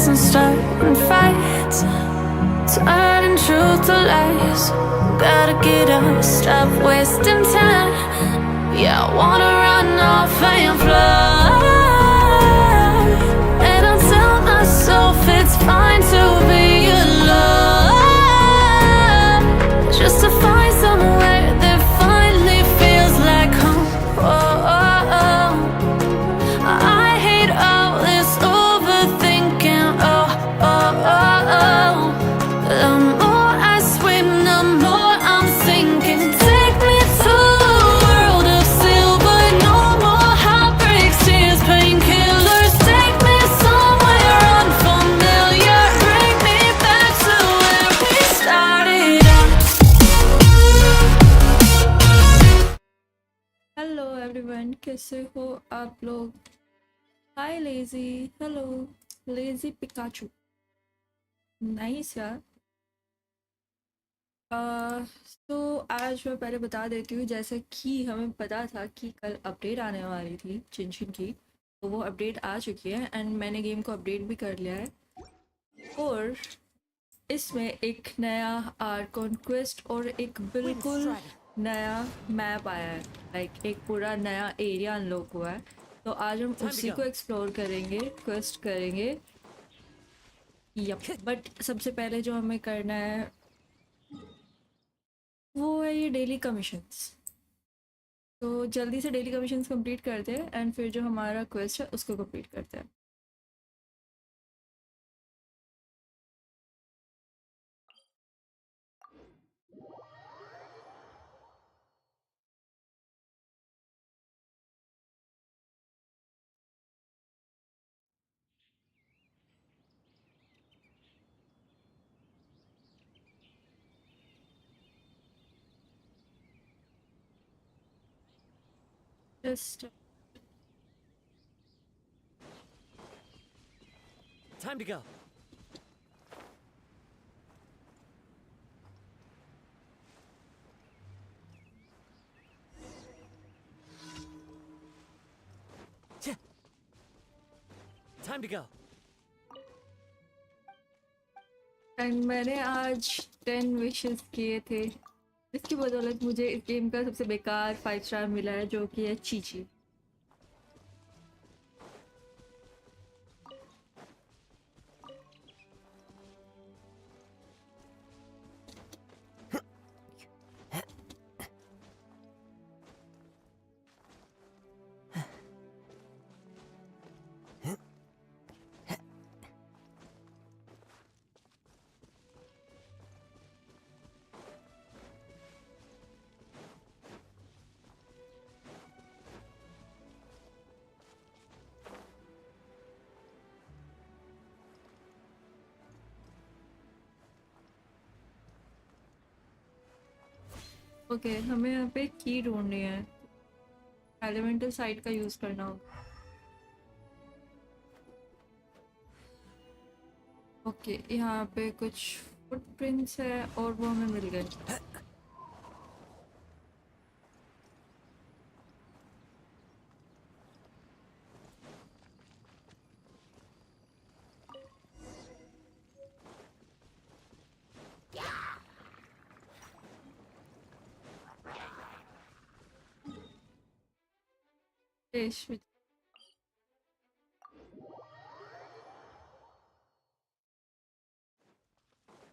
fights and starting fights, turning truth to lies. Gotta get up, stop wasting time. Yeah, I wanna run off and fly. And I'll tell myself it's fine to be alone, just to find somewhere that finally feels like home. Oh, oh, oh. I hate all this overthinking. Oh, oh, oh, oh. The more I swim, the more I'm sinking. Take me to a world of silver. No more heartbreaks, tears, painkillers. Take me somewhere unfamiliar. Bring me back to where we started out. Hello everyone, कैसे हो आप लोग? Hi lazy, hello lazy Pikachu, nice यार। तो आज मैं पहले बता देती हूँ, जैसे कि हमें पता था कि कल अपडेट आने वाली थी चिंचिन की, तो वो अपडेट आ चुकी है एंड मैंने गेम को अपडेट भी कर लिया है। और इसमें एक नया आर कॉन्क्वेस्ट और एक बिल्कुल नया मैप आया है, लाइक एक पूरा नया एरिया अनलॉक हुआ है। तो आज हम उसी को एक्सप्लोर करेंगे, क्वेस्ट करेंगे। यप, बट सबसे पहले जो हमें करना है वो है ये डेली कमीशंस। तो जल्दी से डेली कमीशंस कंप्लीट करते हैं एंड फिर जो हमारा क्वेस्ट है उसको कंप्लीट करते हैं। Just Time to go. Time to go. And मैंने आज 10 विशेस किए थे, इसकी बदौलत मुझे इस गेम का सबसे बेकार 5 स्टार मिला है, जो कि है चीची। ओके, हमें यहाँ पे की ढूंढनी है, एलिमेंटल साइट का यूज़ करना होगा। ओके, यहाँ पे कुछ फुटप्रिंट्स है और वो हमें मिल गए।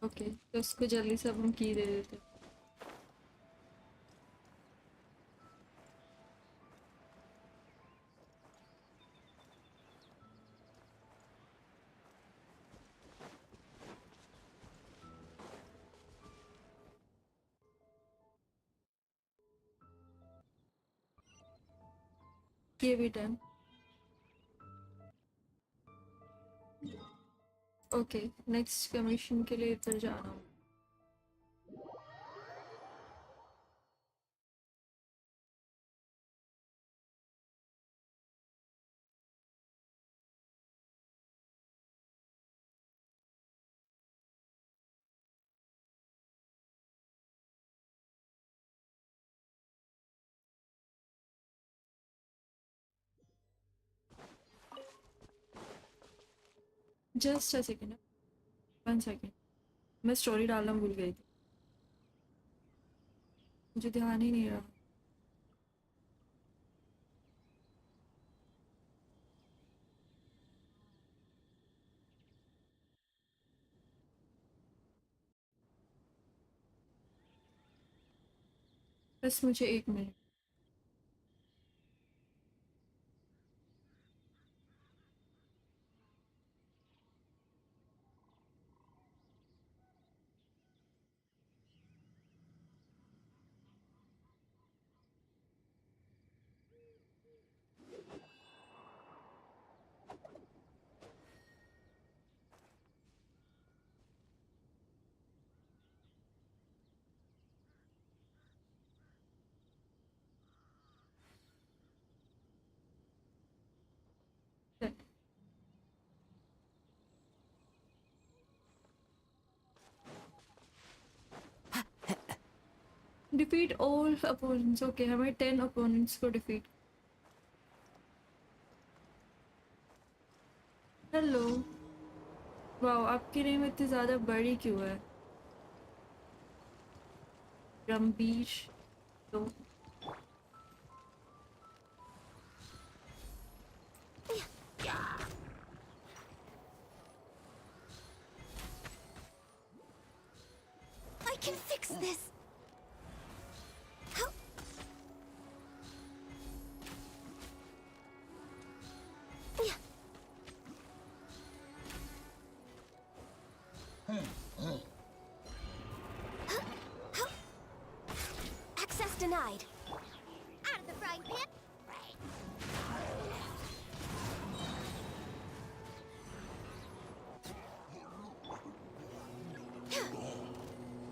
ओके, तो उसको जल्दी से अब हम की दे देते हैं। ये भी डन। ओके, नेक्स्ट कमीशन के लिए इधर जाना होगा। जस्ट अ सेकेंड, 1 सेकेंड, मैं स्टोरी डालना भूल गई थी, मुझे ध्यान ही नहीं रहा। बस मुझे 1 minute. Defeat all opponents, okay, हमें 10 अपोनेंट्स को डिफीट। हेलो, वाओ, आपकी नेम इतनी ज़्यादा बड़ी क्यों है? रमबीर, तो I can fix this. How? Yeah. How? Access denied. Out of the frying pan.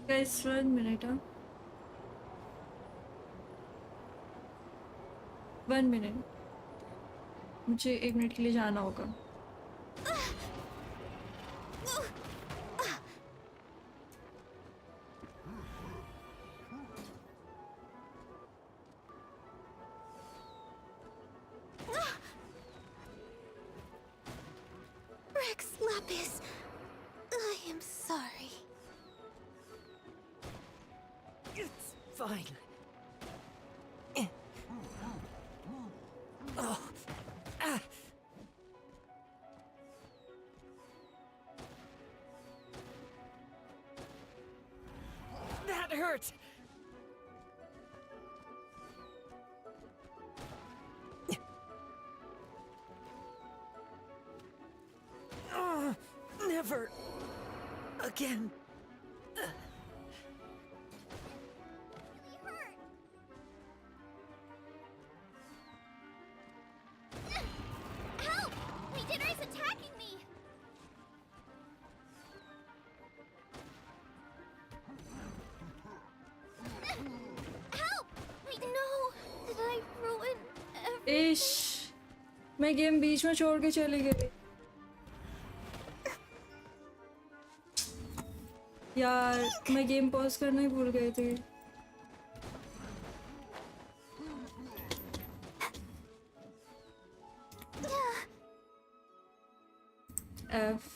Guys 1 minute, हाँ, 1 मिनट, मुझे 1 मिनट के लिए जाना होगा। Rex Lapis, I am sorry. It's fine. Oh. Ah. That hurt. Never again. Really hurt. Help! My dinner is attacking me. Help! Wait, no. Did I ruin everything? इश, मैं game बीच में छोड़ के चली गई यार, मैं गेम पॉज करना ही भूल गई थी। F,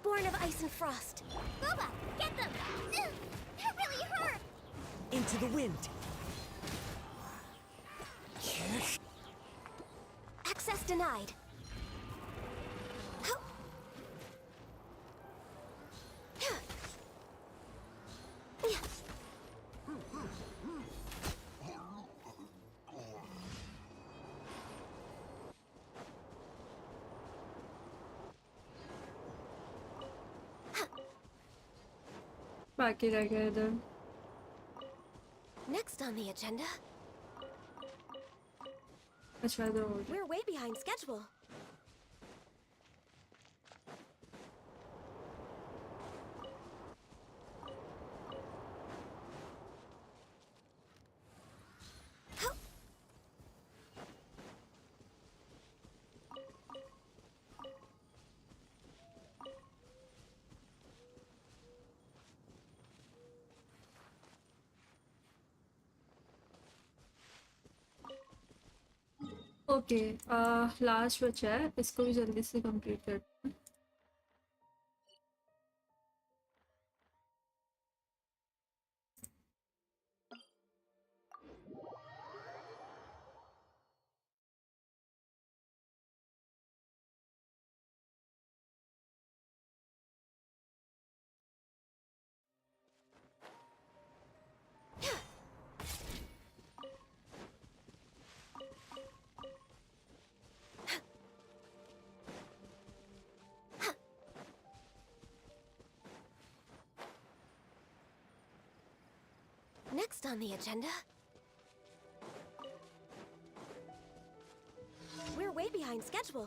Born of ice and frost. Boba, get them! That really hurt! Into the wind. Access denied. How? बाकी रह गया इधर। Next on the agenda, अच्छा इधर हो गया। we're way behind schedule. Okay, last बचा है, इसको भी जल्दी से कंप्लीट करते हैं। Next on the agenda, we're way behind schedule.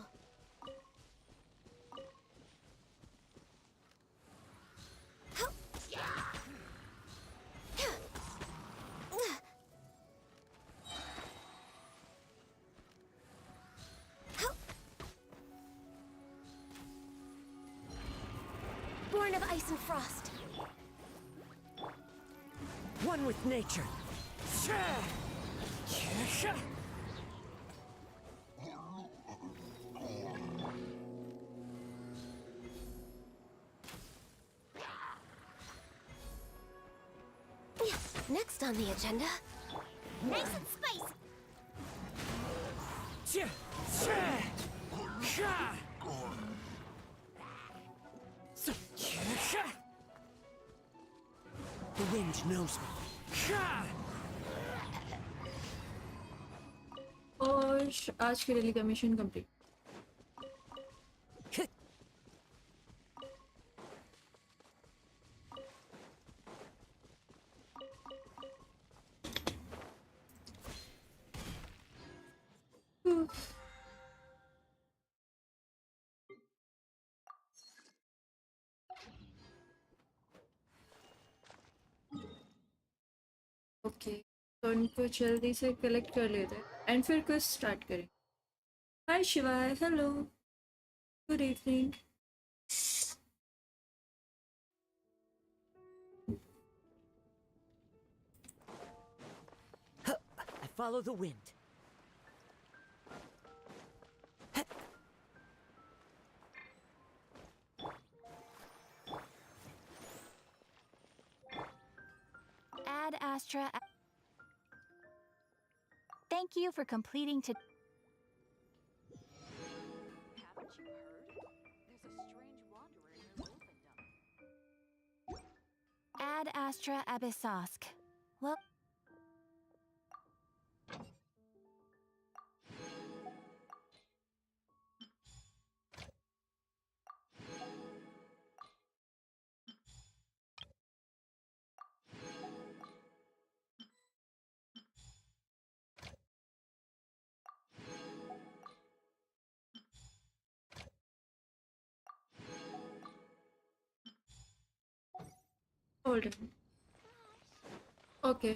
Born of ice and frost. One with nature. Next on the agenda, nice and spicy. The wind knows me. और आज की डेली का मिशन कंप्लीट। ओके, तो इनको जल्दी से collect कर लेते हैं एंड फिर कुछ स्टार्ट करें। हाय शिवाय, hello, good evening. I follow the wind. Ad Astra. Thank you for completing to. Haven't you heard? There's a strange wanderer in your wolfendom. Ad Astra Abyssosk. Well. Hold okay,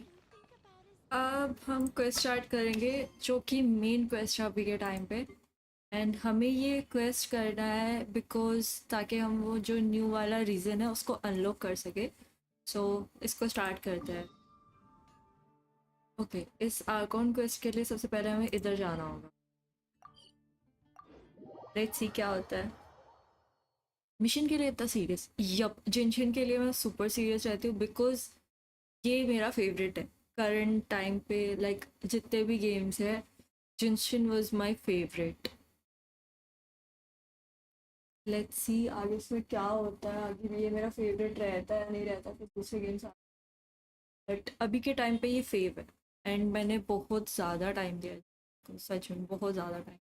अब हम quest start करेंगे जो कि main quest है अभी के time पे। And हमें ये क्वेस्ट करना है बिकॉज ताकि हम वो जो न्यू वाला रीज़न है उसको अनलॉक कर सके। सो इसको स्टार्ट करते हैं। ओके, इस आर्कॉन क्वेस्ट के लिए सबसे पहले हमें इधर जाना होगा। लेट्स सी क्या होता है। मिशन के लिए इतना सीरियस? यप, जिनशिन के लिए मैं सुपर सीरियस रहती हूँ बिकॉज ये मेरा फेवरेट है करंट टाइम पे। लाइक जितने भी गेम्स है, Genshin was my favourite. Let's see आगे इसमें क्या होता है। आगे भी ये मेरा फेवरेट रहता है नहीं रहता फिर दूसरे गेम्स। बट अभी के टाइम पे ये फेव है एंड मैंने बहुत ज़्यादा टाइम दिया है, सच में बहुत ज़्यादा टाइम।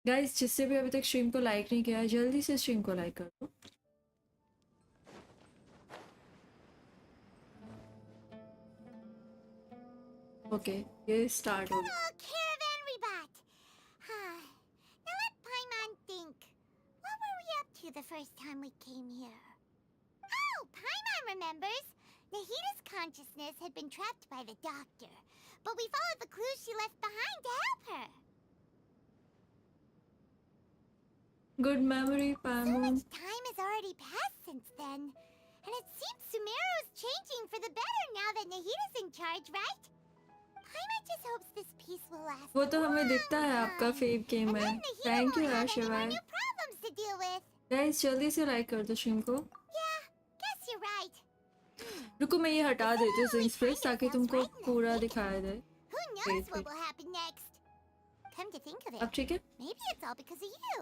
गाइस, जिससे भी अभी तक स्ट्रीम को लाइक नहीं किया है जल्दी से स्ट्रीम को लाइक कर दो। ओके ये स्टार्ट हो गया. Oh, caravan rebut. Now let Paimon think. What were we up to the first time we came here? Oh, Paimon remembers. Nahita's consciousness had been trapped by the doctor, but we followed the clues she left behind to help her. Good memory So पैमून. much time has already passed since then. And it seems Sumeru's changing for the better now that Nahita's in charge, right? Paimon just hopes this peace will last. वो तो a हमें long दिखता है आपका time. Few game And है. then Nahita thank you won't यार have any more शिवाय. new problems to deal with. Guys जल्दी से लाइक कर दो स्ट्रीम को. Yeah, guess you're right. रुको मैं ये हटा देती हूँ ZINX फ्रेज ताकि तुमको पूरा दिखाया दे. Who knows Wait, what wait. will happen next? Come to think of अब it, ठीक है. maybe it's all because of you.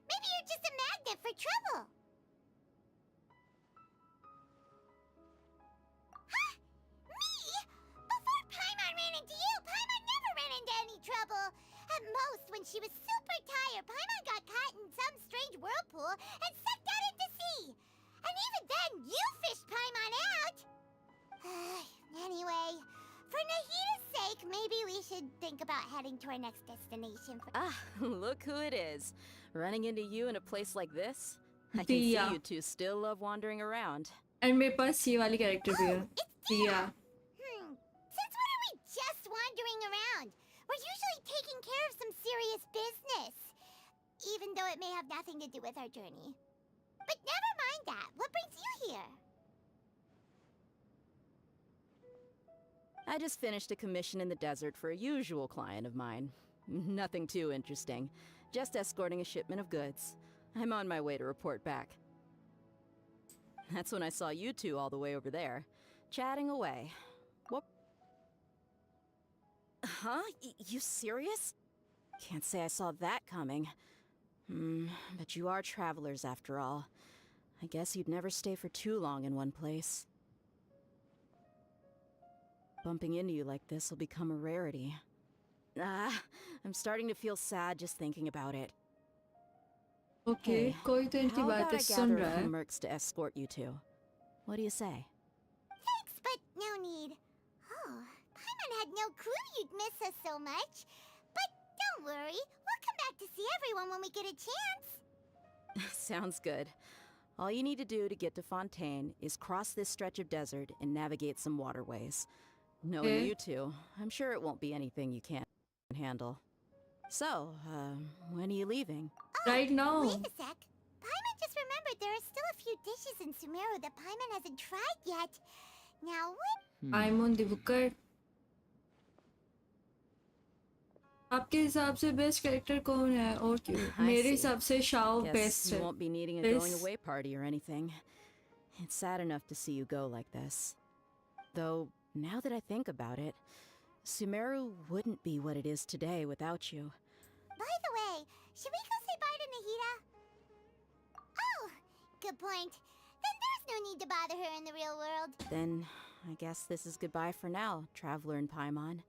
Maybe you're just a magnet for trouble. Huh? Me? Before Paimon ran into you, Paimon never ran into any trouble. At most, when she was super tired, Paimon got caught in some strange whirlpool and sucked out into sea. And even then, you fished Paimon out. Anyway, for Nahita's sake, maybe we should think about heading to our next destination. Ah, look who it is. Running into you in a place like this? I can Dia. see you two still love wandering around. And मेरे पास ये वाली character भी है. It's दिया. Since when are we just wandering around? We're usually taking care of some serious business. Even though it may have nothing to do with our journey. But never mind that. What brings you here? I just finished a commission in the desert for a usual client of mine. Nothing too interesting. Just escorting a shipment of goods. I'm on my way to report back. That's when I saw you two all the way over there, chatting away. What? Huh? You serious? Can't say I saw that coming. But you are travelers after all. I guess you'd never stay for too long in one place. Bumping into you like this will become a rarity. I'm starting to feel sad just thinking about it. Okay Hey, कोई तो इनकी How about बातें I soon gather रहा a few है. mercs to escort you two? What do you say? Thanks, but no need. Oh, Paimon had no clue you'd miss us so much. But don't worry, we'll come back to see everyone when we get a chance. Sounds good. All you need to do to get to Fontaine is cross this stretch of desert and navigate some waterways. Knowing Okay. you two, I'm sure it won't be anything you can't handle. So, when are you leaving? Right now. Wait a sec. Paimon just remembered there are still a few dishes in Sumeru that Paimon hasn't tried yet. Now, what? आइमोन दिबुकर. आपके हिसाब से best character कौन है और क्यों? I मेरे see. हिसाब से शाओ Guess बेस्ट you है. won't be needing a This- going away party or anything. It's sad enough to see you go like this. Though, now that I think about it, Sumeru wouldn't be what it is today without you. By the way, should we go say bye to Nahita? Oh, good point. Then there's no need to bother her in the real world. Then, I guess this is goodbye for now, Traveler and Paimon.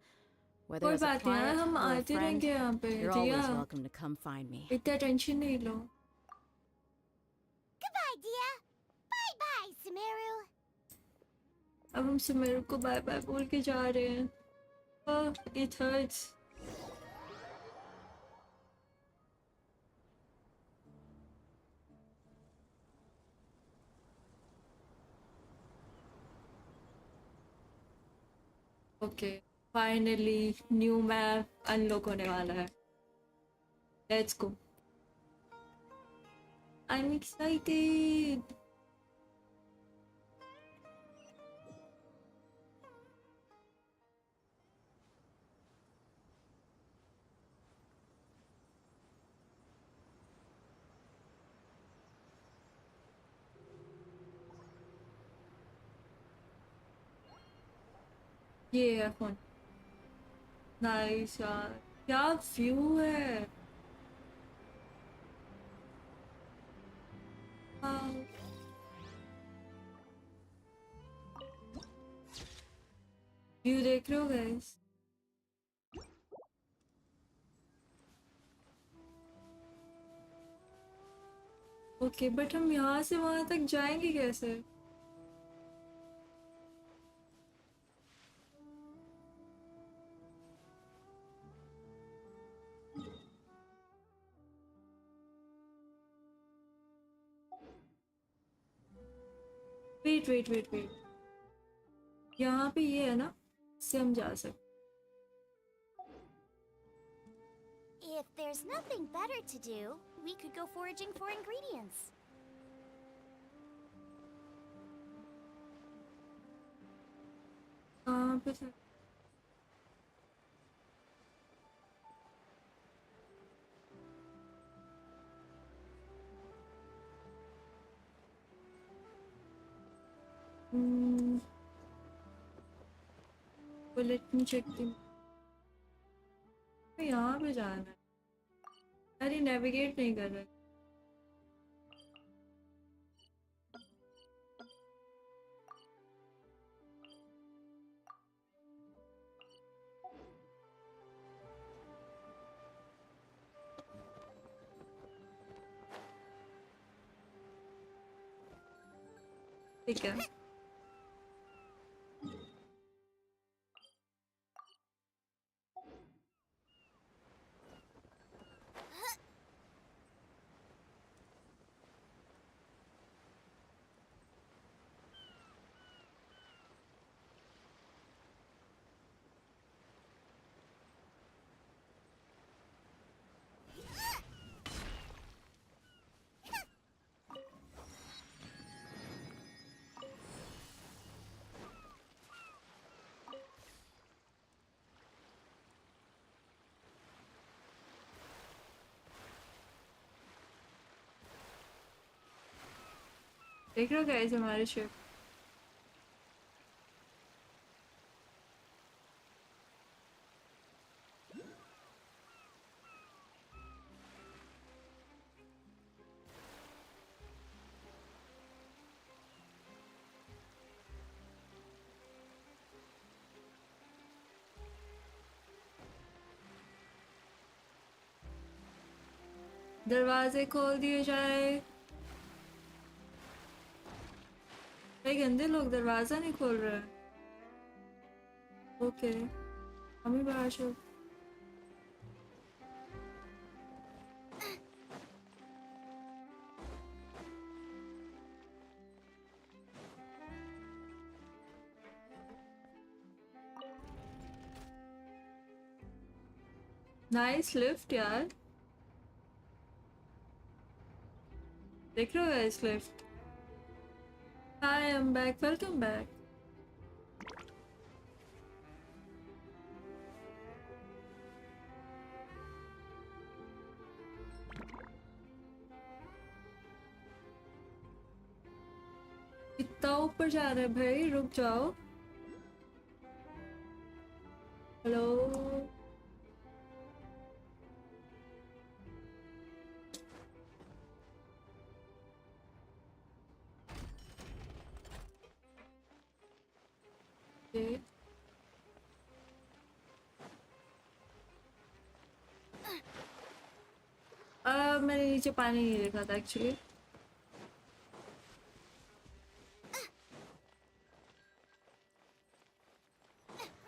Whether कोई as a बात नहीं यार, client हम or a आते friend, रहेंगे यहाँ पे. you're दिया always welcome to come find me. इतना टेंशन नहीं लो. Goodbye, Dia. Bye-bye, Sumeru. अब हम सुमेरु को बाय बाय बोल के जा रहे हैं. It hurts. Okay finally new map unlock होने वाला है. Let's go. I am excited. ये है फोन. नाइस यार, क्या व्यू है. व्यू देख रहे हो गाइस? ओके बट हम यहाँ से वहां तक जाएंगे कैसे? वेट वेट वेट वेट, यहाँ पे ये है ना, इससे हम जा सकते। If there's nothing better to do, we could go foraging for ingredients. कहाँ पे था? लेट मी चेक द, यहाँ पे जाना है। अरे नेविगेट नहीं कर रहा है। ठीक है, देख रहे हो गाइस हमारे शिप। दरवाजे खोल दिए जाए। भाई गंदे लोग दरवाजा नहीं खोल रहे हैं। ओके, हम ही बाहर से। नाइस लिफ्ट यार, देख रहे हो guys lift. Hi, I am back, welcome back. कितना ऊपर जा रहे हैं भाई, रुक जाओ। Hello, okay. मैंने नीचे पानी नहीं देखा था एक्चुअली।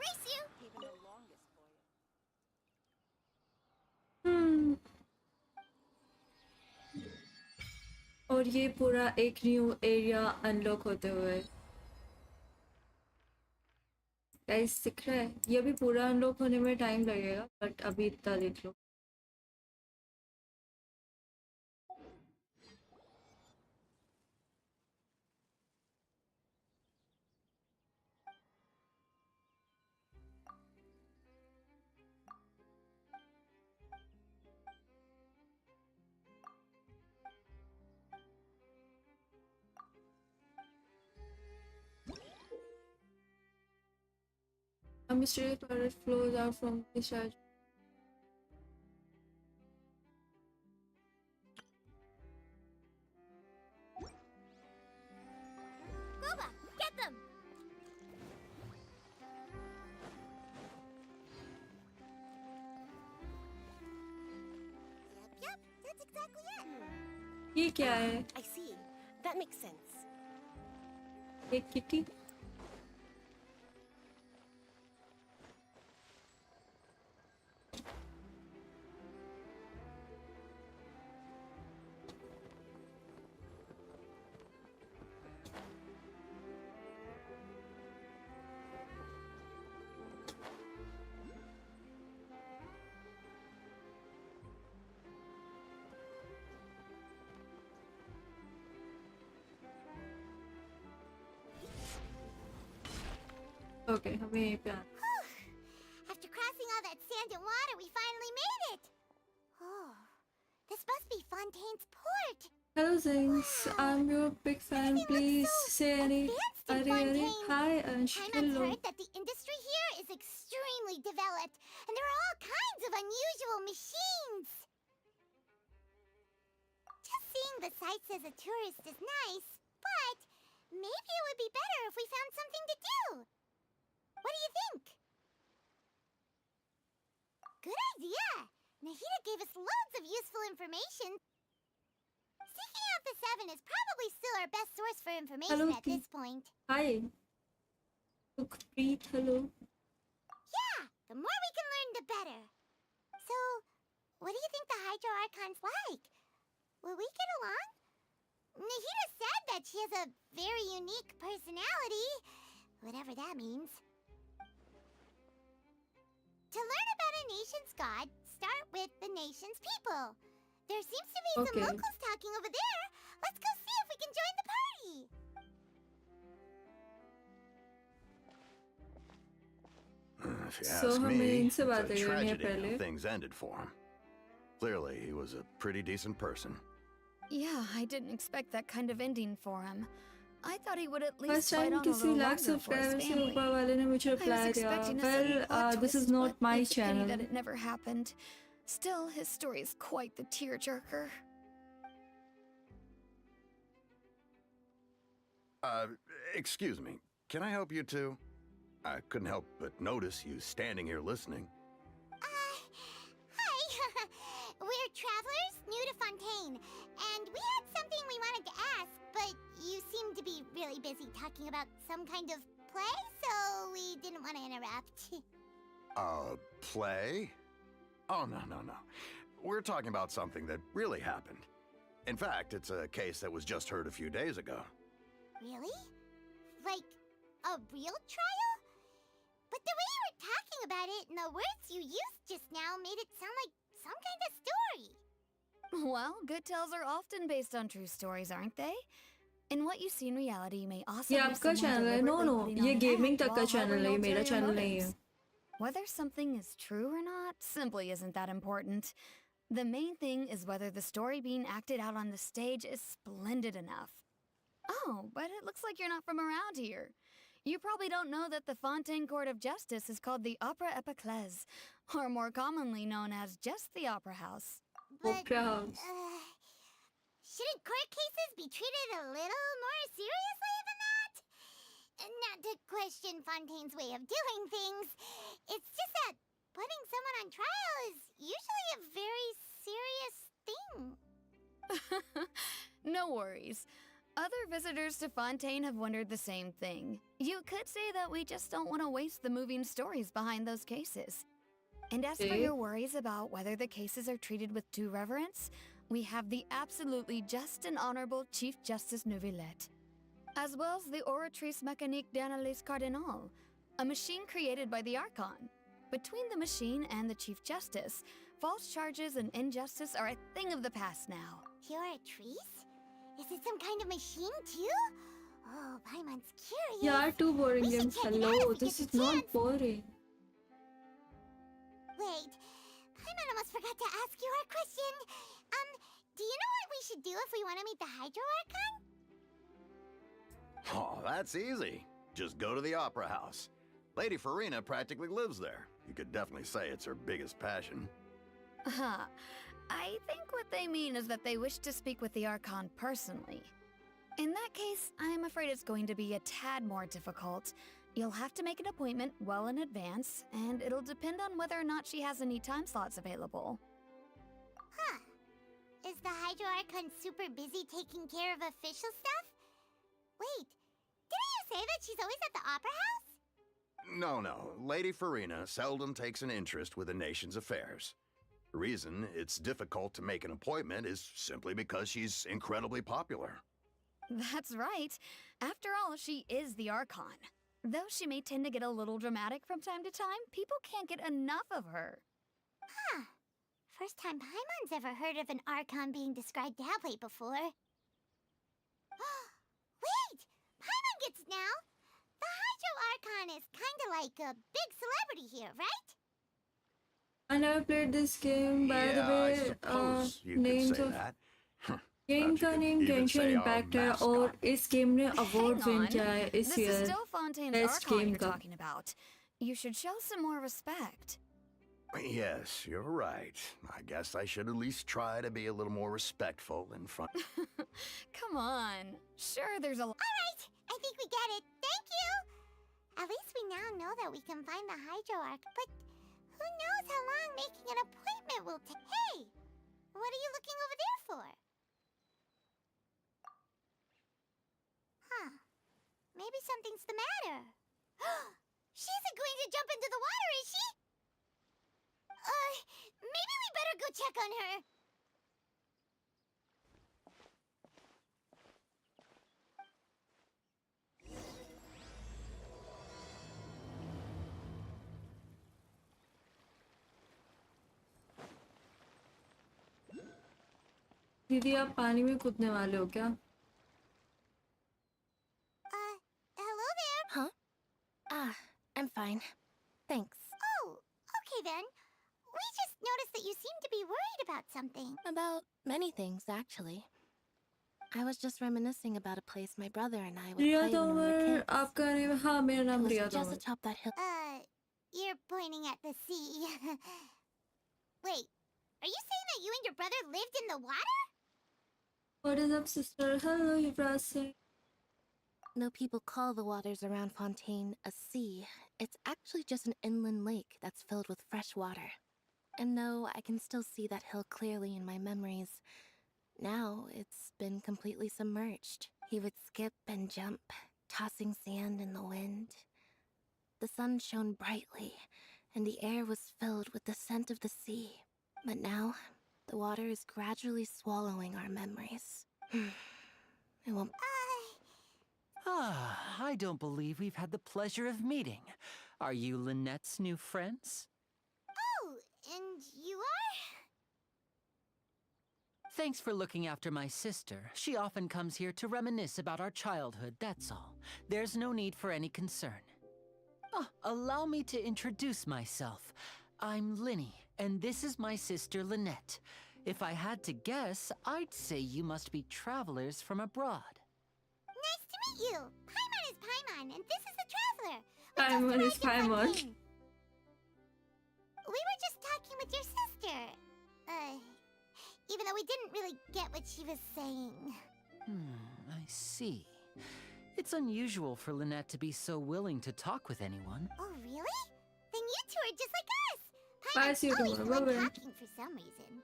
Race you! और ये पूरा एक न्यू एरिया अनलॉक होते हुए गाइस दिख रहा है। ये भी पूरा अनलॉक होने में टाइम लगेगा, बट अभी इतना देख लो। A mysterious water flows out from the side. Boba, get them! Yep, that's exactly it. ये क्या है? I see. That makes sense. एक किटी। ओके हमें यहीं पे आना। After crossing all that sand and water, we finally made it. Oh, this must be Fontaine's port. Hello ZINX, I'm your big fan. Everything Please looks so say any. advanced in Are Fontaine. Hi Ansh. Paimon's Hello. heard that the industry here is extremely developed, and there are all kinds of unusual machines. Just seeing the sights as a tourist is nice, but maybe it would be better if we found something to do. What do you think? Good idea! Nahida gave us loads of useful information. Seeking out the Seven is probably still our best source for information Hello, at this point. Hi. Look, breathe. Hello. Yeah, the more we can learn, the better. So, what do you think the Hydro Archon's like? Will we get along? Nahida said that she has a very unique personality, whatever that means. To learn about a nation's god, start with the nation's people. There seems to be some Okay. locals talking over there. Let's go see if we can join the party. If you So ask हमें me, इनसे it's बातें a करनी है tragedy पहले। how things ended for him. Clearly, he was a pretty decent person. Yeah, I didn't expect that kind of ending for him. I thought he would at First least fight time on a किसी little lakh longer for his subscriber से family. ऊपर वाले ने मुझे I was reply दिया। expecting a sudden Well, plot this is twist, not but my it's a pity channel. that it never happened. Still, his story is quite the tearjerker. Excuse me. Can I help you too? I couldn't help but notice you standing here listening. Hi. We're travelers new to Fontaine, and we had something we wanted to ask, but you seem to be really busy talking about some kind of play, so we didn't want to interrupt. Play? Oh, no. We're talking about something that really happened. In fact, it's a case that was just heard a few days ago. Really? Like a real trial? But the way you were talking about it and the words you used just now made it sound like some kind of story. Well, good tales are often based on true stories, aren't they? And what you see in reality may also ये be आपका someone channel है। No, deliberately no, putting on ये an gaming act तक का while channel harboring है, ये मेरा ulterior channel नहीं है। motives. Whether something is true or not simply isn't that important. The main thing is whether the story being acted out on the stage is splendid enough. Oh, but it looks like you're not from around here. You probably don't know that the Fontaine Court of Justice is called the Opera Epiclese, or more commonly known as just the Opera House. But, Opera House. shouldn't court cases be treated a little more seriously than that? Not to question Fontaine's way of doing things. It's just that putting someone on trial is usually a very serious thing. No worries. Other visitors to Fontaine have wondered the same thing. You could say that we just don't want to waste the moving stories behind those cases. And as for Okay. your worries about whether the cases are treated with due reverence, we have the absolutely just and honorable Chief Justice Neuvillette, as well as the Oratrice Mécanique d'Analyse Cardinal, a machine created by the Archon. Between the machine and the Chief Justice, false charges and injustice are a thing of the past now. You're a trees? Is it some kind of machine too? Oh, Paimon's curious. यार too boring We should games. check it out Hello, if we this get is the not chance. boring. Wait, Paimon almost forgot to ask you our question. Do you know what we should do if we want to meet the Hydro Archon? Oh, that's easy. Just go to the Opera House. Lady Farina practically lives there. You could definitely say it's her biggest passion. I think what they mean is that they wish to speak with the Archon personally. In that case, I'm afraid it's going to be a tad more difficult. You'll have to make an appointment well in advance, and it'll depend on whether or not she has any time slots available. Huh. Is the Hydro Archon super busy taking care of official stuff? Wait, didn't you say that she's always at the Opera House? No. Lady Farina seldom takes an interest with the nation's affairs. The reason it's difficult to make an appointment is simply because she's incredibly popular. That's right. After all, she is the Archon. Though she may tend to get a little dramatic from time to time, people can't get enough of her. Huh. First time Paimon's ever heard of an Archon being described that way before. Wait! Paimon gets now! The Hydro Hydro Archon is kinda like a big celebrity here, right? I never played this game, by the Yeah, I way. suppose you could names say of that. Game Perhaps you का could name even Genshin say our impact है और mascot. इस game ने award Hang win on. किया है इस This is year still Fontaine's best Archon game you're का. talking about. You should show some more respect. Yes, you're right. I guess I should at least try to be a little more respectful in front. Come on. Sure, there's a. Alright, I think we get it. Thank you! At least we now know that we can find the Hydro Arc, but who knows how long making an appointment will take. Hey! What are you looking over there for? Huh. Maybe something's the matter. She isn't going to jump into the water, is she? Maybe we better go check on her. दीदी आप पानी में कूदने वाले हो क्या? Hello there. Huh? Ah, I'm fine. Thanks. Oh, okay then. We just noticed that you seem to be worried about something. About many things, actually. I was just reminiscing about a place my brother and I would Riya play when we were Tomar kids. आपका name हाँ मेरा It नाम was Riya just Tomar. atop that hill. You're pointing at the sea. Wait, are you saying that you and your brother lived in the water? What is up sister? Hello Yuvraj Singh. Though people call the waters around Fontaine a sea, it's actually just an inland lake that's filled with fresh water. And though I can still see that hill clearly in my memories, now it's been completely submerged. He would skip and jump, tossing sand in the wind. The sun shone brightly, and the air was filled with the scent of the sea. But now, the water is gradually swallowing our memories. It won't. Ah, I don't believe we've had the pleasure of meeting. Are you Lynette's new friends? Oh, and you are? Thanks for looking after my sister. She often comes here to reminisce about our childhood, that's all. There's no need for any concern. Oh, allow me to introduce myself. I'm Linny, and this is my sister Lynette. If I had to guess, I'd say you must be travelers from abroad. Nice to meet you. Paimon is Paimon, and this is the traveler. Paimon is Paimon. We were just talking with your sister. Even though we didn't really get what she was saying. I see. It's unusual for Lynette to be so willing to talk with anyone. Oh, really? Then you two are just like us. Bye, Paimon's see you always tomorrow. good Bye-bye. talking for some reason.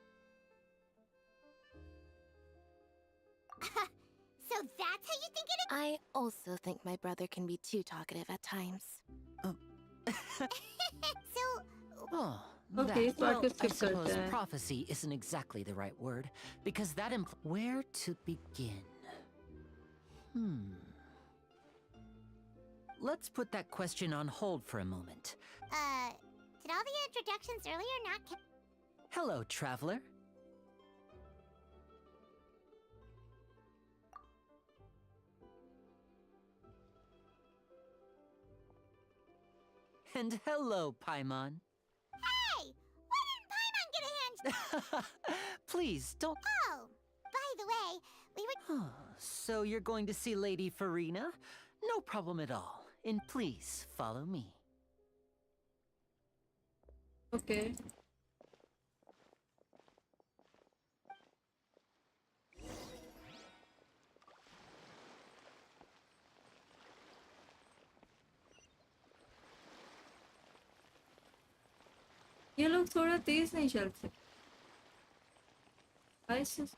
So that's how you think it is? I also think my brother can be too talkative at times. So, Oh, Okay, that. so I Well, could I skip suppose that. prophecy isn't exactly the right word, because that where to begin? Let's put that question on hold for a moment. did all the introductions earlier not Hello, traveler. And hello, Paimon. Hey! Why didn't Paimon get a hand? Please, don't... Oh, by the way, we were... So you're going to see Lady Farina? No problem at all. And please, follow me. Okay. ये लोग थोड़ा तेज नहीं चलते. Isis.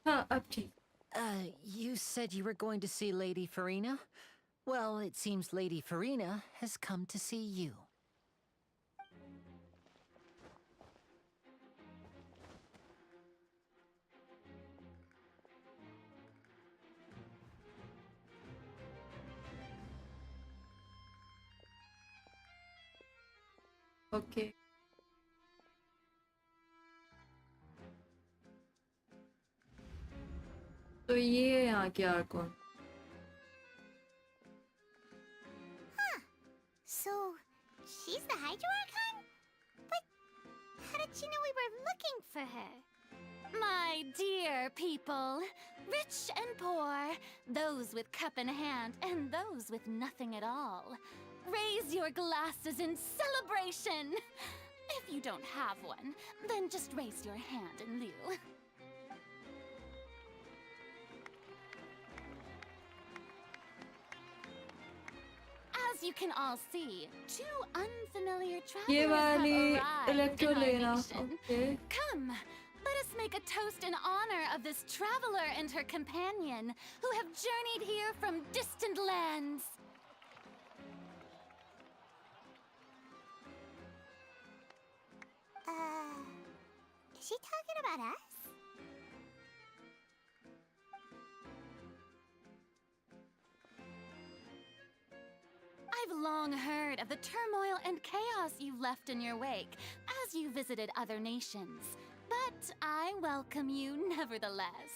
हाँ अब ठीक. You said you were going to see Lady Farina? Well, it seems Lady Farina has come to see you. Okay. ये है यहाँ की Arcon. So, she's the Hydro Archon? But how did she know we were looking for her? My dear people, rich and poor, those with cup in hand and those with nothing at all, raise your glasses in celebration. If you don't have one, then just raise your hand in lieu. As you can all see, two unfamiliar ये travelers वाली have arrived electro in our लेना। nation. Okay. Come, let us make a toast in honor of this traveler and her companion who have journeyed here from distant lands. Is she talking about us? I've long heard of the turmoil and chaos you left in your wake as you visited other nations, but I welcome you nevertheless.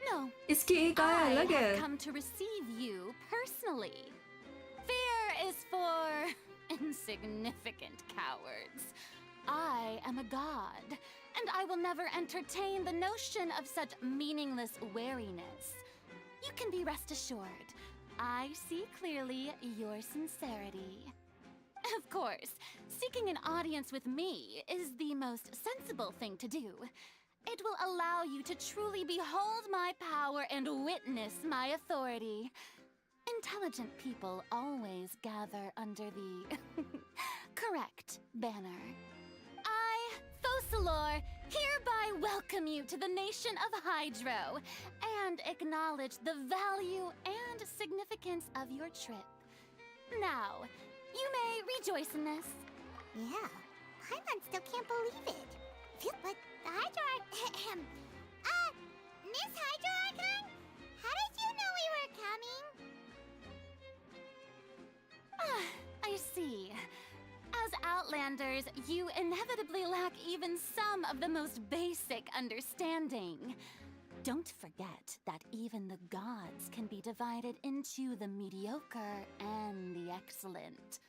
No, इसकी एक आय I अलग have है। come to receive you personally. Fear is for insignificant cowards. I am a god, and I will never entertain the notion of such meaningless wariness. You can be rest assured, I see clearly your sincerity. Of course, seeking an audience with me is the most sensible thing to do. It will allow you to truly behold my power and witness my authority. Intelligent people always gather under the correct banner. I, Fosalor, hereby welcome you to the nation of Hydro and acknowledge the value and significance of your trip. Now, you may rejoice in this. Yeah, Paimon still can't believe it. But the Hydro Archon... Miss Hydro Archon? How did you know we were coming? I see. As Outlanders, you inevitably lack even some of the most basic understanding. Don't forget that even the gods can be divided into the mediocre and the excellent.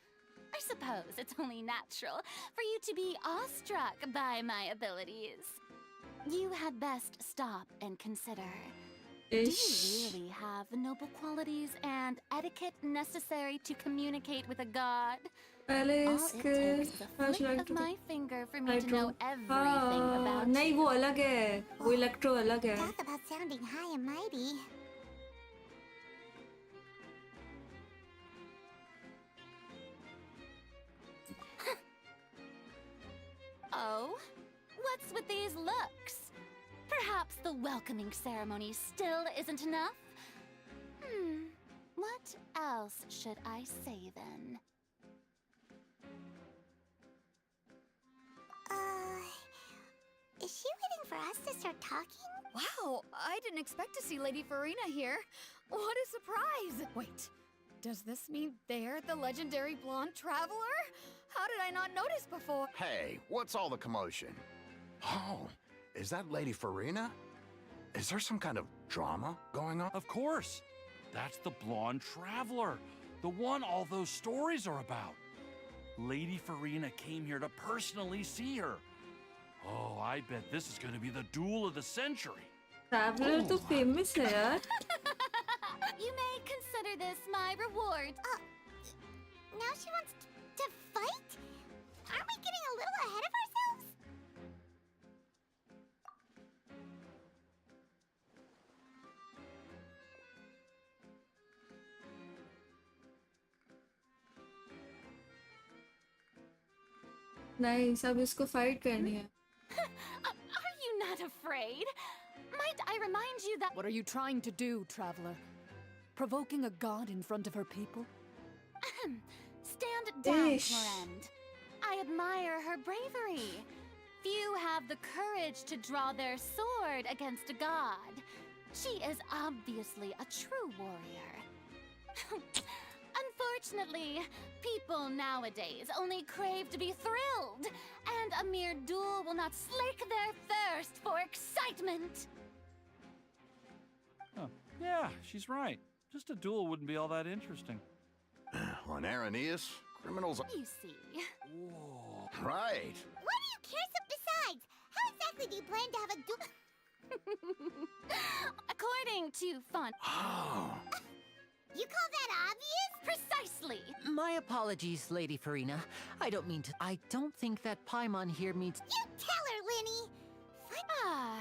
I suppose it's only natural for you to be awestruck by my abilities. You had best stop and consider. Do you really have the noble qualities and etiquette necessary to communicate with a god? पहले All it इसके takes is a first flick of electro. my finger for me to hydro. know everything about नहीं you. वो अलग है, वो electro अलग है। Talk about sounding high and mighty. Oh? What's with these looks? Perhaps the welcoming ceremony still isn't enough? What else should I say then? Is she waiting for us to start talking? Wow, I didn't expect to see Lady Farina here. What a surprise! Wait, does this mean they're the legendary blonde traveler? How did I not notice before? Hey, what's all the commotion? Oh, is that Lady Farina? Is there some kind of drama going on? Of course. That's the blonde traveler, the one all those stories are about. Lady Farina came here to personally see her. Oh, I bet this is going to be the duel of the century. Traveller तो famous है यार। You may consider this my reward. Now she wants to fight? Aren't we getting a little ahead of ourselves? नहीं, सब इसको fight करनी है। Are you not afraid? Might I remind you that— What are you trying to do, traveler? Provoking a god in front of her people? Stand down, Ish. Florend. I admire her bravery. Few have the courage to draw their sword against a god. She is obviously a true warrior. Unfortunately, people nowadays only crave to be thrilled, and a mere duel will not slake their thirst for excitement. Yeah, she's right. Just a duel wouldn't be all that interesting. On Araneus, criminals are... You see. Whoa. Right. What do you care so besides? How exactly do you plan to have a According to Font. Oh. You call that obvious? Precisely. My apologies, Lady Farina. I don't mean to. I don't think that Paimon here means. You tell her, Linny! Ah.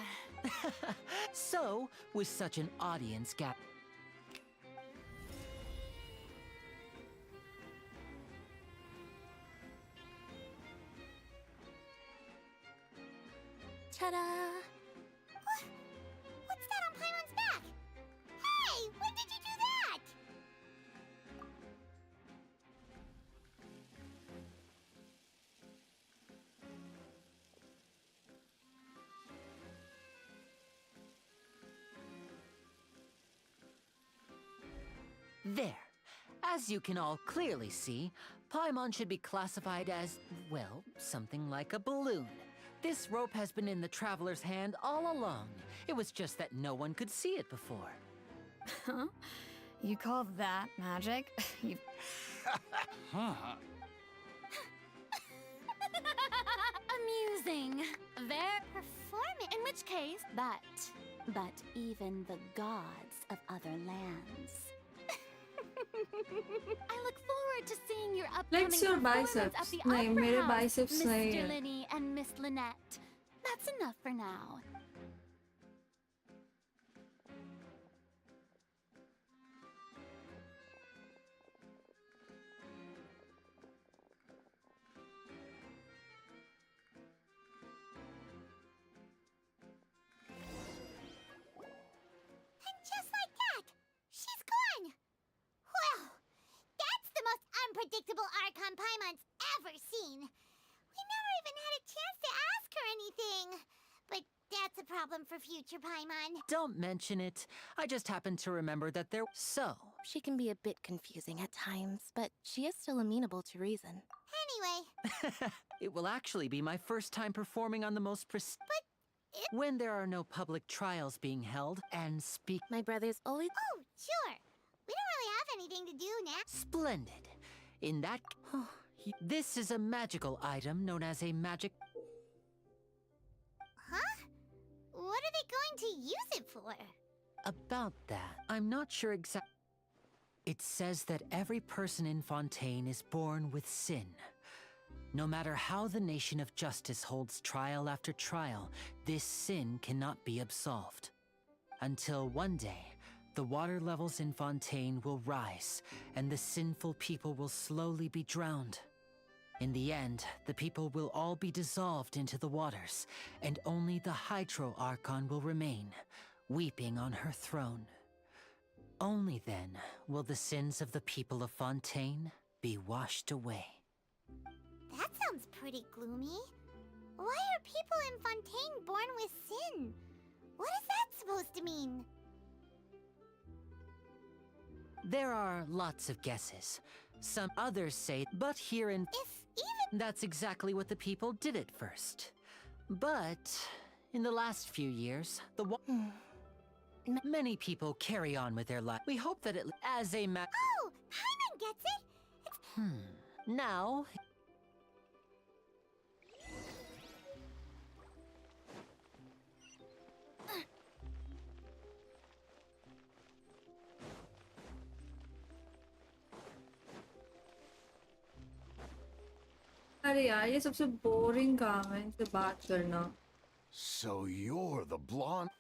So, with such an audience gap. Ta-da! What's that on Paimon's back? Hey, when did you do that? There. As you can all clearly see, Paimon should be classified as, well, something like a balloon. This rope has been in the traveler's hand all along. It was just that no one could see it before. Huh? You call that magic? You... Huh. Amusing. Their performance. In which case, but even the gods of other lands. I look forward to seeing your upcoming Flex your performance biceps. at the नहीं, Opera मेरे House, biceps नहीं Mr. हैं. Linny and Miss Lynette. That's enough for now. And just like that, she's gone! Well, that's the most unpredictable Archon Paimon's ever seen. We never even had a chance to ask her anything. But that's a problem for future Paimon. Don't mention it. I just happened to remember that there. So, She can be a bit confusing at times, but she is still amenable to reason. Anyway, it will actually be my first time performing on the most when there are no public trials being held and speak. My brother's always. oh, sure. We don't really have anything to do now. Splendid. In that. This is a magical item known as a magic. Huh? What are they going to use it for? About that, I'm not sure exactly. It says that every person in Fontaine is born with sin. No matter how the nation of justice holds trial after trial, this sin cannot be absolved. Until one day, the water levels in Fontaine will rise, and the sinful people will slowly be drowned. In the end, the people will all be dissolved into the waters, and only the Hydro Archon will remain, weeping on her throne. Only then will the sins of the people of Fontaine be washed away. That sounds pretty gloomy. Why are people in Fontaine born with sin? What is that supposed to mean? There are lots of guesses. Some others say, but here in... If even... That's exactly what the people did at first. But in the last few years, many people carry on with their life. We hope that it... As a Oh, Paimon gets it! It's... Now... अरे यार ये सबसे boring काम है इनसे बात करना. So you're the blonde...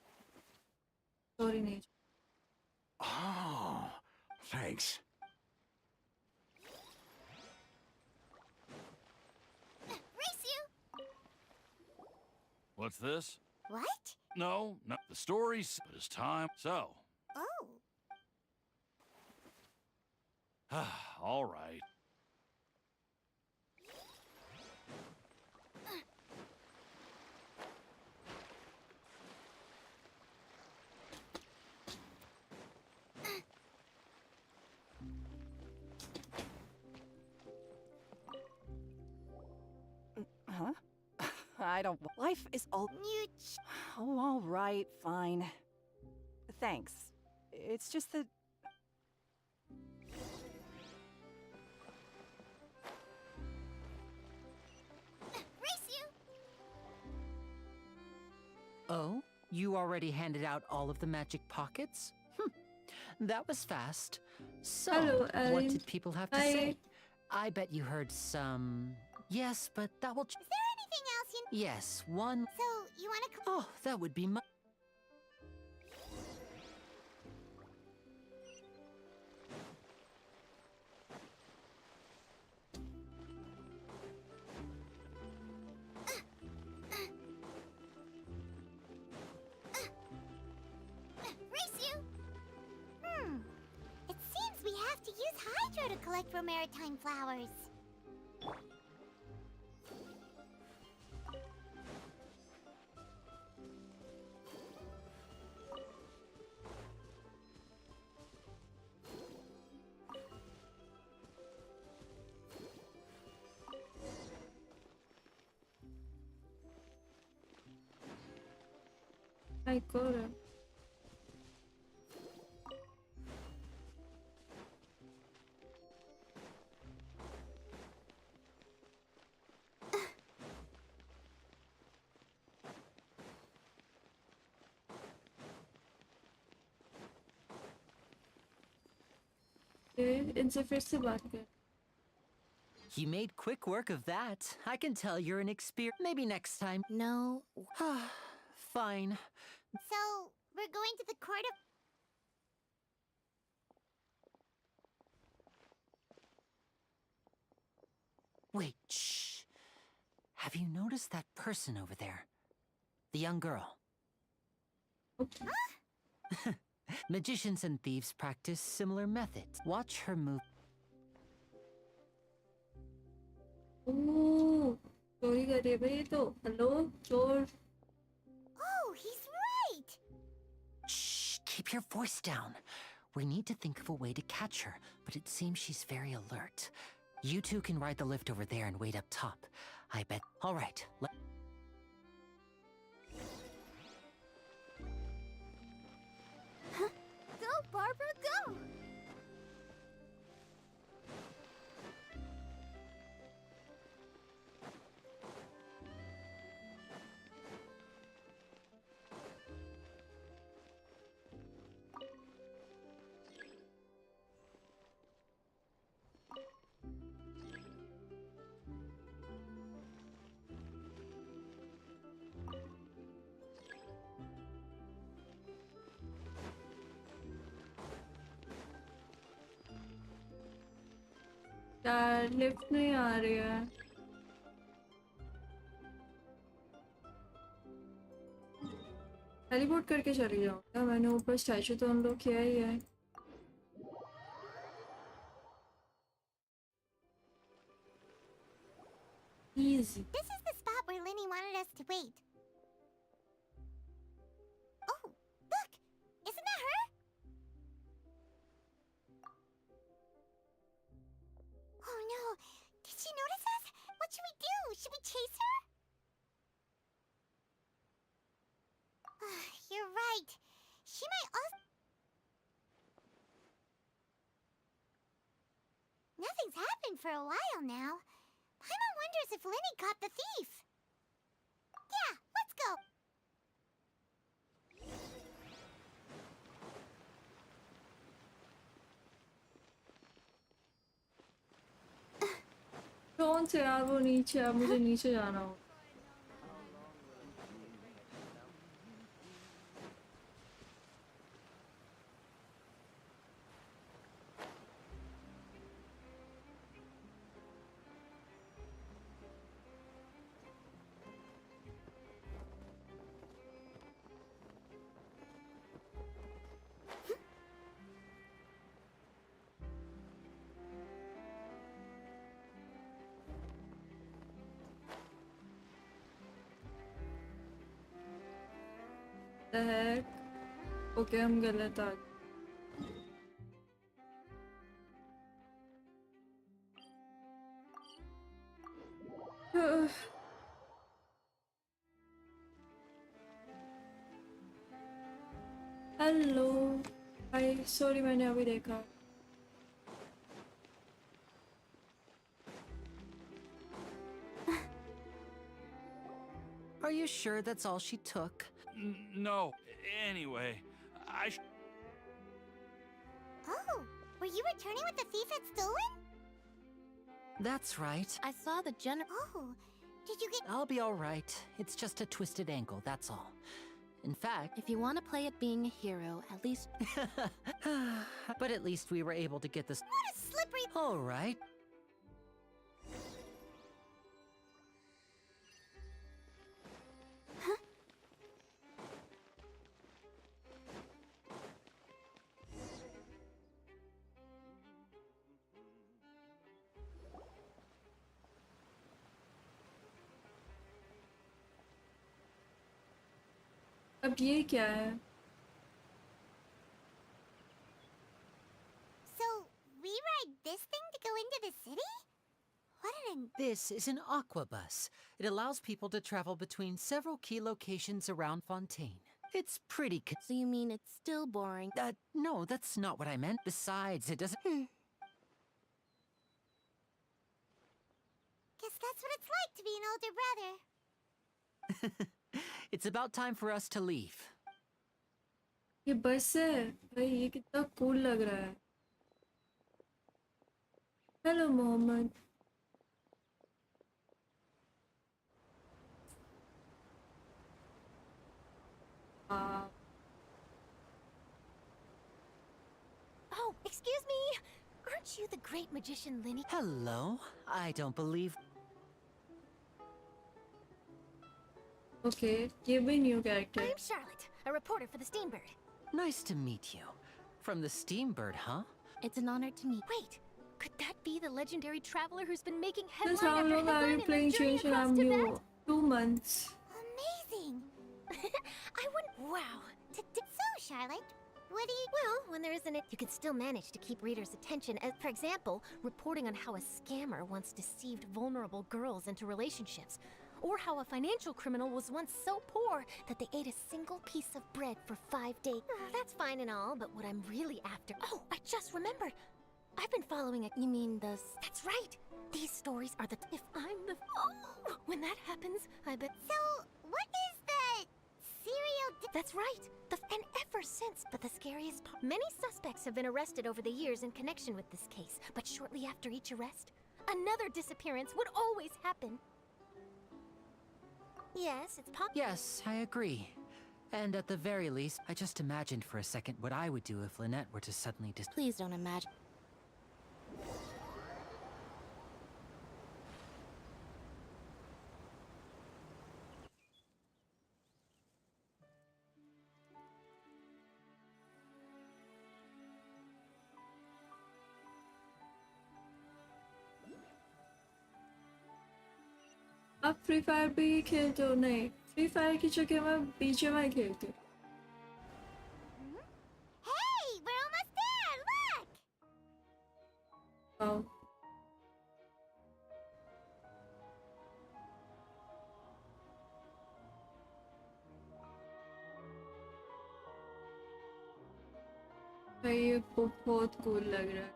sorry नहीं. Oh, thanks. Race you! What's this? What? No, the story's... But it's time. So, Oh. all right. Huh? I don't... Life is all... You Oh, all right, fine. Thanks. It's just that. Race you! Oh? You already handed out all of the magic pockets? That was fast. So, Hello, what Ellen. did people have to Hi. say? I bet you heard some... Yes, but that will... Is there anything else you... Yes, one... So, you wanna... Oh, that would be much... Race you! It seems we have to use Hydro to collect for maritime flowers. I got it. इनसे फिर से बात कर. You made quick work of that. I can tell you're an experienced... Maybe next time. No. Fine. So, we're going to the court of... Wait, shh. Have you noticed that person over there? The young girl. Magicians and thieves practice similar methods. Watch her move. ओह चोरी कर रही है भाई ये तो. Hello चोर. Oh, he's right! Shh, keep your voice down. We need to think of a way to catch her, but it seems she's very alert. You two can ride the lift over there and wait up top. I bet. All right. Go, Barbara, go! यार lift नहीं आ रही है. Teleport करके चली जाऊंगा. मैंने ऊपर statue तो अनलॉक किया ही है. Easy. This is the spot where Linny wanted us to wait. Oh, look! Isn't that her? Oh no! Did she notice us? What should we do? Should we chase her? You're right. She might also... Nothing's happened for a while now. Paimon wonders if Linny caught the thief. Yeah, let's go. कौन से यार वो नीचे. अब मुझे नीचे जाना हो. The heck? Okay, हम गलत आ गए. Hello. आई सॉरी मैंने अभी देखा. Are you sure that's all she took? No. Anyway, Oh, were you returning with the thief had stolen? That's right. I saw the Oh, did you get... I'll be all right. It's just a twisted ankle, that's all. In fact... If you want to play at being a hero, at least... But at least we were able to get this... What a slippery... All right. अब ये क्या है? So, we ride this thing to go into the city? What an... This is an aqua bus. It allows people to travel between several key locations around Fontaine. It's pretty So you mean it's still boring? No, that's not what I meant. Besides, it doesn't... Guess that's what it's like to be an older brother. It's about time for us to leave. ये बस है भाई, ये कितना cool लग रहा है. Hello Mohammed. Oh, excuse me. Aren't you the great magician Linny? Hello. I don't believe... Okay, ये भी new character. I'm Charlotte, a reporter for the Steambird. Nice to meet you. From the Steambird, huh? It's an honor to meet. Wait, could that be the legendary traveler who's been making Since headline how after long are headline you in their playing journey Genshin? across I'm Tibet? new. 2 months. Amazing! I wouldn't... Wow. So, Charlotte, what do you... Well, when there isn't it, you can still manage to keep readers' attention. As, for example, reporting on how a scammer once deceived vulnerable girls into relationships. Or how a financial criminal was once so poor that they ate a single piece of bread for 5 days. That's fine and all, but what I'm really after... Oh, I just remembered! I've been following a... You mean the... That's right! These stories are the... If I'm the... Oh! When that happens, I bet... So, what is the... serial... That's right! And ever since, but the scariest part... Many suspects have been arrested over the years in connection with this case, but shortly after each arrest, another disappearance would always happen. Yes, it's Yes, I agree. And at the very least, I just imagined for a second what I would do if Lynette were to suddenly Please don't imagine. आप free fire भी खेलते हो? नहीं, free fire की जगह मैं BGMI खेलती हूँ. Hey, we're almost there! Look! Wow. भाई ये बहुत कूल लग रहा है.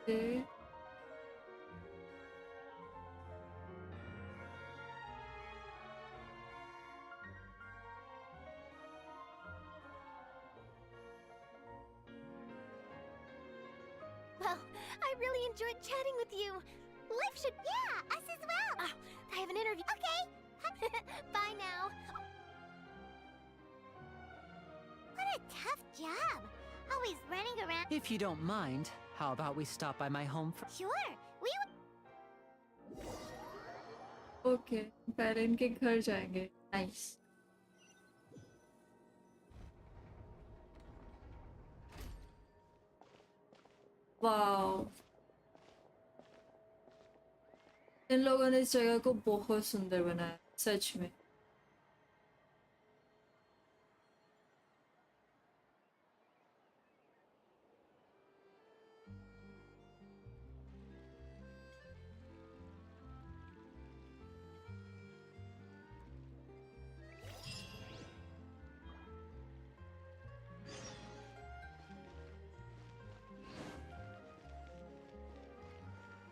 Okay. Well, I really enjoyed chatting with you. Life should... Yeah, us as well. I have an interview. Okay. Bye now. What a tough job. Always running around. If you don't mind, how about we stop by my home for... Sure. We... Okay, parent के घर जाएंगे. Nice. Wow. इन लोगों ने इस जगह को बहुत सुंदर बनाया सच में।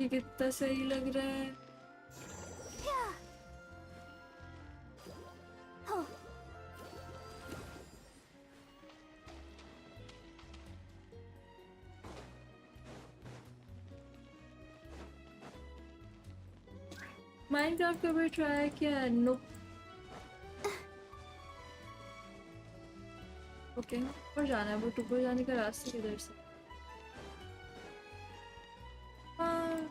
ये कितना सही लग रहा है। Oh, माइनक्राफ्ट कभी ट्राई किया है? नो। ओके, ऊपर जाना है, बट ऊपर जाने का रास्ता किधर से? हाँ,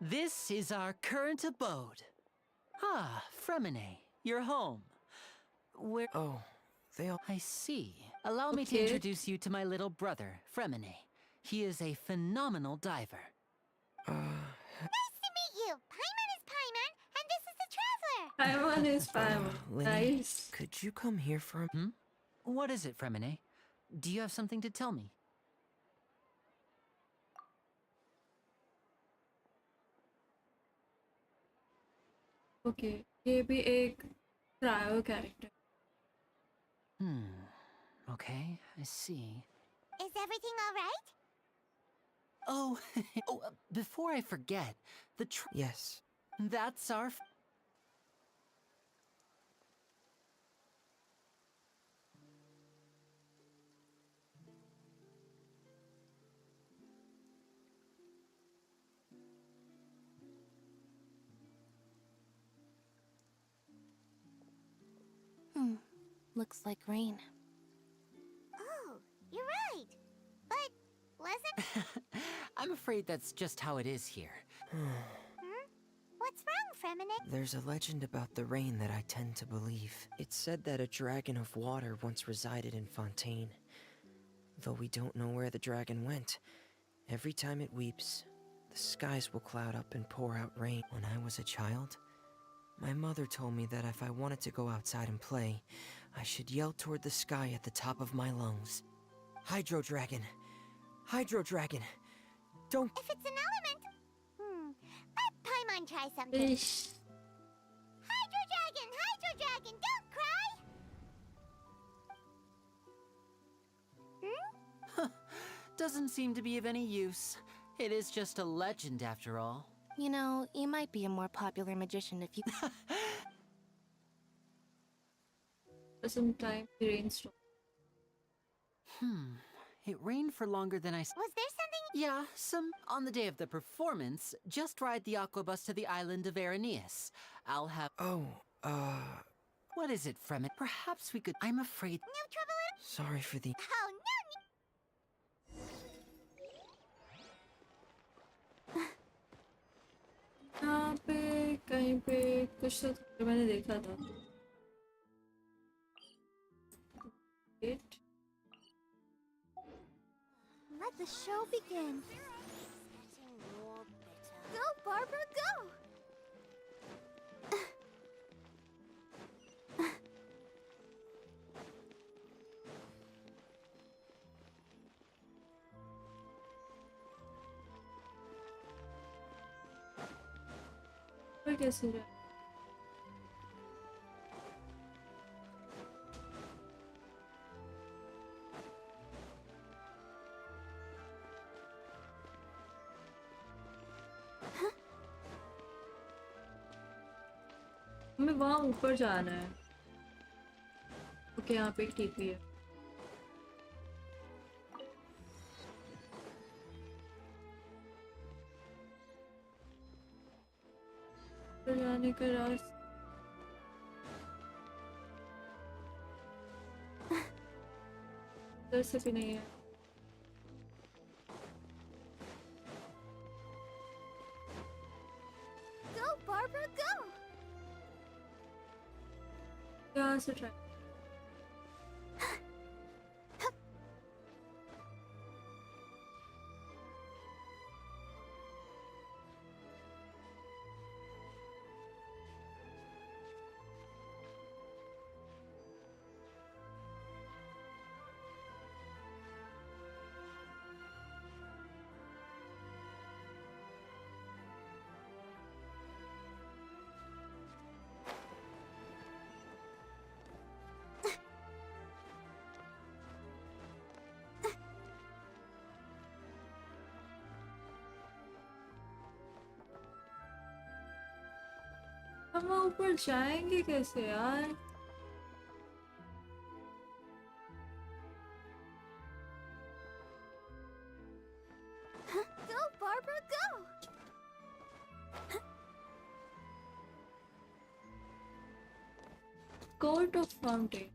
This is our current abode. Ah, Fremine, your home. Where? Oh, they all. I see. Allow me to Okay. introduce you to my little brother, Fremine. He is a phenomenal diver. nice to meet you. Paimon is Paimon, and this is the Traveler. Paimon is Paimon. Lenny, Nice. could you come here for a... What is it, Fremine? Do you have something to tell me? Okay, ये भी एक trio character. Okay, I see. Is everything all right? Oh, before I forget, Yes. that's our... Looks like rain. Oh, you're right. But wasn't... I'm afraid that's just how it is here. What's wrong, Fremine? There's a legend about the rain that I tend to believe. It's said that a dragon of water once resided in Fontaine. Though we don't know where the dragon went, every time it weeps, the skies will cloud up and pour out rain. When I was a child, my mother told me that if I wanted to go outside and play, I should yell toward the sky at the top of my lungs. Hydro Dragon! Hydro Dragon! Don't... If it's an element... Let Paimon try something. इश, Hydro Dragon, don't cry! Doesn't seem to be of any use. It is just a legend after all. You know, you might be a more popular magician if you... some time rainstorm. It rained for longer than I... Was there something... Yeah, some... On the day of the performance, just ride the aquabus to the island of Araneus. I'll have... Oh, What is it, Fremit? Perhaps we could... I'm afraid... No trouble at... sorry for the... Oh, यहाँ पे कहीं पे कुछ तो मैंने देखा था। Wait. Let the show begin. Go, Barbara, go! पर कैसे जाए? हमें वहाँ ऊपर जाना है। ओके, यहाँ पे एक टीपी है। ऊपर जाने का रास्ता इधर से भी नहीं है। Go, Barbara, go! यहाँ से ट्राई। हम ऊपर जाएंगे कैसे यार? Go, Barbara, go! Court of Fountain.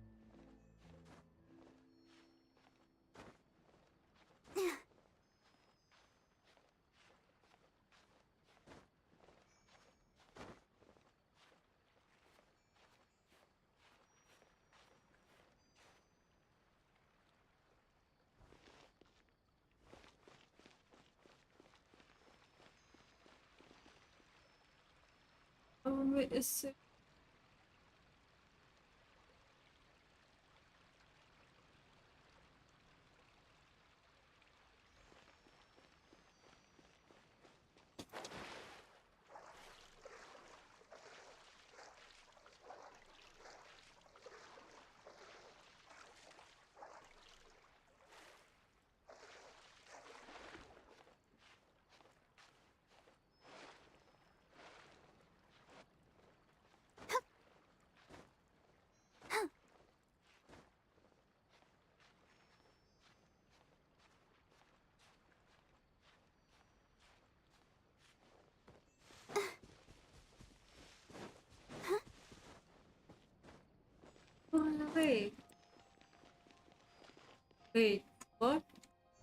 अब हमें इससे wait, wait, what?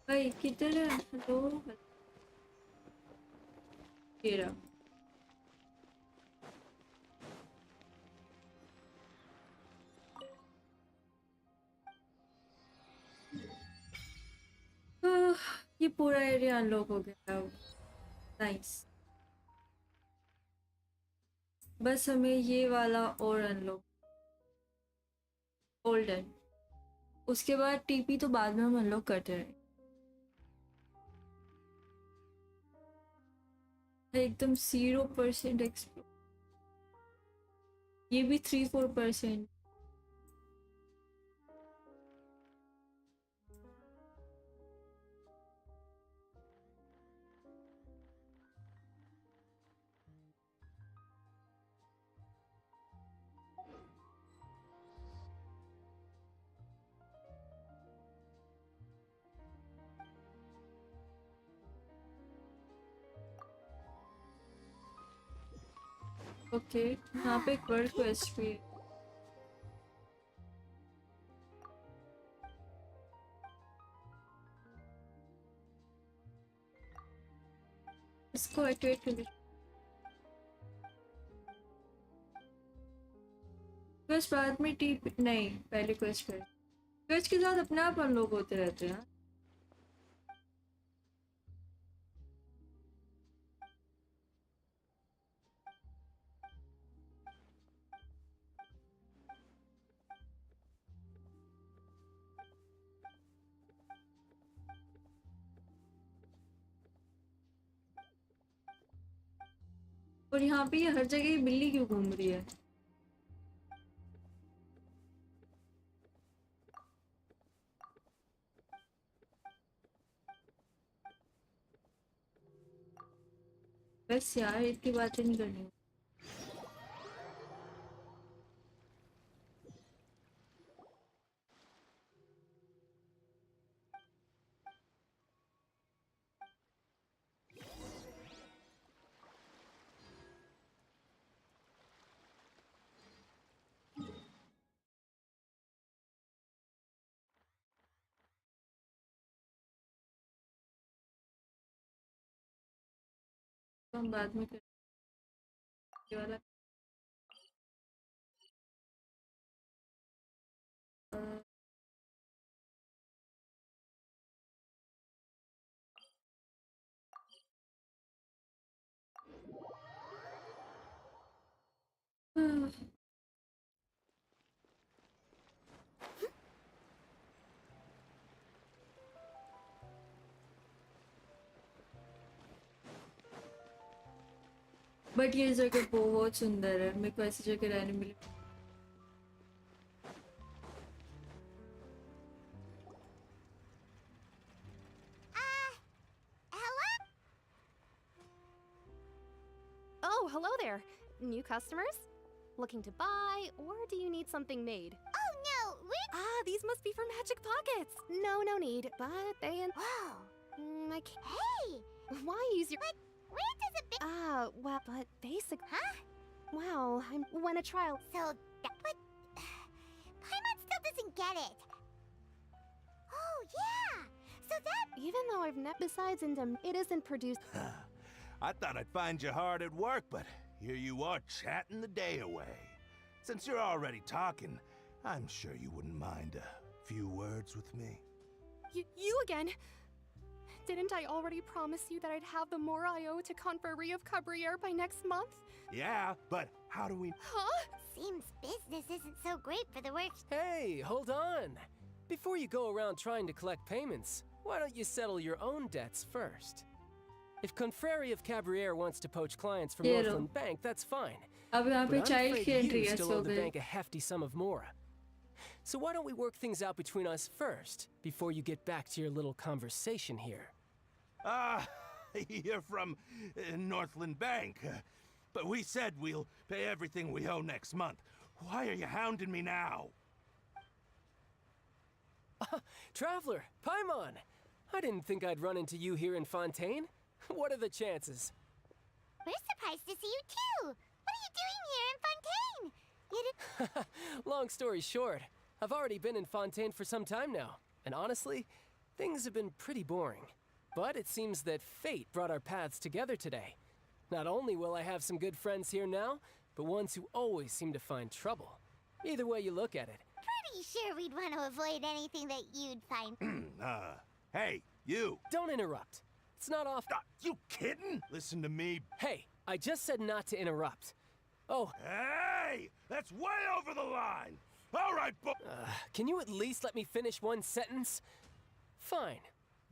Wait, किधर है? Hello, ये रहा. ये पूरा एरिया अनलॉक हो गया अब. नाइस. बस हमें ये वाला और अनलॉक. गोल्डन. उसके बाद टीपी तो बाद में हम अनलॉक करते रहे. एकदम 0% एक्सप्लोर. ये भी 3-4%. ओके, यहाँ पे एक वर्ल्ड क्वेस्ट भी है. इसको एक्टिवेट कर. क्वेस्ट बाद में टीपी नहीं, पहले क्वेस्ट कर. क्वेस्ट के साथ अपने आप अनलॉक होते रहते हैं. और यहाँ पे ये हर जगह ये बिल्ली क्यों घूम रही है? बस यार इतनी बातें नहीं करनी. तो हम बाद में कर. ये वाला बट ये जगह बहुत सुंदर है. मेरे को ऐसी जगह रहने मिली. Hello? Oh, hello there. New customers? Looking to buy, or do you need something made? Oh no, we're... Ah, these must be for magic pockets. No need. But they... Whoa. I can't... Hey! Why use your... But where does it... well, but basic... Huh? Wow, when a trial... So, but... Paimon still doesn't get it. Oh, yeah! So that... Even though I've besides it isn't produced... I thought I'd find you hard at work, but here you are chatting the day away. Since you're already talking, I'm sure you wouldn't mind a few words with me. You again? Didn't I already promise you that I'd have the more I owe to Confrérie of Cabriere by next month? Yeah, but how do we... Huh? Seems business isn't so great for the work... Hey, hold on. Before you go around trying to collect payments, why don't you settle your own debts first? If Confrérie of Cabriere wants to poach clients from Northland Bank, that's fine. अब यहाँ पे But I'm child afraid खेल you रही है still owe the सुबह. bank a hefty sum of mora. So why don't we work things out between us first, before you get back to your little conversation here? You're from Northland Bank. But we said we'll pay everything we owe next month. Why are you hounding me now? Traveler, Paimon! I didn't think I'd run into you here in Fontaine. What are the chances? We're surprised to see you too! What are you doing here in Fontaine? You did... Long story short, I've already been in Fontaine for some time now, and honestly, things have been pretty boring. But it seems that fate brought our paths together today. Not only will I have some good friends here now, but ones who always seem to find trouble. Either way you look at it. Pretty sure we'd want to avoid anything that you'd find. Hey, you! Don't interrupt. It's not off. You kidding? Listen to me. Hey, I just said not to interrupt. Oh. Hey! That's way over the line! All right, can you at least let me finish one sentence? Fine.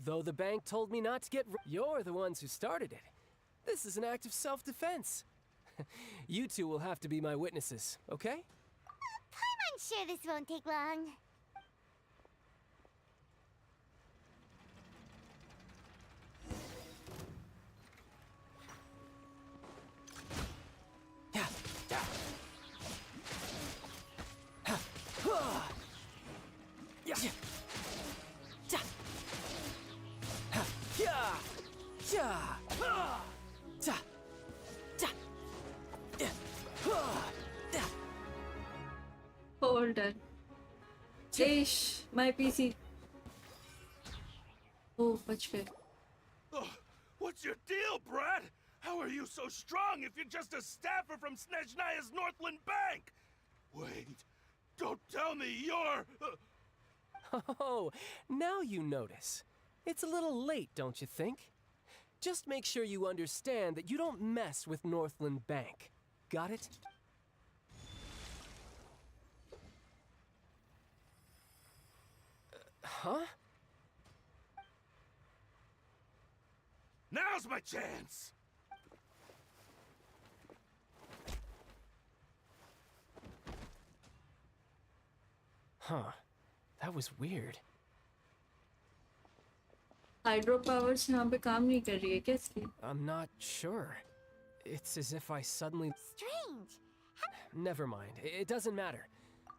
Though the bank told me not to get you're the ones who started it. This is an act of self-defense. You two will have to be my witnesses, okay? I'm sure this won't take long. Hold on. Ish, my PC. Oh, bach gaye. What's your deal, Brad? How are you so strong if you're just a staffer from Snezhnaya's Northland Bank? Wait, don't tell me you're... Oh, now you notice. It's a little late, don't you think? Just make sure you understand that you don't mess with Northland Bank. Got it? Huh? Now's my chance! Huh. That was weird. Hydro powers यहाँ पे काम नहीं कर रही है क्या इसकी? I'm not sure. It's as if I suddenly... Strange. Never mind. It doesn't matter.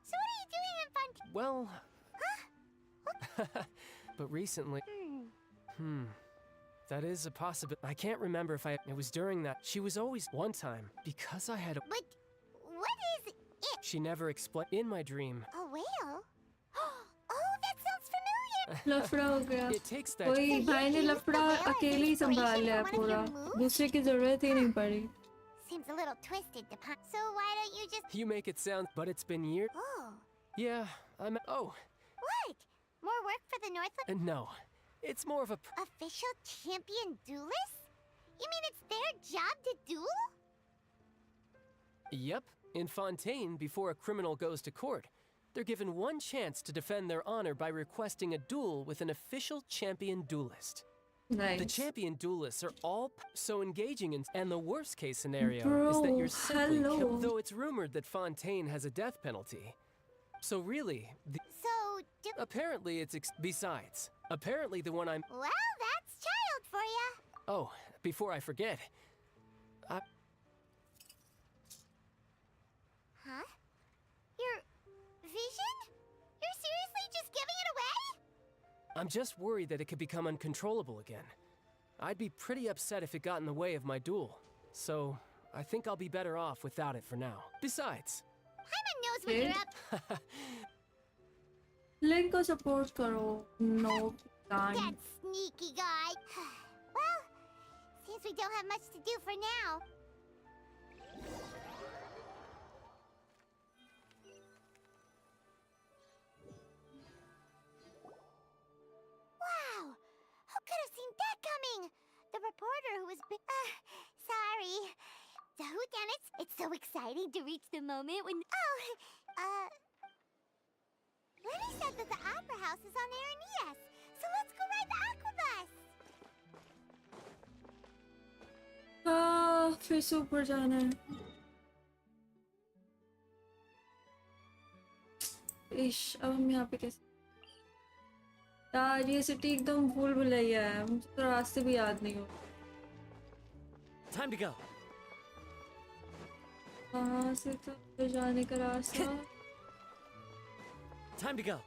So what are you doing in Fontaine? Well... But recently... That is a possibility. I can't remember if it was during that. She was always... One time, because I had a... But what is it? She never explained... In my dream... A whale? Oh, that sounds familiar! लफड़ा हो गया. It takes that... कोई भाई ने लफड़ा अकेले ही संभाल लिया पूरा. दूसरे की जरूरत ही नहीं पड़ी. Seems a little twisted to pun. So why don't you just... You make it sound... But it's been years... Oh. Yeah, I'm... Oh. What? More work for the Northland... No. It's more of a... Official champion duelist? You mean it's their job to duel? Yep. In Fontaine, before a criminal goes to court, they're given one chance to defend their honor by requesting a duel with an official champion duelist. Nice. The champion duelists are all so engaging, and the worst case scenario is that you're simply killed. Though it's rumored that Fontaine has a death penalty. So really... Apparently it's... Besides, apparently the one I'm... Well, that's child for ya. Oh, before I forget... Huh? I'm just worried that it could become uncontrollable again. I'd be pretty upset if it got in the way of my duel. So, I think I'll be better off without it for now. Besides... Paimon knows what you're up. Link को support करो. No, That can't. sneaky guy. Well, seems we don't have much to do for now. Wow! Who could have seen that coming? The reporter who was sorry. The whodunits, it's so exciting to reach the moment when... Lenny said that the Opera House is on Aranias, so let's go ride the Aquabus! फिर से ऊपर जाना है. इश, अब हम यहाँ पे कैसे? यार ये सिटी एकदम भूल भुलैया है. मुझे तो रास्ते भी याद नहीं हो. Time to go. कहाँ से तो जाने का रास्ता? Time to go.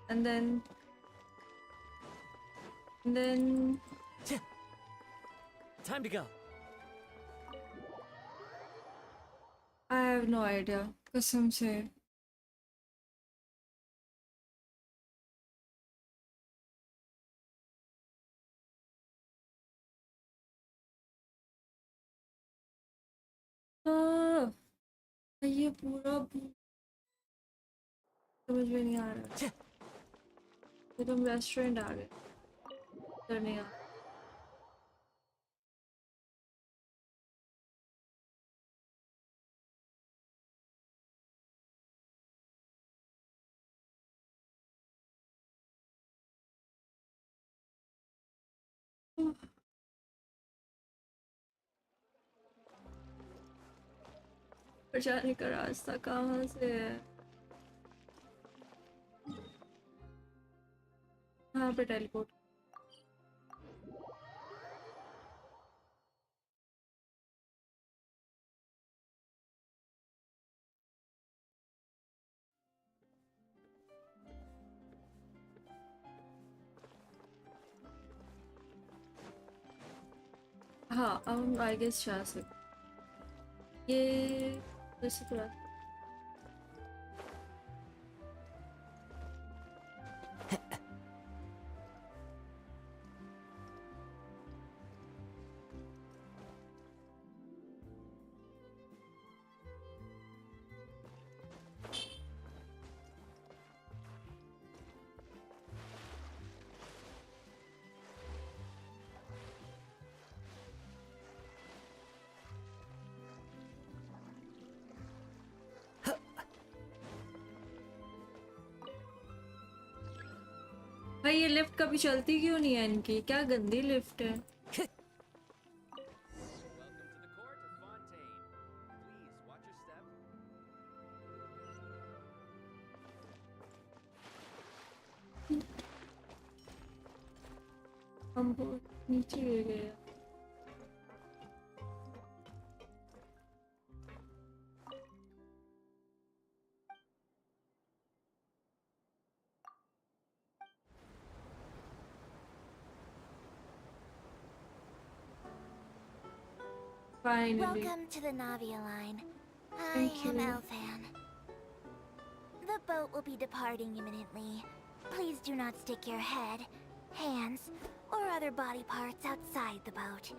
And then Time to go. I have no idea. कसम से. ये पूरा समझ में नहीं आ रहा. ये तुम रेस्टोरेंट आ गए. इधर नहीं आ. पर जाने का रास्ता कहाँ से है? यहाँ पे टेलीपोर्ट. हाँ, अब हम आई गेस जा सकते. ये वैसे थोड़ा भाई ये लिफ्ट कभी चलती क्यों नहीं है इनकी? क्या गंदी लिफ्ट है. हम बहुत नीचे गिर गए. Finally. Welcome to the Navia line. I Thank am you. Elfan. The boat will be departing imminently. Please do not stick your head, hands, or other body parts outside the boat.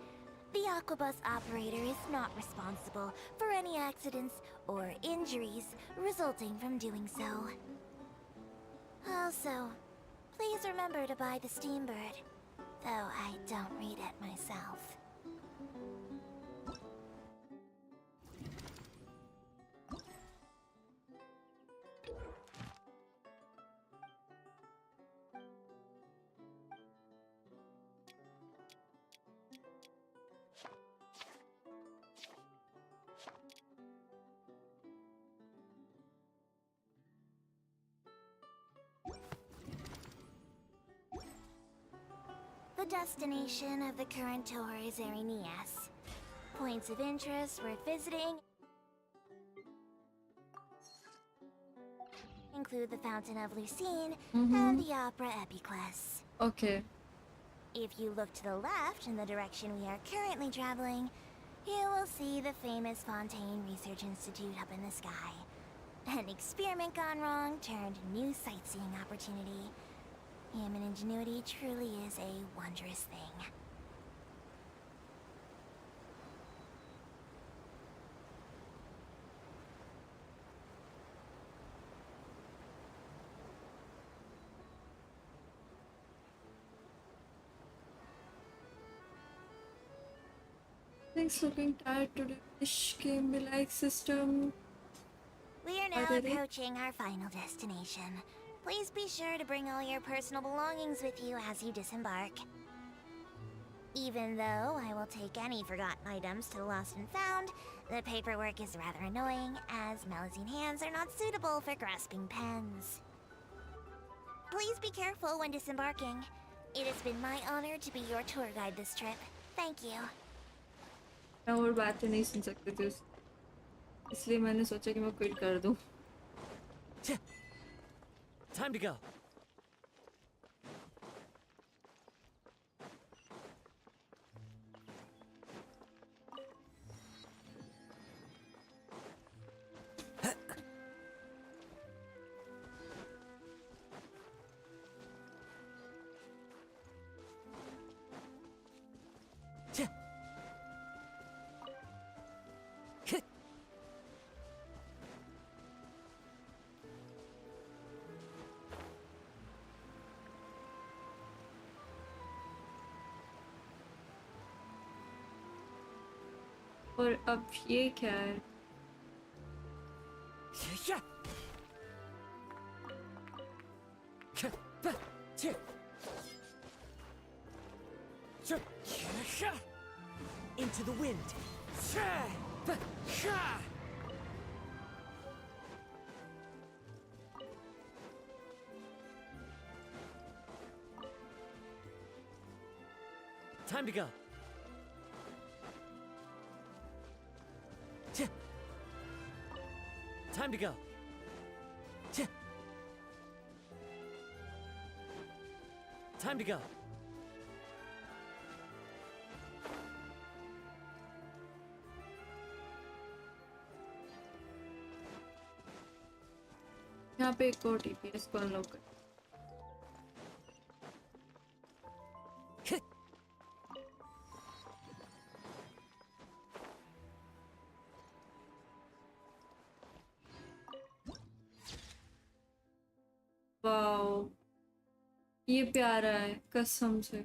The Aquabus operator is not responsible for any accidents or injuries resulting from doing so. Also, please remember to buy the Steambird, though I don't read it myself. destination of the current tour is Erinias. Points of interest worth visiting include the Fountain of Lucine and the Opera Epiclese. Okay. If you look to the left in the direction we are currently traveling, you will see the famous Fontaine Research Institute up in the sky. An experiment gone wrong turned new sightseeing opportunity. Human ingenuity truly is a wondrous thing. Things looking tired today. This game be like system. We are now Are they? approaching our final destination. Please be sure to bring all your personal belongings with you as you disembark. Even though I will take any forgotten items to the lost and found, the paperwork is rather annoying, as Melusine hands are not suitable for grasping pens. Please be careful when disembarking. It has been my honor to be your tour guide this trip. Thank you. मैं और बातें नहीं सुन सकती थी इसलिए मैंने सोचा कि मैं क्विट कर दूं. Time to go. और अब ये क्या है? Into the wind. Time to go. Time to go. Time to go. यहाँ पे एक और TPS को अनलॉक कर. वाओ, ये प्यारा है कसम से.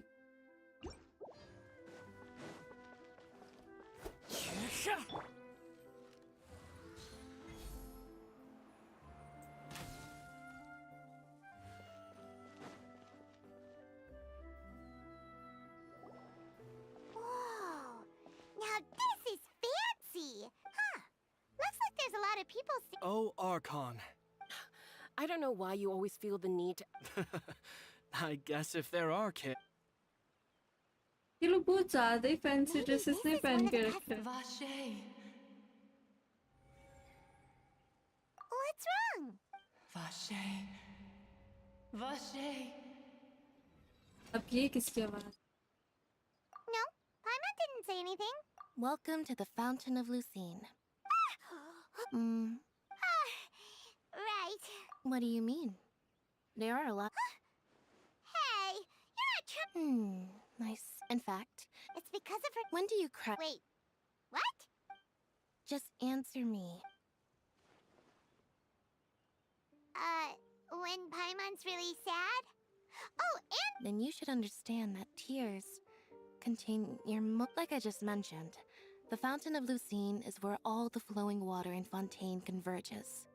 Whoa! Now this is fancy! Huh. Looks like there's a lot of people Oh, Archon. I don't know why you always feel the need to... I guess if there are kids... ये लोग बहुत ज़्यादा ही fancy dresses नहीं पहन के रखे हैं. What's wrong? अब ये किसकी आवाज़? No, Paimon didn't say anything. Welcome to the Fountain of Lucine. Right. What do you mean? There are a lot. Hey, you're not Nice. In fact, It's because of her. when do you cry? Wait. What? Just answer me. When Paimon's really sad? Oh, and Then you should understand that tears contain like I just mentioned. The Fountain of Lucine is where all the flowing water in Fontaine converges.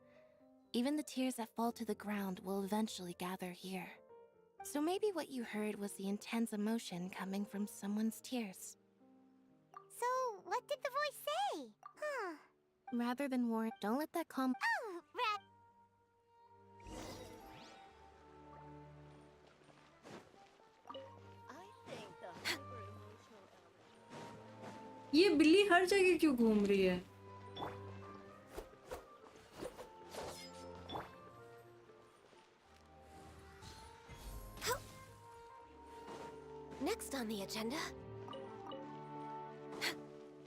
Even the tears that fall to the ground will eventually gather here. So maybe what you heard was the intense emotion coming from someone's tears. so what did the voice say? Huh. Rather than warn, don't let that calm. Oh, right. I think the ये बिल्ली हर जगह क्यों घूम रही है? Next on the agenda.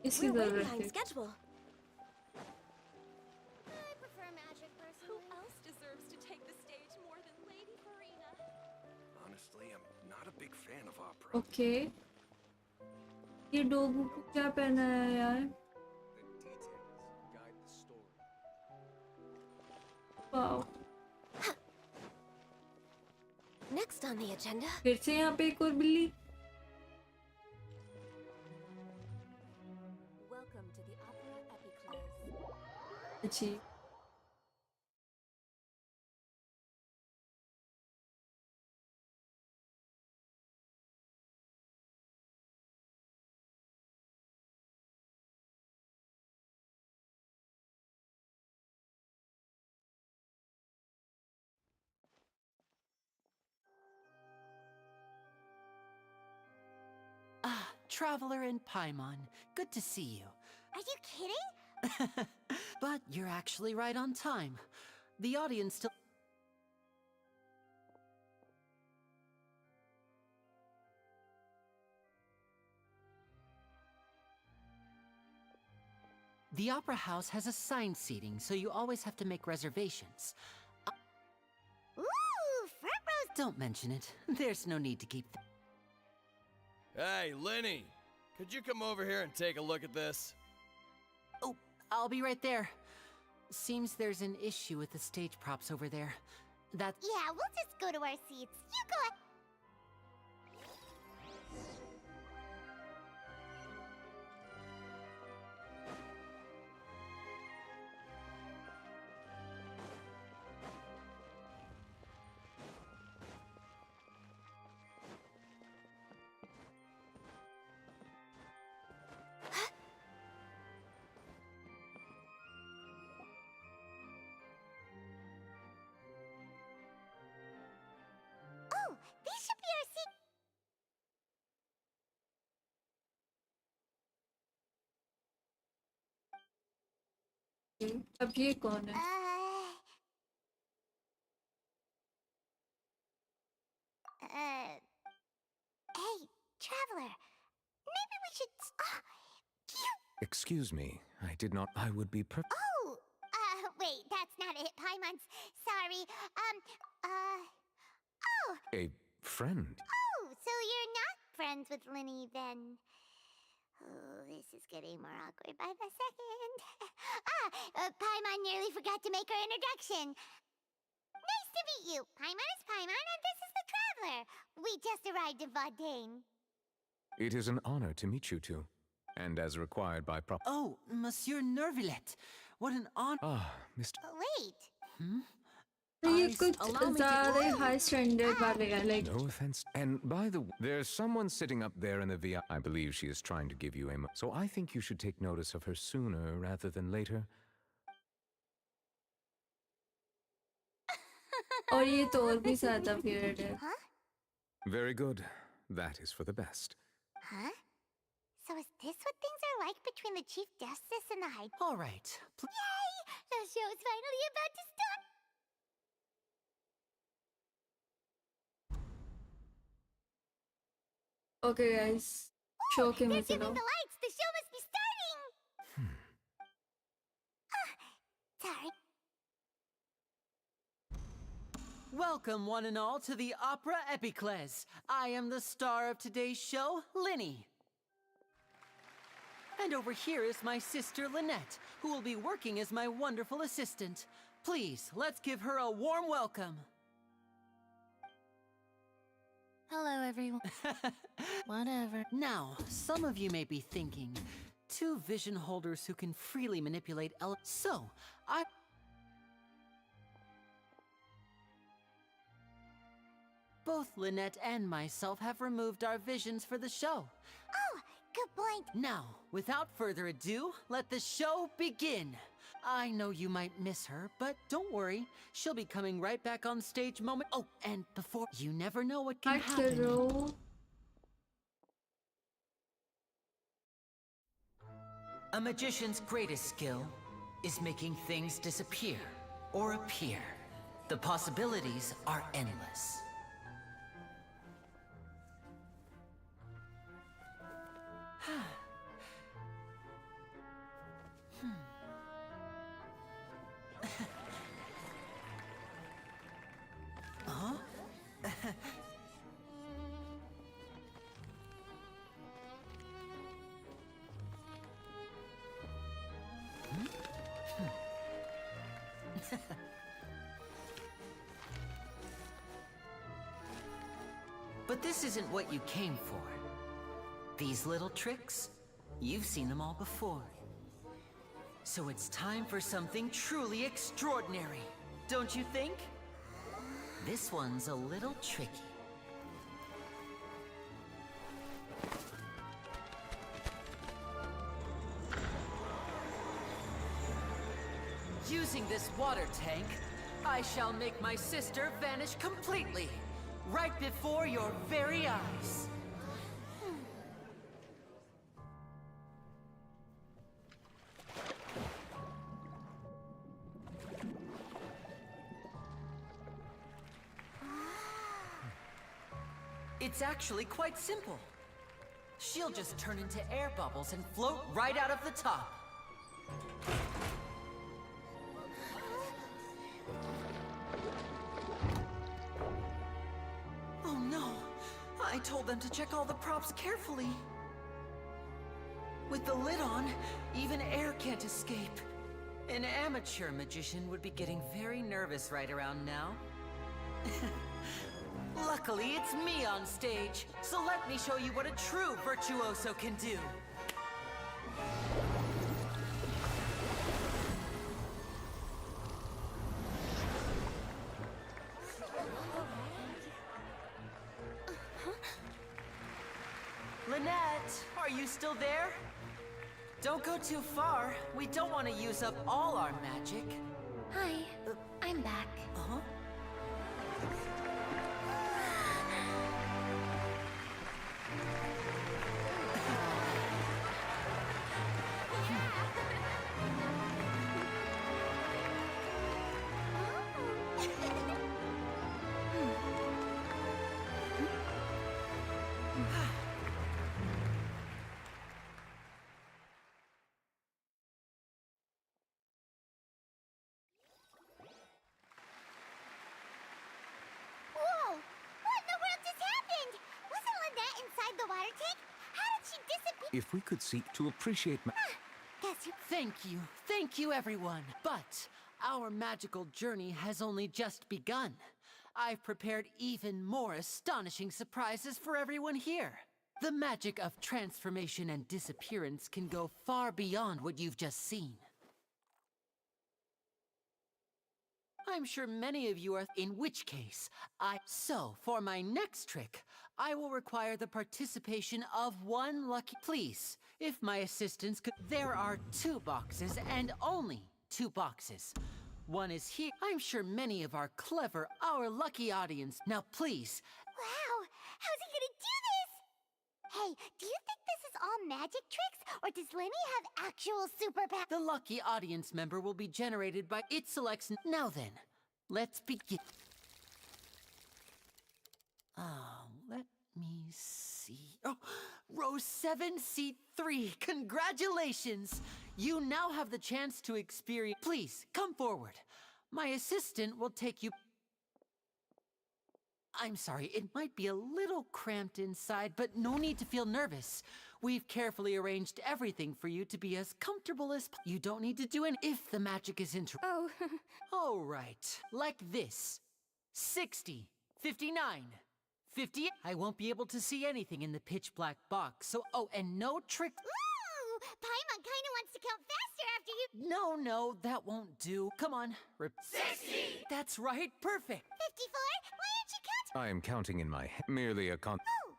इसकी We're way जरूरत behind है. schedule. I prefer magic personally. Who else deserves to take the stage more than Lady Farina? Honestly, I'm not a big fan of opera. Okay. ये डोगू को क्या पहना है यार? The details guide the story. Wow. Next on the agenda. फिर से यहाँ पे एक और बिल्ली. Welcome to the Opera Epiclese. अच्छी. Ah, Traveler and Paimon. Good to see you. Are you kidding? But you're actually right on time. The audience still... The Opera House has assigned seating, so you always have to make reservations. Ooh, front rows. Don't mention it. There's no need to keep... Hey, Lenny! Could you come over here and take a look at this? Oh, I'll be right there. Seems there's an issue with the stage props over there. That... Yeah, we'll just go to our seats. You go ahead. Oh, these should be our seats. अब ये कौन है? Hey, Traveler. Maybe we should. Excuse me, I did not. I would be Oh, wait, that's not it, Paimon's. Sorry. Oh, a friend. so you're not friends with Linny then? Oh, this is getting more awkward by the second. Paimon nearly forgot to make her introduction. Nice to meet you. Paimon is Paimon, and this is the Traveler. We just arrived in Fontaine. It is an honor to meet you two, and as required by prop. Oh, Monsieur Nervillet. What an honor. Ah, Mr. Wait. तो ये कुछ ज़्यादा high standard वाले हैं, like. No offense. And by the way, there's someone sitting up there in the VIP. I believe she is trying to give you a. So I think you should take notice of her sooner rather than later. और ये तो और भी ज़्यादा weird है. Huh? Very good. That is for the best. Huh? So is this what things are like between the Chief Justice and the High... All right. Yay! The show's finally about to start! Okay, guys. Show के They're में dimming चलो. the lights! The show must be starting! Sorry. Welcome, one and all, to the Opera Epiclese. I am the star of today's show, Linny. And over here is my sister, Lynette, who will be working as my wonderful assistant. Please, let's give her a warm welcome. Hello, everyone. Whatever. Now, some of you may be thinking, two vision holders who can freely manipulate So, Both Lynette and myself have removed our visions for the show. Oh, good point. Now, without further ado, let the show begin. I know you might miss her, but don't worry. She'll be coming right back on stage moment. Oh, and before you never know what can happen. A magician's greatest skill is making things disappear or appear. The possibilities are endless. Huh? But this isn't what you came for. These little tricks, you've seen them all before. So it's time for something truly extraordinary, don't you think? This one's a little tricky. Using this water tank, I shall make my sister vanish completely, right before your very eyes. It's actually quite simple. She'll just turn into air bubbles and float right out of the top. Oh no! I told them to check all the props carefully. With the lid on, even air can't escape. An amateur magician would be getting very nervous right around now. Luckily, it's me on stage, so let me show you what a true virtuoso can do. Lynette, are you still there? Don't go too far. We don't want to use up all our magic. Hi, I'm back. Uh-huh. Whoa! What in the world just happened? Wasn't Lynette inside the water tank? How did she disappear? If we could seek to appreciate Guess you... Thank you everyone. But our magical journey has only just begun. I've prepared even more astonishing surprises for everyone here. The magic of transformation and disappearance can go far beyond what you've just seen. I'm sure many of you are, in which case, So, for my next trick, I will require the participation of one lucky... Please, if my assistants could... There are 2 boxes, and only 2 boxes. One is here. I'm sure many of our lucky audience... Now, please... Wow! How's he gonna do this? Hey, do you think this is all magic tricks? Or does Lenny have actual superpowers? The lucky audience member will be generated by... It selects... Now then, let's begin. Let me see... Oh, row 7, seat 3. Congratulations! You now have the chance to experience... Please, come forward. My assistant will take you... I'm sorry, it might be a little cramped inside, but no need to feel nervous. We've carefully arranged everything for you to be as comfortable as... You don't need to do it if the magic is Oh. All right, like this. 60, 59, 50... I won't be able to see anything in the pitch black box, so... Oh, and no trick... Ooh! Paimon kinda wants to count faster after you... No, that won't do. Come on. 60! That's right, perfect. 54? Why aren't you counting? I am counting in my head. Merely a con. Oh!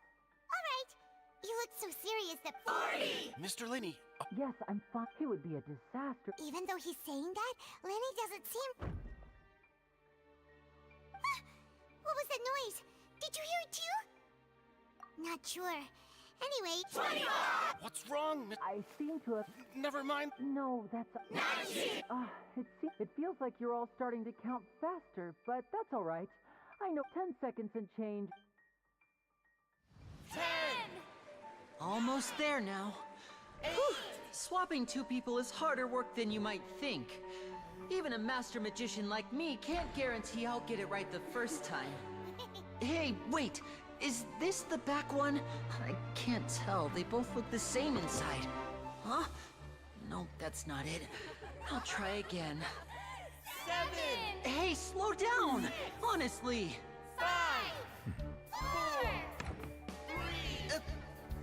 Alright. You look so serious that... 40! Mr. Linney! Yes, I'm fine. It would be a disaster. Even though he's saying that, Lenny doesn't seem... What was that noise? Did you hear it too? Not sure. Anyway, What's wrong? I seem to have... Never mind. No, that's... it feels like you're all starting to count faster, but that's all right. I know 10 seconds and change. 10! Almost there now. Whew. Swapping two people is harder work than you might think. Even a master magician like me can't guarantee I'll get it right the first time. Hey, wait! Is this the back one? I can't tell. They both look the same inside. Huh? No, that's not it. I'll try again. 7! Hey, slow down! Honestly! 5, 4, 3,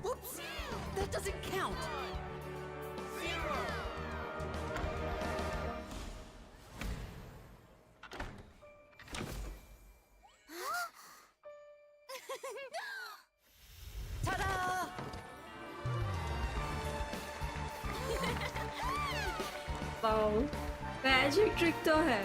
Whoops! That doesn't count! 0. Ta-da! Wow magic trick तो है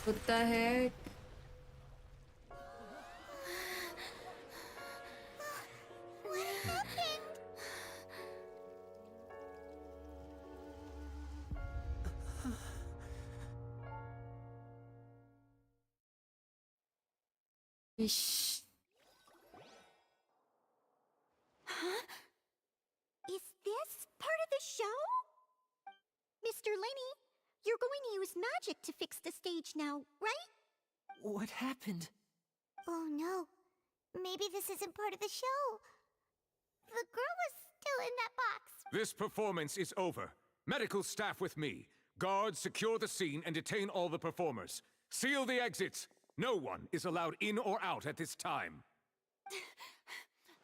होता है What happened? इश Huh? Is this part of the show? Mr. Lenny, you're going to use magic to fix the stage now, right? What happened? Oh no. Maybe this isn't part of the show. The girl was still in that box. This performance is over. Medical staff with me. Guards, secure the scene and detain all the performers. Seal the exits. No one is allowed in or out at this time.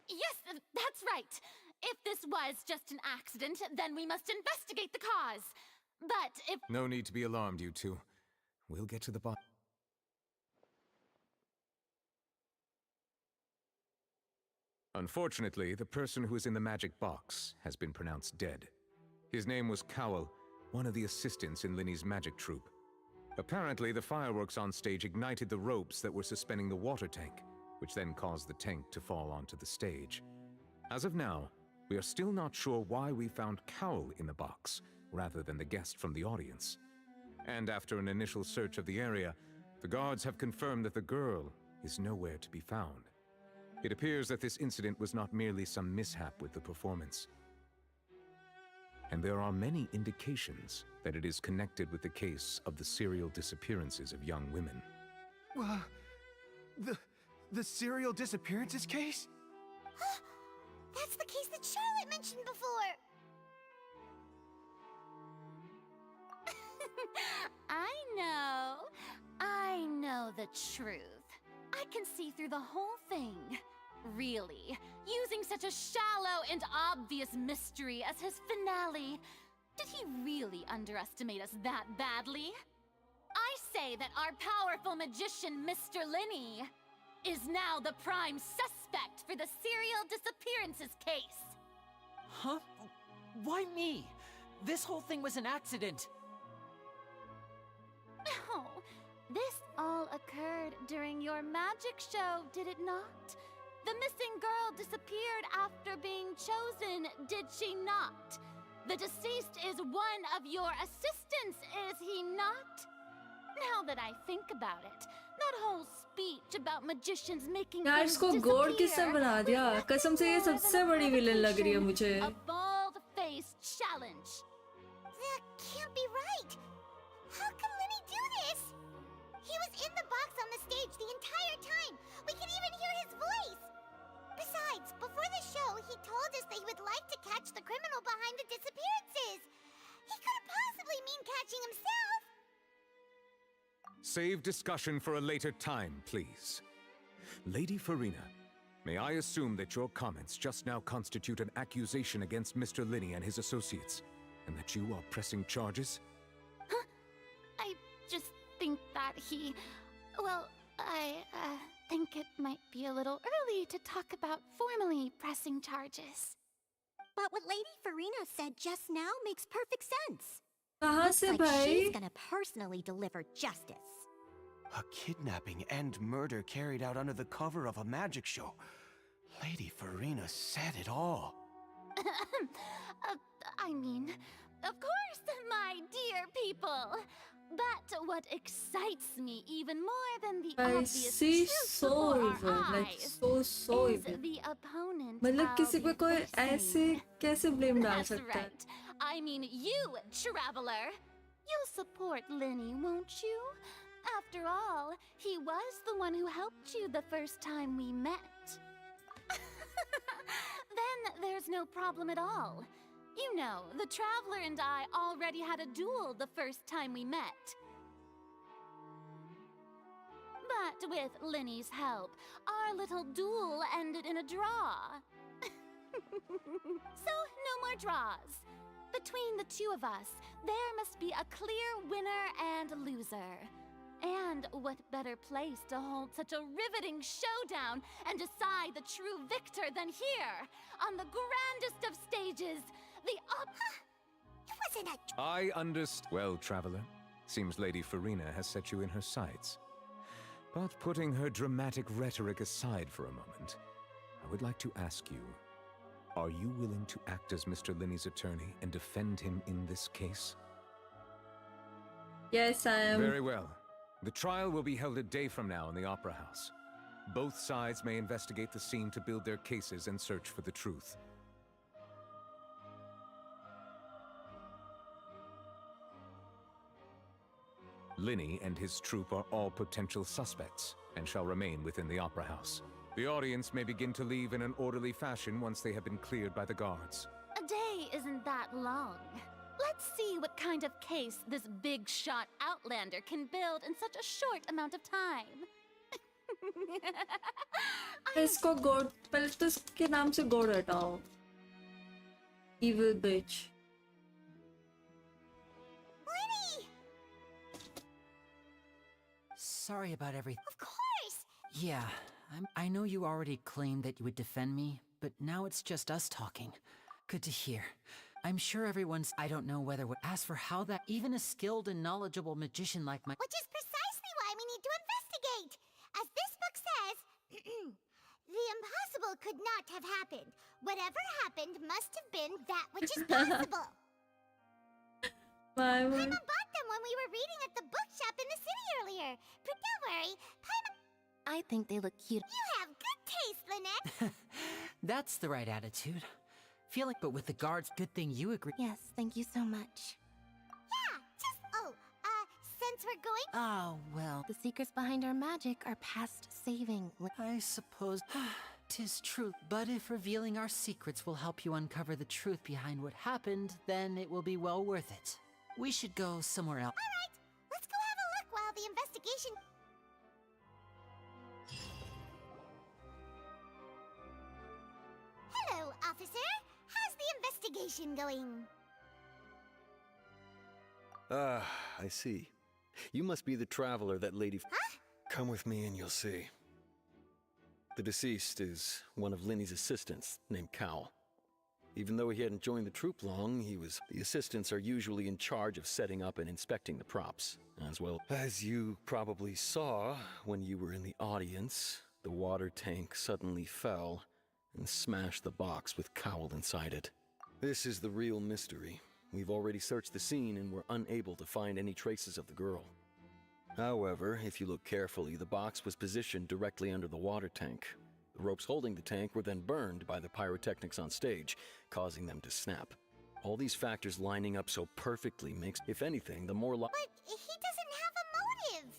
Yes, that's right. If this was just an accident, then we must investigate the cause. But if... No need to be alarmed, you two. We'll get to the bottom. Unfortunately, the person who is in the magic box has been pronounced dead. His name was Cowell, one of the assistants in Linny's magic troupe. Apparently, the fireworks on stage ignited the ropes that were suspending the water tank, which then caused the tank to fall onto the stage. As of now, we are still not sure why we found Cowell in the box, rather than the guest from the audience. And after an initial search of the area, the guards have confirmed that the girl is nowhere to be found. It appears that this incident was not merely some mishap with the performance. And there are many indications that it is connected with the case of the serial disappearances of young women. The serial disappearances case? That's the case that Charlotte mentioned before. I know the truth. I can see through the whole thing. Really, using such a shallow and obvious mystery as his finale. Did he really underestimate us that badly? I say that our powerful magician, Mr. Linny, is now the prime suspect for the serial disappearances case. Huh? Why me? This whole thing was an accident. Oh, this all occurred during your magic show, did it not? The missing girl disappeared after being chosen, did she not? The deceased is one of your assistants, is he not? Now that I think about it, that whole speech about magicians making यार things इसको गोड किसने बना दिया कसम से ये सबसे बड़ी विलन लग रही है मुझे a bald-faced challenge. That can't be right. How could Lenny do this? He was in the box on the stage the entire time. We can even hear his voice. Besides, before the show, he told us that he would like to catch the criminal behind the disappearances. He couldn't possibly mean catching himself. Save discussion for a later time, please. Lady Farina, may I assume that your comments just now constitute an accusation against Mr. Linny and his associates, and that you are pressing charges? I just think that he... Well, think it might be a little early to talk about formally pressing charges. But what Lady Farina said just now makes perfect sense. कहाँ Looks से like भाई? she's gonna personally deliver justice. A kidnapping and murder carried out under the cover of a magic show. Lady Farina said it all. I mean, of course, my dear people. But what excites me even more than the I obvious see truth so before evil, our like eyes so is evil. the opponent मतलब I'll किसी पे be कोई ऐसे facing. कैसे blame डाल That's सकता है? right. I mean you, traveler. You'll support Linny, won't you? After all, he was the one who helped you the first time we met. Then there's no problem at all. You know, the Traveler and I already had a duel the first time we met. But with Linny's help, our little duel ended in a draw. So, no more draws. Between the two of us, there must be a clear winner and loser. And what better place to hold such a riveting showdown and decide the true victor than here, on the grandest of stages, the It wasn't a... I understand. Well, traveler, seems Lady Farina has set you in her sights. But putting her dramatic rhetoric aside for a moment, I would like to ask you, are you willing to act as Mr. Linney's attorney and defend him in this case? Yes, I am. Very well. The trial will be held a day from now in the Opera House. Both sides may investigate the scene to build their cases and search for the truth. Linney and his troupe are all potential suspects and shall remain within the Opera House. The audience may begin to leave in an orderly fashion once they have been cleared by the guards. A day isn't that long. Let's see what kind of case this big shot outlander can build in such a short amount of time. इसको गोड पहले तो इसके नाम से गोड हटाओ. Evil bitch. Linny! Sorry about everything. Of course! Yeah, I know you already claimed that you would defend me, but now it's just us talking. Good to hear. I'm sure everyone's... I don't know whether would ask for how that... Even a skilled and knowledgeable magician like my... Which is precisely why we need to investigate. As this book says, the impossible could not have happened. Whatever happened must have been that which is possible. My Paimon bought them when we were reading at the bookshop in the city earlier. But don't worry, Paimon... I think they look cute. You have good taste, Lynette. That's the right attitude. Feeling, but with the guards, good thing you agree. Yes, thank you so much. Yeah, just... since we're going... Oh, well. The secrets behind our magic are past saving. I suppose... 'Tis true, but if revealing our secrets will help you uncover the truth behind what happened, then it will be well worth it. We should go somewhere else. All right, let's go have a look while the investigation... Hello, officer. How's the investigation going? Ah, I see. You must be the traveler that Lady... Huh? Come with me and you'll see. The deceased is one of Linny's assistants, named Cowell. Even though he hadn't joined the troupe long, the assistants are usually in charge of setting up and inspecting the props. As well as you probably saw when you were in the audience, the water tank suddenly fell and smashed the box with Cowell inside it. This is the real mystery. We've already searched the scene and were unable to find any traces of the girl. However, if you look carefully, the box was positioned directly under the water tank. The ropes holding the tank were then burned by the pyrotechnics on stage, causing them to snap. All these factors lining up so perfectly makes, if anything, the more But he doesn't have a motive.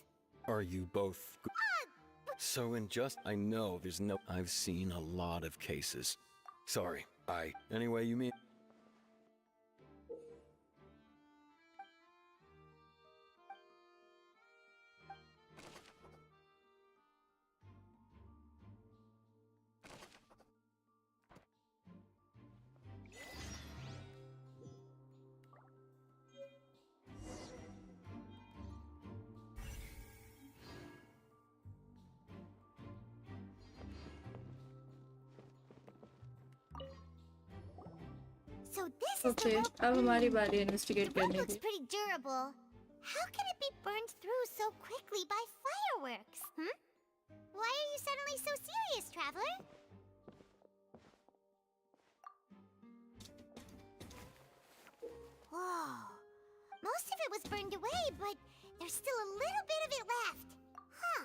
Are you both... So I know there's no... I've seen a lot of cases. Sorry, Anyway, you mean... Okay, अब हमारी बारी investigate The rope करने looks की. pretty durable. How can it be burned through so quickly by fireworks? Why are you suddenly so serious, traveler? Whoa. Most of it was burned away, but there's still a little bit of it left. Huh.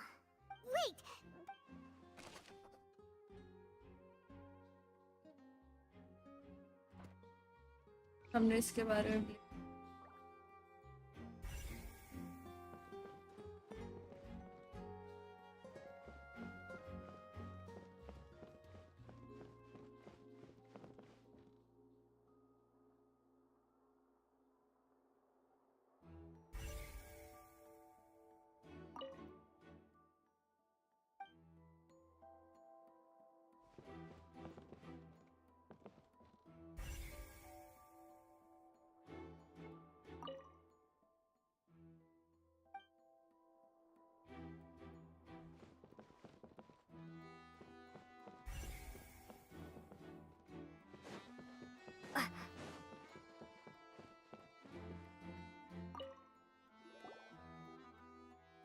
Wait. हमने इसके बारे में भी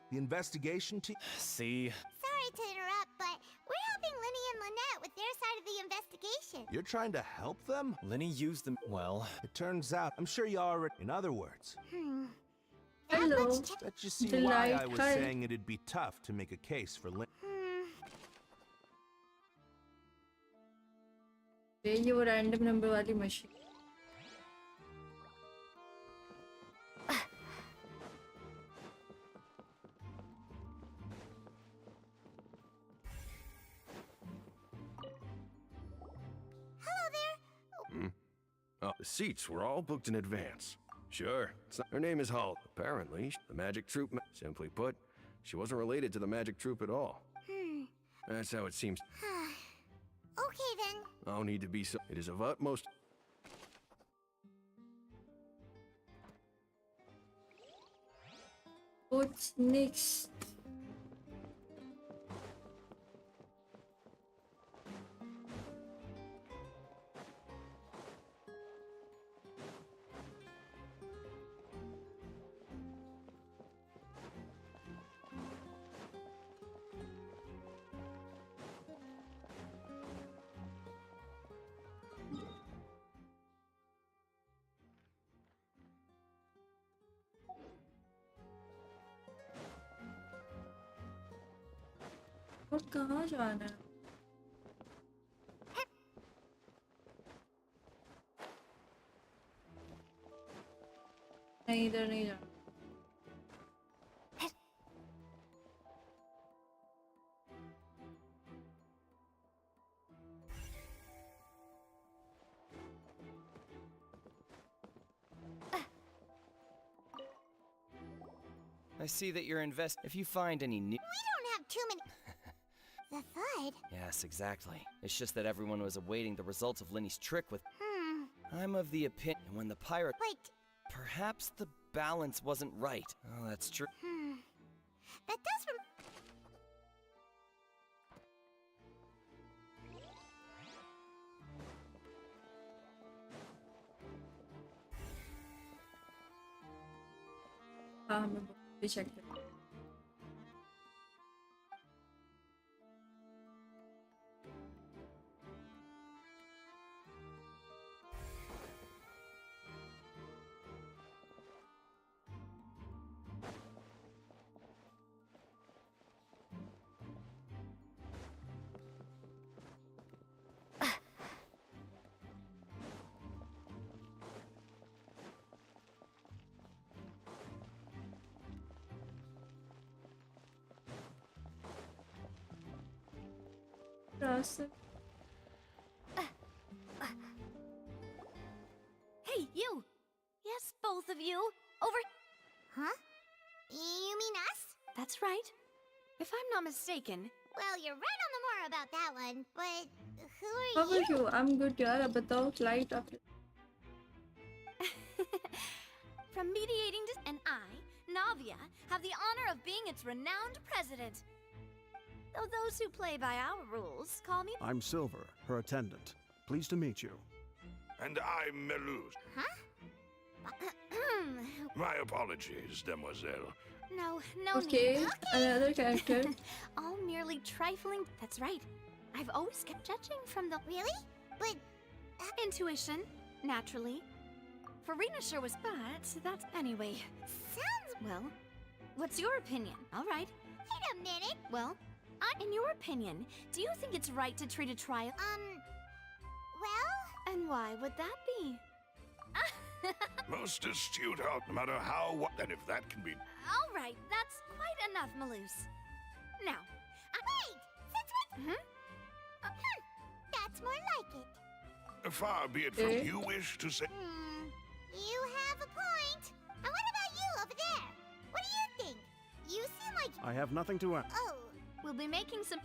The investigation team. See? Sorry to interrupt, but we're helping Linny and Lynette with their side of the investigation. You're trying to help them? Lenny used them. Well, it turns out, I'm sure you already. In other words, Hello. that you see The why light I was cut. saying it'd be tough to make a case for Lynn. ये वो random number वाली machine. Oh, the seats were all booked in advance. Sure. Her name is Hull. Apparently, the magic troupe. Simply put, she wasn't related to the magic troupe at all. That's how it seems. Okay then. No need to be so. It is of utmost. What's next? और कहाँ जाना है? नहीं इधर नहीं जाना. I see that you're if you find any new. We don't have too many. The thud? Yes, exactly. It's just that everyone was awaiting the results of Lenny's trick with. I'm of the opinion when the pirate. Wait. Perhaps the balance wasn't right. Oh, that's true. That does हाँ हमें भी check कर. Hey, you! Yes, both of you! Over... Huh? You mean us? That's right. If I'm not mistaken. Well, you're right on the more about that one, but who are How you? are you? I'm good यार. अब बताओ light after. From mediating and I, Navia, have the honor of being its renowned president. Though those who play by our rules call me... I'm Silver, her attendant. Pleased to meet you. And I'm Meluz. My apologies, demoiselle. No Okay, need. another character. All merely trifling. That's right. I've always kept judging from the. Really? But intuition, naturally. Farina sure was, but that's anyway. Sounds well. What's your opinion? All right. Wait a minute. Well, in your opinion, do you think it's right to treat a trial? Well? And why would that be? Most astute, no matter how what. And if that can be. All right, that's quite enough, Meluz. Now, wait! Since what? That's more like it. Far be it from you wish to say. You have a point. And what about you over there? What do you think? You seem like. I have nothing to add. Oh. We'll be making some.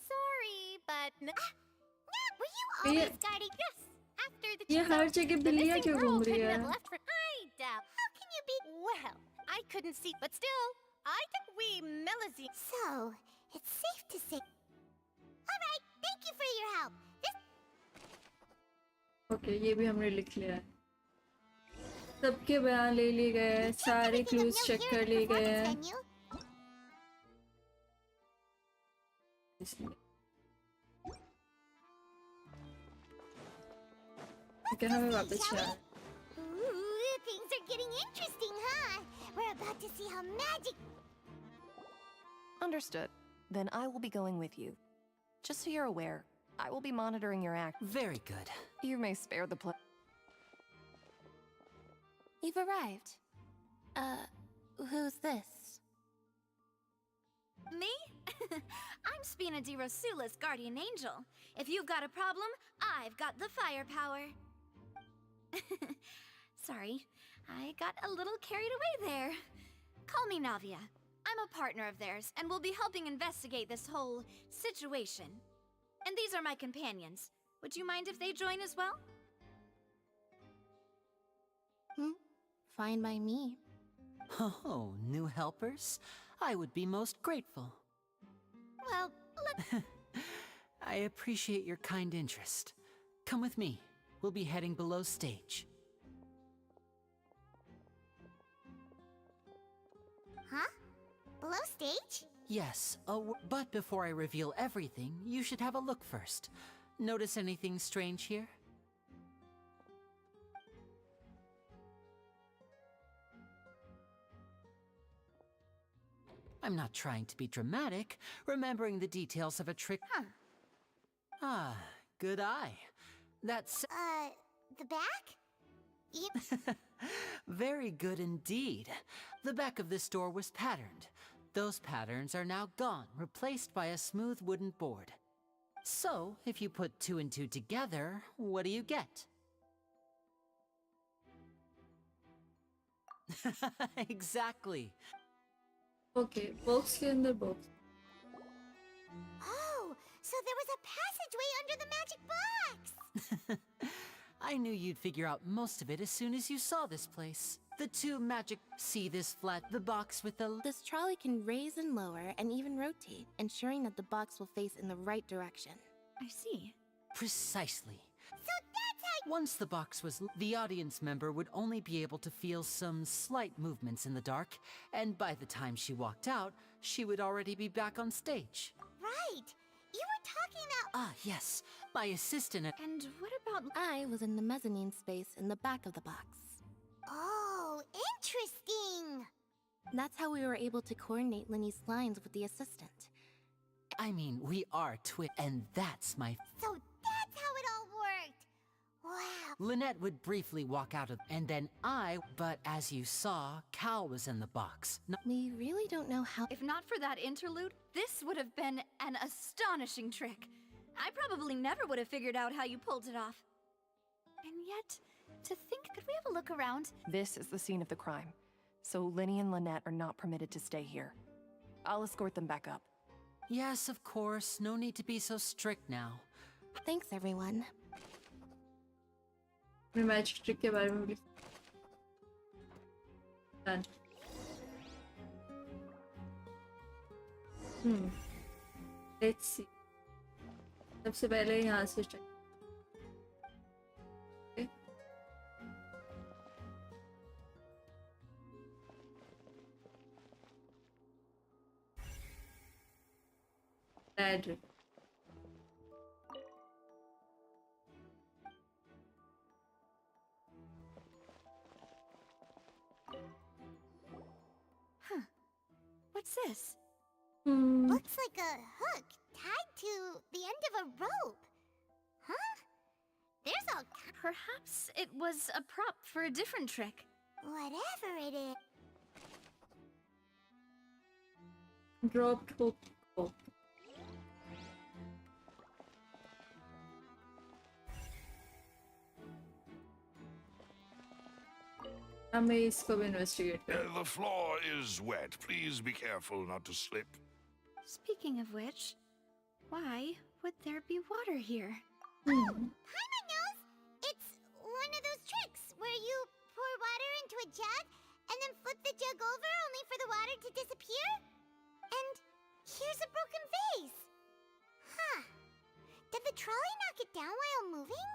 Sorry, but. Were you ये- always guarding? Yes. After the ये हर जगह बिल्लियाँ क्यों घूम रही है? I doubt. How can you be? Well, I couldn't see, but still, I think we Melazine. So, it's safe to say. All right, thank you for your help. Okay ये भी हमने लिख लिया है। सबके बयान ले लिए गए हैं, सारे क्लूज चेक कर लिए गए हैं। ठीक है हमें वापस जाना। Ooh, things are getting interesting, huh? We're about to see how magic. Understood. Then I will be going with you. Just so you're aware, I will be monitoring your act. Very good. You may spare the You've arrived. Who's this? Me? I'm Spina di Rosula's guardian angel. If you've got a problem, I've got the firepower. Sorry, I got a little carried away there. Call me Navia. I'm a partner of theirs, and will be helping investigate this whole situation. And these are my companions. Would you mind if they join as well? Fine by me. Oh, new helpers? I would be most grateful. Well, I appreciate your kind interest. Come with me. We'll be heading below stage. Huh? Below stage? Yes, but before I reveal everything, you should have a look first. Notice anything strange here? I'm not trying to be dramatic, remembering the details of a trick. Ah, good eye. That's... the back? Very good indeed. The back of this door was patterned. Those patterns are now gone, replaced by a smooth wooden board. So, if you put 2 and 2 together, what do you get? Exactly. Okay, box के अंदर box. Oh, so there was a passageway under the magic box! I knew you'd figure out most of it as soon as you saw this place. The 2 magic... See this flat... The box with the... This trolley can raise and lower and even rotate, ensuring that the box will face in the right direction. I see. Precisely. So that's how... Once the box was... The audience member would only be able to feel some slight movements in the dark, and by the time she walked out, she would already be back on stage. Right! You were talking about... Ah, yes. My assistant... And what about... I was in the mezzanine space in the back of the box. Oh, interesting! That's how we were able to coordinate Linny's lines with the assistant. I mean, we are and that's my... So that's how it all worked! Wow! Lynette would briefly walk out of... And then but as you saw, Cal was in the box. We really don't know how... If not for that interlude, this would have been an astonishing trick. I probably never would have figured out how you pulled it off. And yet, to think, could we have a look around? This is the scene of the crime, so Linny and Lynette are not permitted to stay here. I'll escort them back up. Yes, of course. No need to be so strict now. Thanks, everyone. अपने magic trick के बारे में भी done. Let's see, सबसे पहले यहाँ से start. Red. Huh. What's this? Looks like a hook tied to the end of a rope. Huh? There's all Perhaps it was a prop for a different trick. whatever it is. Dropped hook. Oh. हमें इसको भी investigate करना। The floor is wet. Please be careful not to slip. Speaking of which, why would there be water here? Paimon knows! It's one of those tricks where you pour water into a jug and then flip the jug over only for the water to disappear? And here's a broken vase. Huh. Did the trolley knock it down while moving?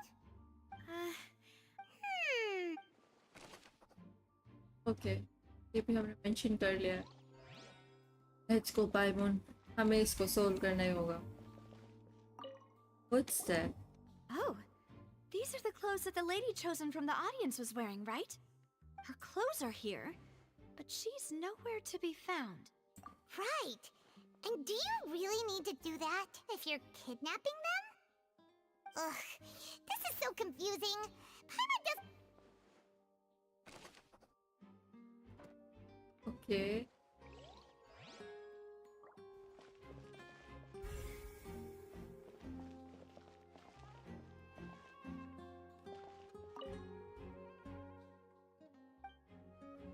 Okay, ये भी हमने mention कर लिया है। Let's go, Paimon. हमें इसको solve करना ही होगा। What's that? Oh, these are the clothes that the lady chosen from the audience was wearing, right? Her clothes are here, but she's nowhere to be found. Right. And do you really need to do that if you're kidnapping them? Ugh, this is so confusing. Paimon does... Okay.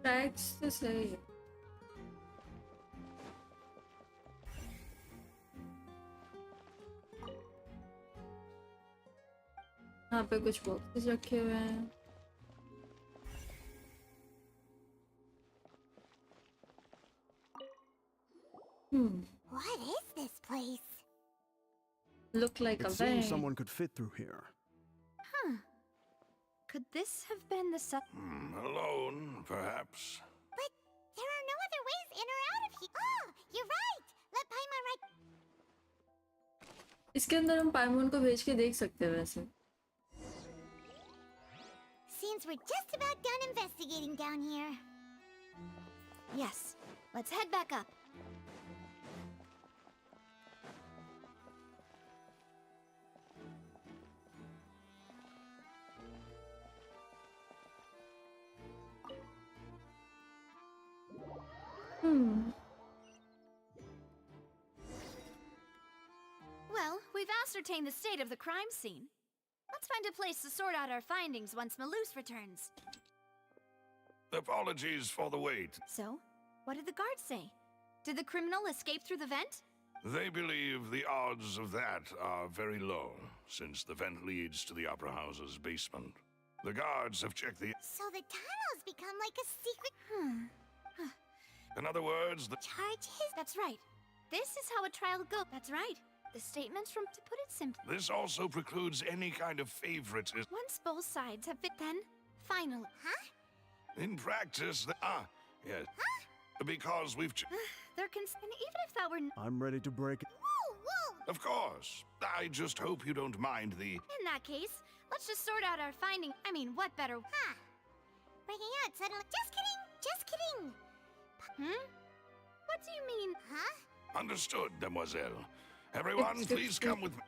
Tracks तो सही है। यहाँ पे कुछ boxes रखे हुए हैं। What is this place? Look like a It seems van. someone could fit through here. Huh. Could this have been the Alone, perhaps. But there are no other ways in or out of here. Oh, you're right. Let Paimon right... इसके अंदर हम पाइमोन को भेज के देख सकते हैं वैसे। Seems we're just about done investigating down here. Yes, let's head back up. Well, we've ascertained the state of the crime scene. Let's find a place to sort out our findings once Malus returns. Apologies for the wait. So, what did the guards say? Did the criminal escape through the vent? They believe the odds of that are very low, since the vent leads to the Opera House's basement. The guards have checked the... So the tunnel's become like a secret... In other words, the... Charge his... That's right. This is how a trial goes. That's right. The statements from... To put it simply... This also precludes any kind of favoritism. Once both sides have been... Then, finally... Huh? In practice, yes. Huh? Because we've... And even if that were... I'm ready to break it. Whoa, whoa! Of course. I just hope you don't mind the... In that case, let's just sort out our finding... I mean, what better... Huh. Breaking out suddenly... Just kidding! Just kidding! What do you mean? Huh? Understood, demoiselle. Everyone, please come with me.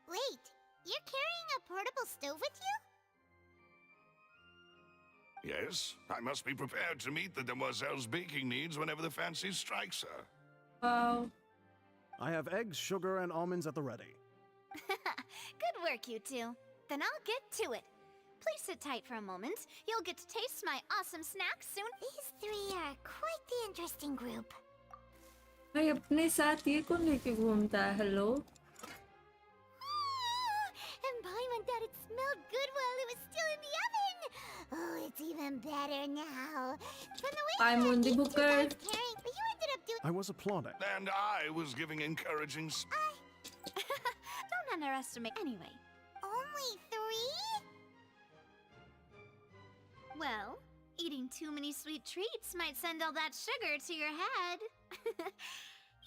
Wait, you're carrying a portable stove with you? Yes, I must be prepared to meet the demoiselle's baking needs whenever the fancy strikes her. Wow. I have eggs, sugar, and almonds at the ready. Good work, you two. Then I'll get to it. Please sit tight for a moment. You'll get to taste my awesome snack soon. These three are quite the interesting group. भाई अपने साथ ये कौन लेके घूमता है? Hello And Paimon thought it smelled good while it was still in the oven. Oh, it's even better now. From the way Paimon the you Booker. guys caring, but you ended up doing. I was applauding. And I was giving encouraging. Don't underestimate. Anyway. Only 3? Well, eating too many sweet treats might send all that sugar to your head.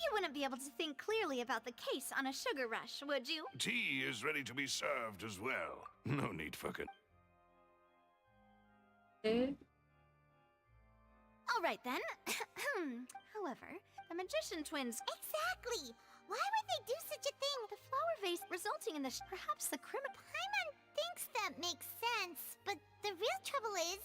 You wouldn't be able to think clearly about the case on a sugar rush, would you? Tea is ready to be served as well. No need for All right then. However, the magician twins. Exactly! Why would they do such a thing? The flower vase resulting in the perhaps the criminal. Paimon thinks that makes sense, but the real trouble is.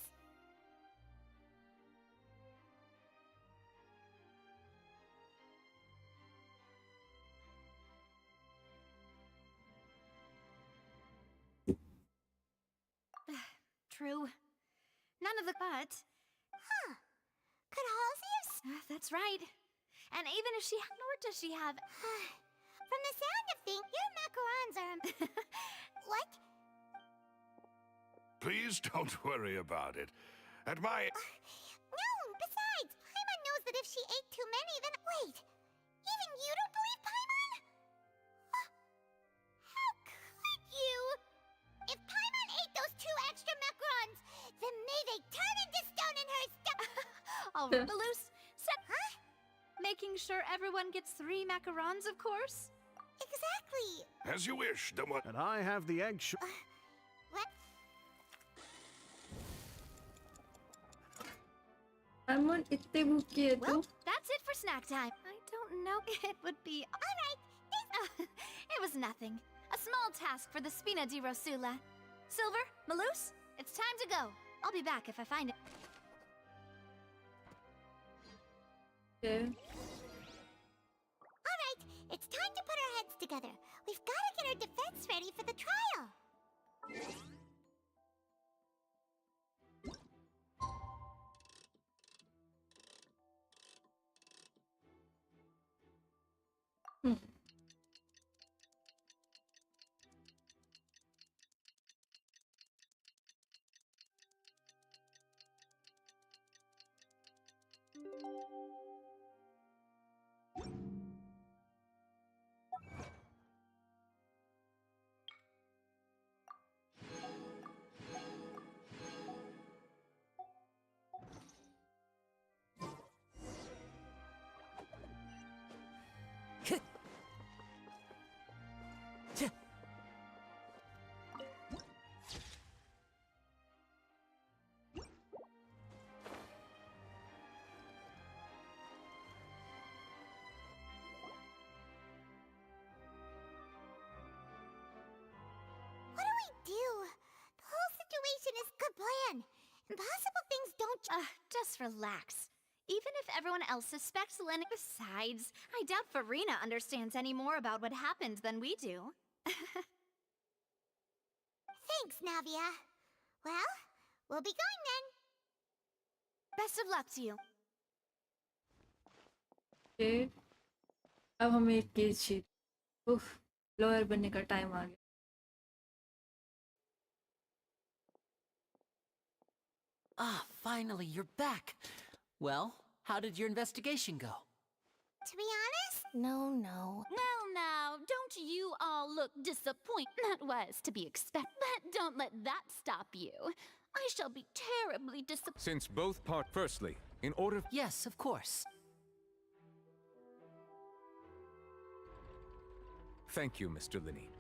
True. None of the but. Huh. Could Halsey have. That's right. And even if she nor does she have. From the sound of things, your macarons are. What? Please don't worry about it. At my. No, besides, Paimon knows that if she ate too many, then. Wait! Even you don't believe Paimon? How could you? If Paimon ate those 2 extra macarons, then may they turn into stone in her All right, Loose. Huh? Making sure everyone gets 3 macarons, of course. Exactly. As you wish, the one. And I have the egg What? Paimon इतने भूखी है तू? Well, that's it for snack time. I don't know. It would be. All right. It was nothing. A small task for the Spina di Rosula. Silver, Maloose, it's time to go. I'll be back if I find it. Okay. All right, it's time to put our heads together. We've got to get our defense ready for the trial. What do we do? The whole situation is good plan. Impossible things don't. Just relax. Even if everyone else suspects Lenny. Besides, I doubt Farina understands any more about what happened than we do. Thanks, Navia. Well, we'll be going then. Best of luck to you. Okay. अब हमें एक case sheet lawyer बनने का time आ गया. Ah, finally, you're back. Well, how did your investigation go? To be honest? No, no. Now, don't you all look disappointed? That was to be expected. But don't let that stop you. I shall be terribly disappointed. Since both firstly, in order. Yes, of course. Thank you, Mr. Linney.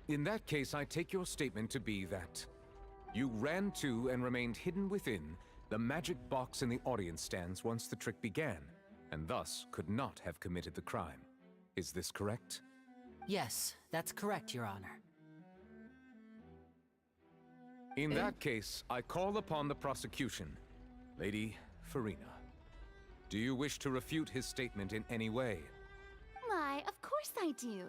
In that case, I take your statement to be that you ran to and remained hidden within the magic box in the audience stands once the trick began, and thus could not have committed the crime. Is this correct? Yes, that's correct, Your Honor. In that case, I call upon the prosecution. Lady Farina, do you wish to refute his statement in any way? Why, of course I do.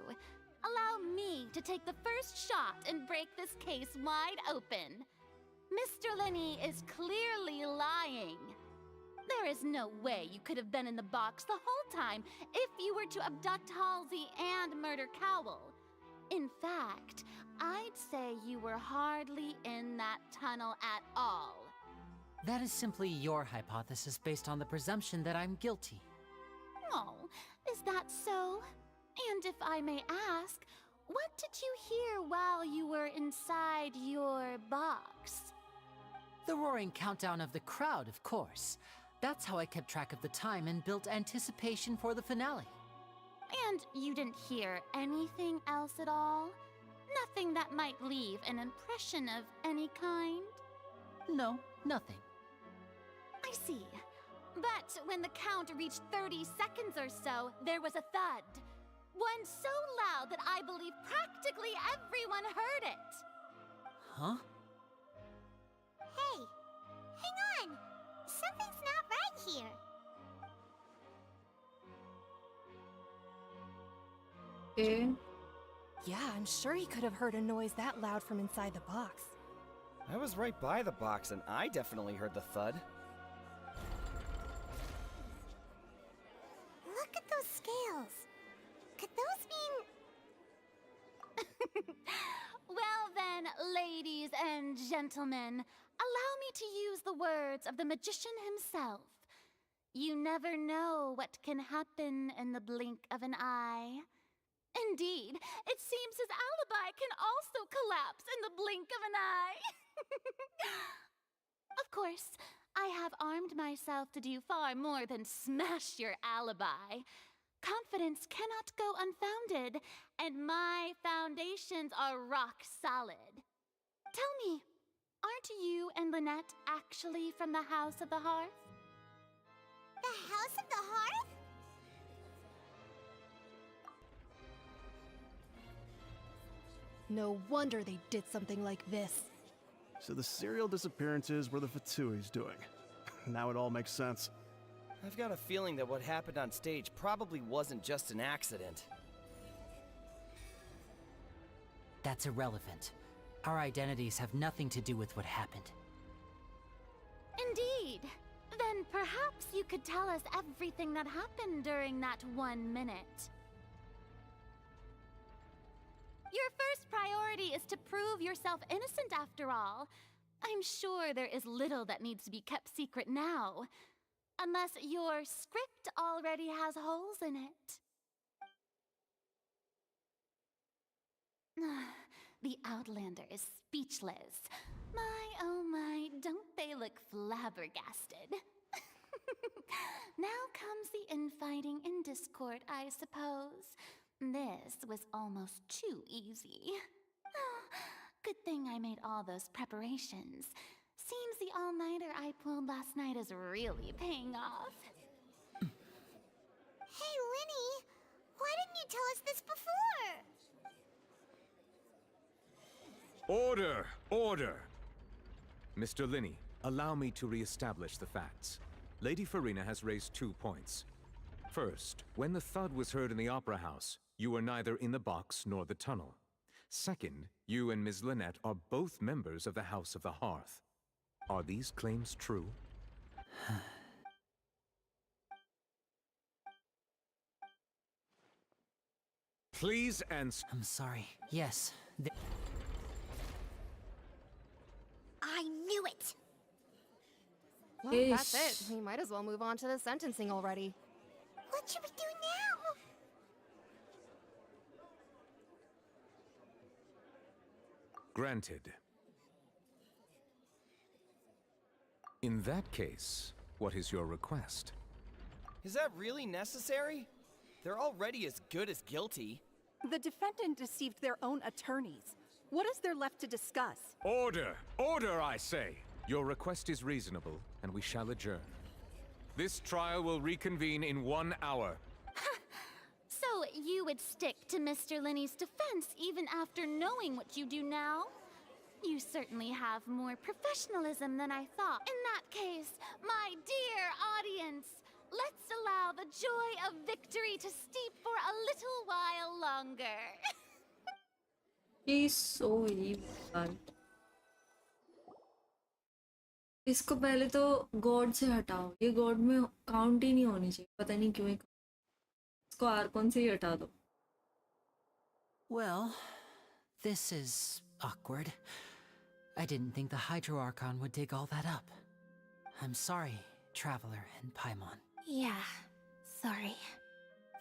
Allow me to take the first shot and break this case wide open. Mr. Linney is clearly lying. There is no way you could have been in the box the whole time if you were to abduct Halsey and murder Cowell. In fact, I'd say you were hardly in that tunnel at all. That is simply your hypothesis based on the presumption that I'm guilty. Oh, is that so? And if I may ask, what did you hear while you were inside your box? The roaring countdown of the crowd, of course. That's how I kept track of the time and built anticipation for the finale. And you didn't hear anything else at all? Nothing that might leave an impression of any kind? No, nothing. I see. But when the count reached 30 seconds or so, there was a thud. One so loud that I believe practically everyone heard it. Huh? Hey, hang on. Something's not right here. Okay. Yeah, I'm sure he could have heard a noise that loud from inside the box. I was right by the box and I definitely heard the thud. Look at those scales. Could those mean... Well then, ladies and gentlemen, allow me to use the words of the magician himself. You never know what can happen in the blink of an eye. Indeed, it seems his alibi can also collapse in the blink of an eye. Of course, I have armed myself to do far more than smash your alibi. Confidence cannot go unfounded, and my foundations are rock solid. Tell me, aren't you and Lynette actually from the House of the Hearth? The House of the Hearth? No wonder they did something like this. So the serial disappearances were the Fatui's doing. Now it all makes sense. I've got a feeling that what happened on stage probably wasn't just an accident. That's irrelevant. Our identities have nothing to do with what happened. Indeed. Then perhaps you could tell us everything that happened during that 1 minute. Your first priority is to prove yourself innocent after all. I'm sure there is little that needs to be kept secret now. Unless your script already has holes in it. The Outlander is speechless. My, oh my, don't they look flabbergasted? Now comes the infighting and discord, I suppose. This was almost too easy. Good thing I made all those preparations. Seems the all-nighter I pulled last night is really paying off. Hey, Linny, why didn't you tell us this before? Order! Order! Mr. Linney, allow me to re-establish the facts. Lady Farina has raised 2 points. First, when the thud was heard in the Opera House, you were neither in the box nor the tunnel. Second, you and Ms. Lynette are both members of the House of the Hearth. Are these claims true? Please answer. I'm sorry. Yes. I knew it! Well, that's it. We might as well move on to the sentencing already. What should we do now? Granted. In that case, what is your request? Is that really necessary? They're already as good as guilty. The defendant deceived their own attorneys. What is there left to discuss? Order! Order, I say! Your request is reasonable, and we shall adjourn. This trial will reconvene in 1 hour. So you would stick to Mr. Linney's defense even after knowing what you do now? You certainly have more professionalism than I thought. In that case, my dear audience, let's allow the joy of victory to steep for a little while longer. He's so evil. इसको पहले तो God से हटाओ, ये God में count ही नहीं होनी चाहिए, पता नहीं क्यों इसको आर्कॉन से ही हटा दो। Well, this is awkward. I didn't think the Hydro Archon would dig all that up. I'm sorry, Traveler and Paimon. Yeah, sorry.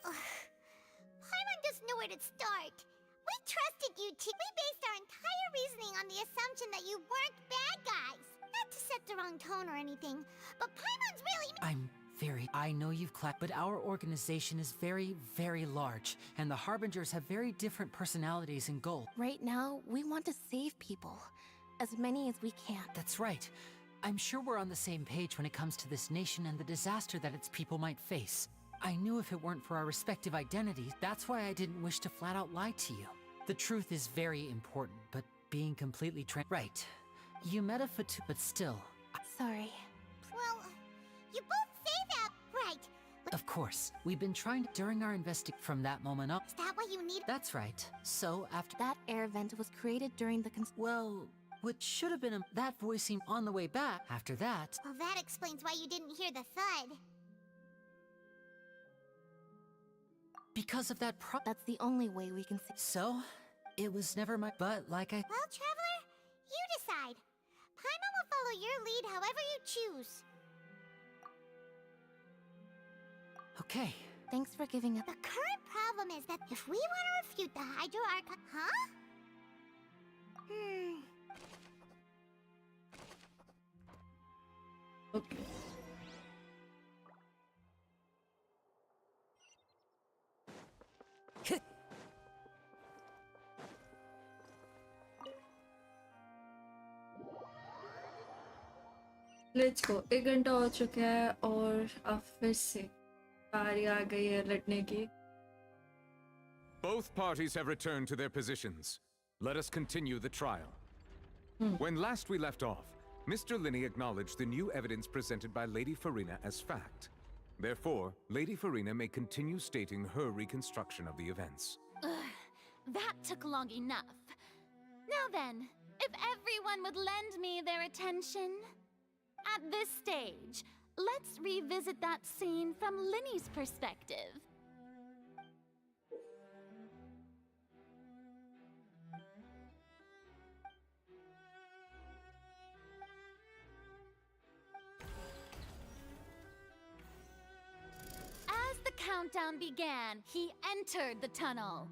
Paimon doesn't know where to start. We trusted you, T. We based our entire reasoning on the assumption that you weren't bad guys. Not to set the wrong tone or anything, but Paimon's really... I know you've clapped, but our organization is very, very large, and the Harbingers have very different personalities and goals. Right now, we want to save people. As many as we can. That's right. I'm sure we're on the same page when it comes to this nation and the disaster that its people might face. I knew if it weren't for our respective identities, that's why I didn't wish to flat out lie to you. The truth is very important, but being completely right. You met a Fatu, but still. Sorry. Well, you both say that, right? Of course, we've been trying during our from that moment up. Is that what you need? That's right. So after that air vent was created during the well, what should have been that voice seemed on the way back. After that. Well, that explains why you didn't hear the thud. Because of that That's the only way we can see. So, it was never my. But like I. Well, Traveler, you decide. Paimon will follow your lead however you choose. Okay. Thanks for giving up. The current problem is that if we want to refute the Hydro Archon... Huh? Okay. Let's go. 1 घंटा हो चुका है और अब फिर से बारी आ गई है लड़ने की। Both parties have returned to their positions. Let us continue the trial. When last we left off, Mr. Linney acknowledged the new evidence presented by Lady Farina as fact. Therefore, Lady Farina may continue stating her reconstruction of the events. That took long enough. Now then, if everyone would lend me their attention. At this stage, let's revisit that scene from Linney's perspective. As the countdown began, he entered the tunnel.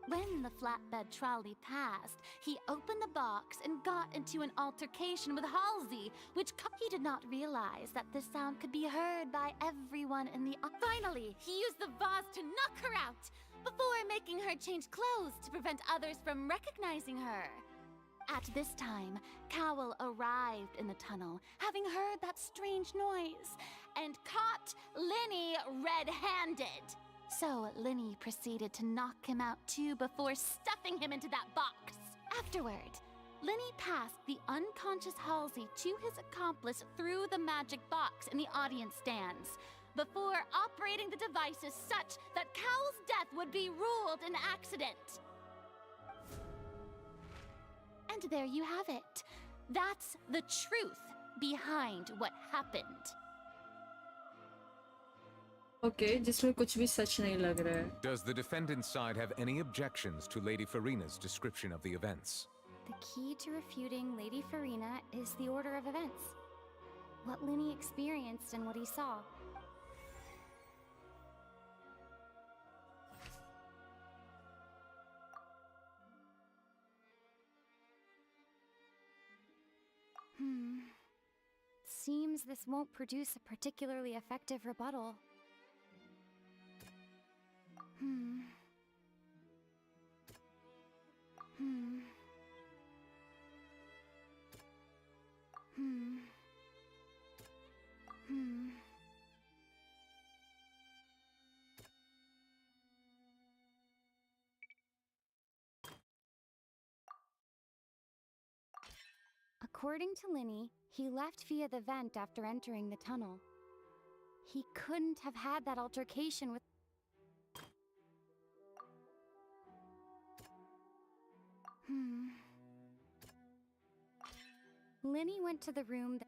When the flatbed trolley passed, he opened the box and got into an altercation with Halsey, which he did not realize that this sound could be heard by everyone in the... Finally, he used the vase to knock her out, before making her change clothes to prevent others from recognizing her. At this time, Cowell arrived in the tunnel, having heard that strange noise, and caught Linny red-handed. So Linny proceeded to knock him out too before stuffing him into that box. Afterward, Linny passed the unconscious Halsey to his accomplice through the magic box in the audience stands, before operating the devices such that Cowell's death would be ruled an accident. And there you have it. That's the truth behind what happened. Okay, जिसमें कुछ भी सच नहीं लग रहा है. Does the defendant's side have any objections to Lady Farina's description of the events? The key to refuting Lady Farina is the order of events. What Linny experienced and what he saw. Seems this won't produce a particularly effective rebuttal. According to Linny, he left via the vent after entering the tunnel. He couldn't have had that altercation with... Linny went to the room that...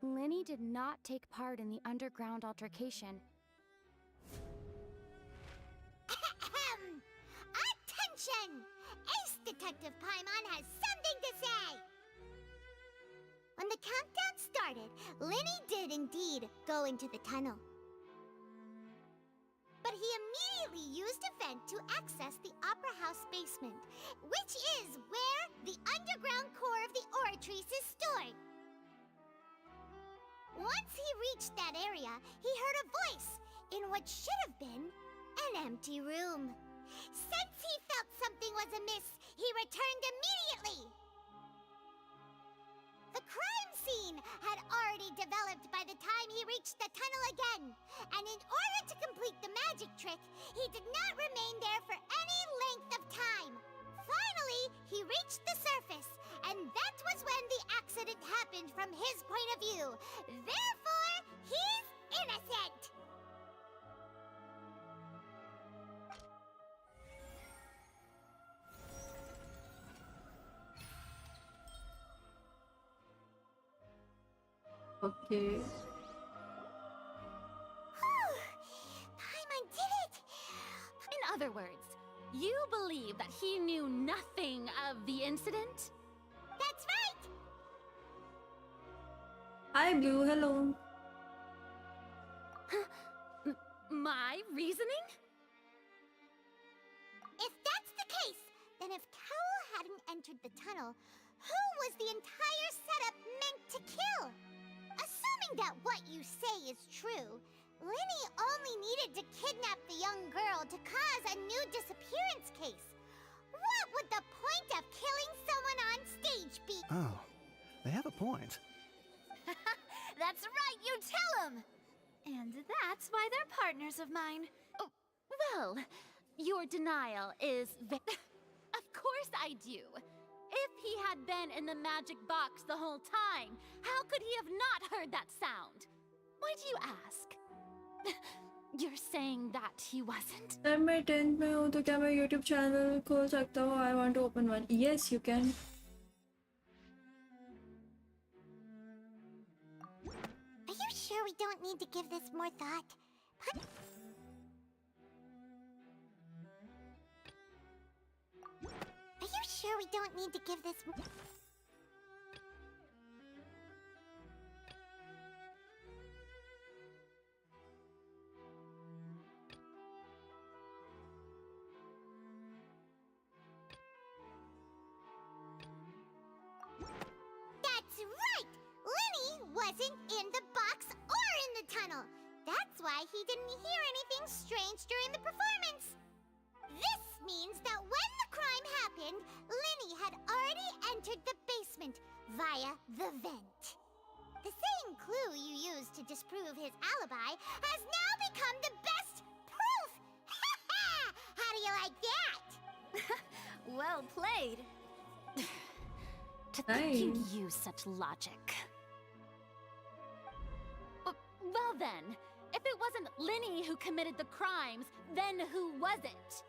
Linny did not take part in the underground altercation. Attention! Ace Detective Paimon has something to say! When the countdown started, Linny did indeed go into the tunnel. But he immediately used a vent to access the Opera House basement, which is where the underground core of the Oratrice is stored. Once he reached that area, he heard a voice in what should have been an empty room. Since he felt something was amiss, he returned immediately. The crime scene had already developed by the time he reached the tunnel again, and in order to complete the magic trick, he did not remain there for any length of time. Finally, he reached the surface, and that was when the accident happened from his point of view. Therefore, he's innocent! Okay. Paimon did it! In other words, you believe that he knew nothing of the incident? That's right! Hi, Blue. Hello. My reasoning? If that's the case, then if Cowell hadn't entered the tunnel, who was the entire setup meant to kill? Assuming that what you say is true, Linny only needed to kidnap the young girl to cause a new disappearance case. What would the point of killing someone on stage be? Oh, they have a point. That's right, you tell him! And that's why they're partners of mine. Oh, well, your denial is Of course I do. If he had been in the magic box the whole time, how could he have not heard that sound? Why do you ask? You're saying that he wasn't? जब मैं 10th में हूँ तो क्या मैं YouTube channel खोल सकता हूँ? I want to open one. Yes, you can. Are you sure we don't need to give this more thought? Are you sure we don't need to give this... That's right! Linny wasn't in the box or in the tunnel. That's why he didn't hear anything strange during the performance. This means that when the crime happened, Linny had already entered the basement via the vent. The same clue you used to disprove his alibi has now become the best proof! Ha ha! How do you like that? Well played. To think you'd use such logic. Well then, if it wasn't Linny who committed the crimes, then who was it?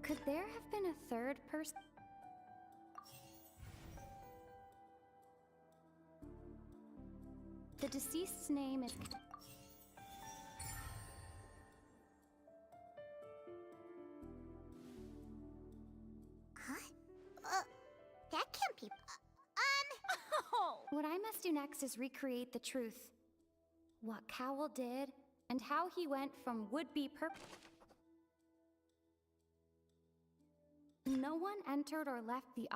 Could there have been a third person? The deceased's name is... Huh? That can't be... What I must do next is recreate the truth. What Cowell did, and how he went from would-be No one entered or left the...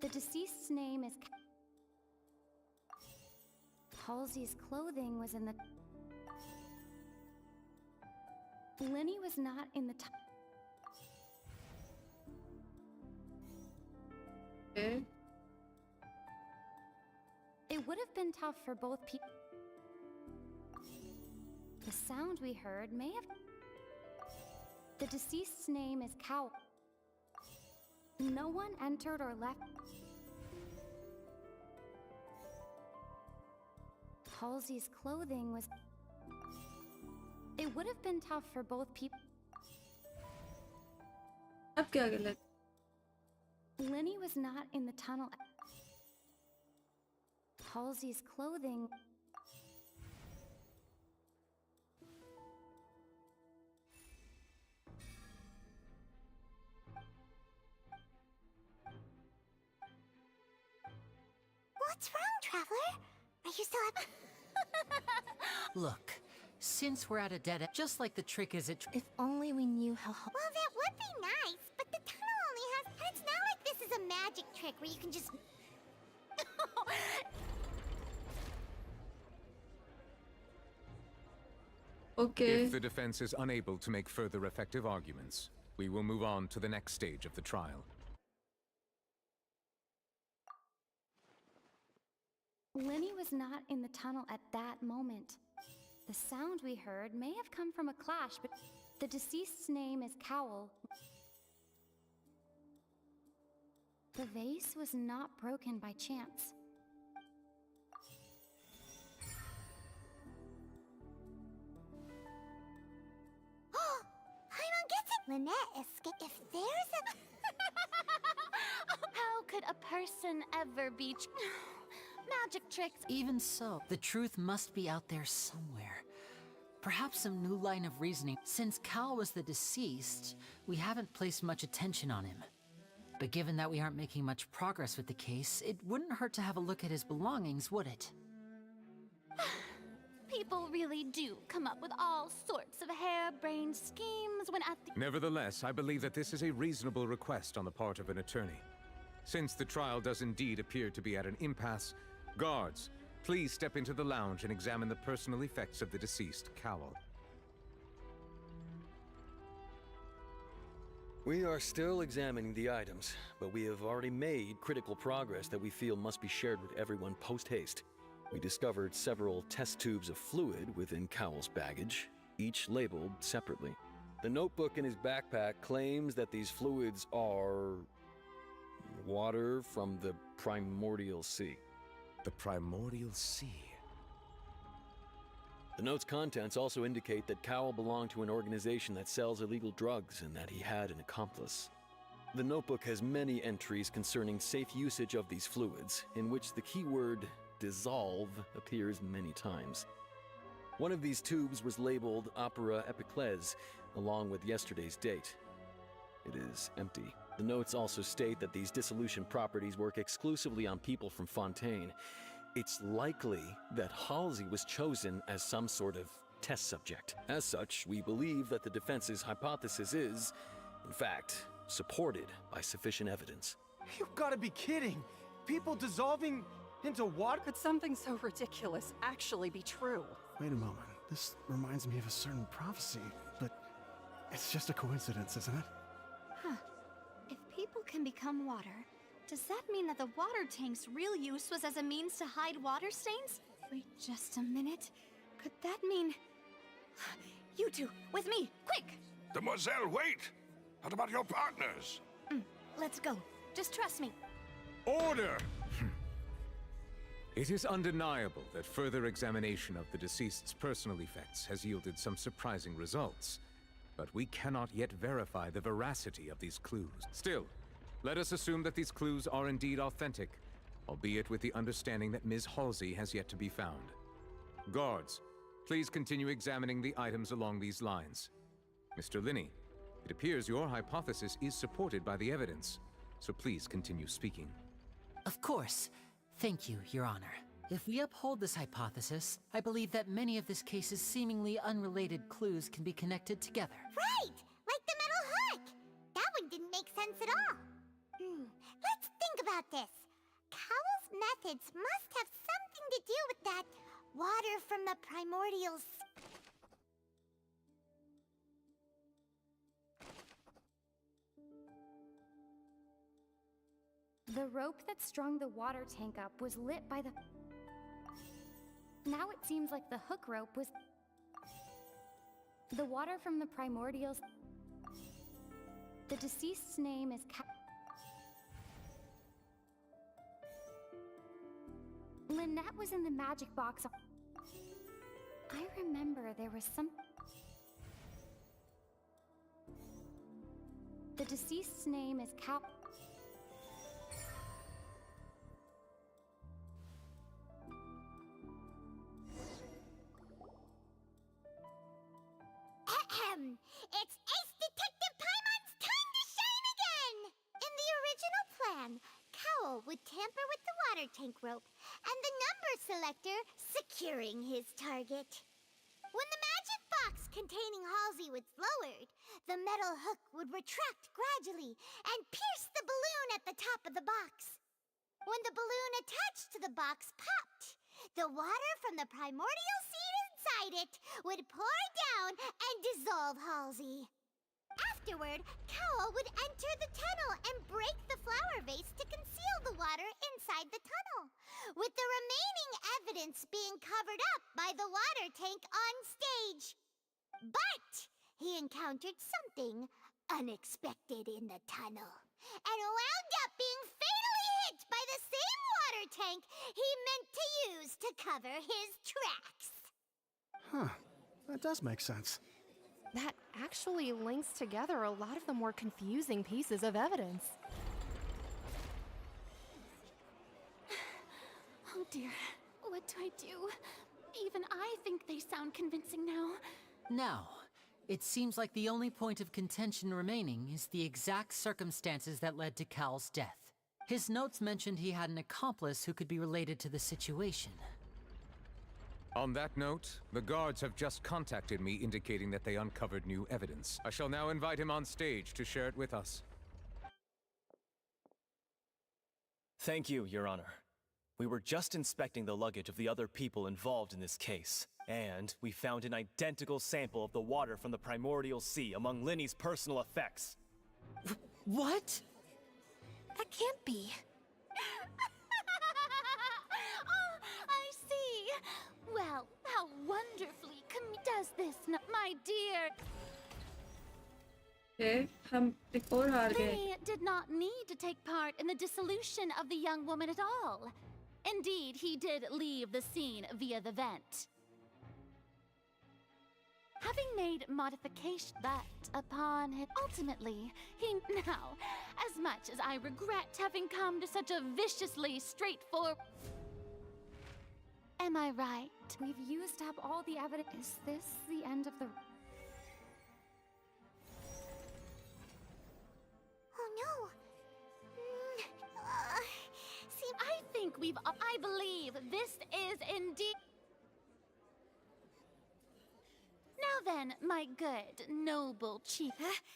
The deceased's name is... Halsey's clothing was in the... Lenny was not in the Okay. It would have been tough for both people. The sound we heard may have... The deceased's name is Cow. No one entered or left. Halsey's clothing was... It would have been tough for both people. अब क्या गलत? Lenny was not in the tunnel. Halsey's clothing... What's wrong, Traveler? Are you still up? Look, since we're at a dead end, just like the trick is it. If only we knew how. Well, that would be nice, but the tunnel only has... And it's not like this is a magic trick where you can just... Okay. If the defense is unable to make further effective arguments, we will move on to the next stage of the trial. Lenny was not in the tunnel at that moment. The sound we heard may have come from a clash, but the deceased's name is Cowell. The vase was not broken by chance. Paimon gets it! Lynette escaped. If there's a... How could a person ever be magic tricks? Even so, the truth must be out there somewhere. Perhaps some new line of reasoning. Since Cal was the deceased, we haven't placed much attention on him. But given that we aren't making much progress with the case, it wouldn't hurt to have a look at his belongings, would it? People really do come up with all sorts of harebrained schemes when at the... Nevertheless, I believe that this is a reasonable request on the part of an attorney. Since the trial does indeed appear to be at an impasse, guards, please step into the lounge and examine the personal effects of the deceased, Cowell. We are still examining the items, but we have already made critical progress that we feel must be shared with everyone post-haste. We discovered several test tubes of fluid within Cowell's baggage, each labeled separately. The notebook in his backpack claims that these fluids are... water from the primordial sea. The primordial sea? The note's contents also indicate that Cowell belonged to an organization that sells illegal drugs and that he had an accomplice. The notebook has many entries concerning safe usage of these fluids, in which the keyword dissolve appears many times. One of these tubes was labeled Opera Epiclese, along with yesterday's date. It is empty. The notes also state that these dissolution properties work exclusively on people from Fontaine. It's likely that Halsey was chosen as some sort of test subject. As such, we believe that the defense's hypothesis is, in fact, supported by sufficient evidence. You've got to be kidding! People dissolving into water? Could something so ridiculous actually be true? Wait a moment. This reminds me of a certain prophecy, but it's just a coincidence, isn't it? Huh. If people can become water, does that mean that the water tank's real use was as a means to hide water stains? Wait just a minute. Could that mean... You two, with me, quick! Demoiselle, wait! What about your partners? Let's go. Just trust me. Order! It is undeniable that further examination of the deceased's personal effects has yielded some surprising results, but we cannot yet verify the veracity of these clues. Still, let us assume that these clues are indeed authentic, albeit with the understanding that Ms. Halsey has yet to be found. Guards, please continue examining the items along these lines. Mr. Linney, it appears your hypothesis is supported by the evidence, so please continue speaking. Of course. Thank you, Your Honor. If we uphold this hypothesis, I believe that many of this case's seemingly unrelated clues can be connected together. Right! Like the metal hook! That one didn't make sense at all. Let's think about this. Cowell's methods must have something to do with that water from the primordials. The rope that strung the water tank up was lit by the... Now it seems like the hook rope was... The water from the primordials... The deceased's name is Lynette was in the magic box. I remember there was some... The deceased's name is It's Ace Detective Paimon's time to shine again! In the original plan, Cowl would tamper with the water tank rope and the number selector securing his target. When the magic box containing Halsey was lowered, the metal hook would retract gradually and pierce the balloon at the top of the box. When the balloon attached to the box popped, the water from the primordial seed inside it would pour down and dissolve Halsey. Afterward, Cowl would enter the tunnel and break the flower vase to conceal the water inside the tunnel, with the remaining evidence being covered up by the water tank on stage. But he encountered something unexpected in the tunnel and wound up being fatally hit by the same water tank he meant to use to cover his tracks. Huh. That does make sense. That actually links together a lot of the more confusing pieces of evidence. Oh dear, what do I do? Even I think they sound convincing now. Now, it seems like the only point of contention remaining is the exact circumstances that led to Cal's death. His notes mentioned he had an accomplice who could be related to the situation. On that note, the guards have just contacted me indicating that they uncovered new evidence. I shall now invite him on stage to share it with us. Thank you, Your Honor. We were just inspecting the luggage of the other people involved in this case, and we found an identical sample of the water from the primordial sea among Linny's personal effects. What? That can't be. Oh, I see. Well, how wonderfully does this, my dear? Okay, हम एक और हार गए. They did not need to take part in the dissolution of the young woman at all. Indeed, he did leave the scene via the vent. Having made modifications that upon it, ultimately, he now, as much as I regret having come to such a viciously straightforward... Am I right? We've used up all the evidence. Is this the end of the... Oh no! See, I think I believe this is indeed... Now then, my good, noble chief...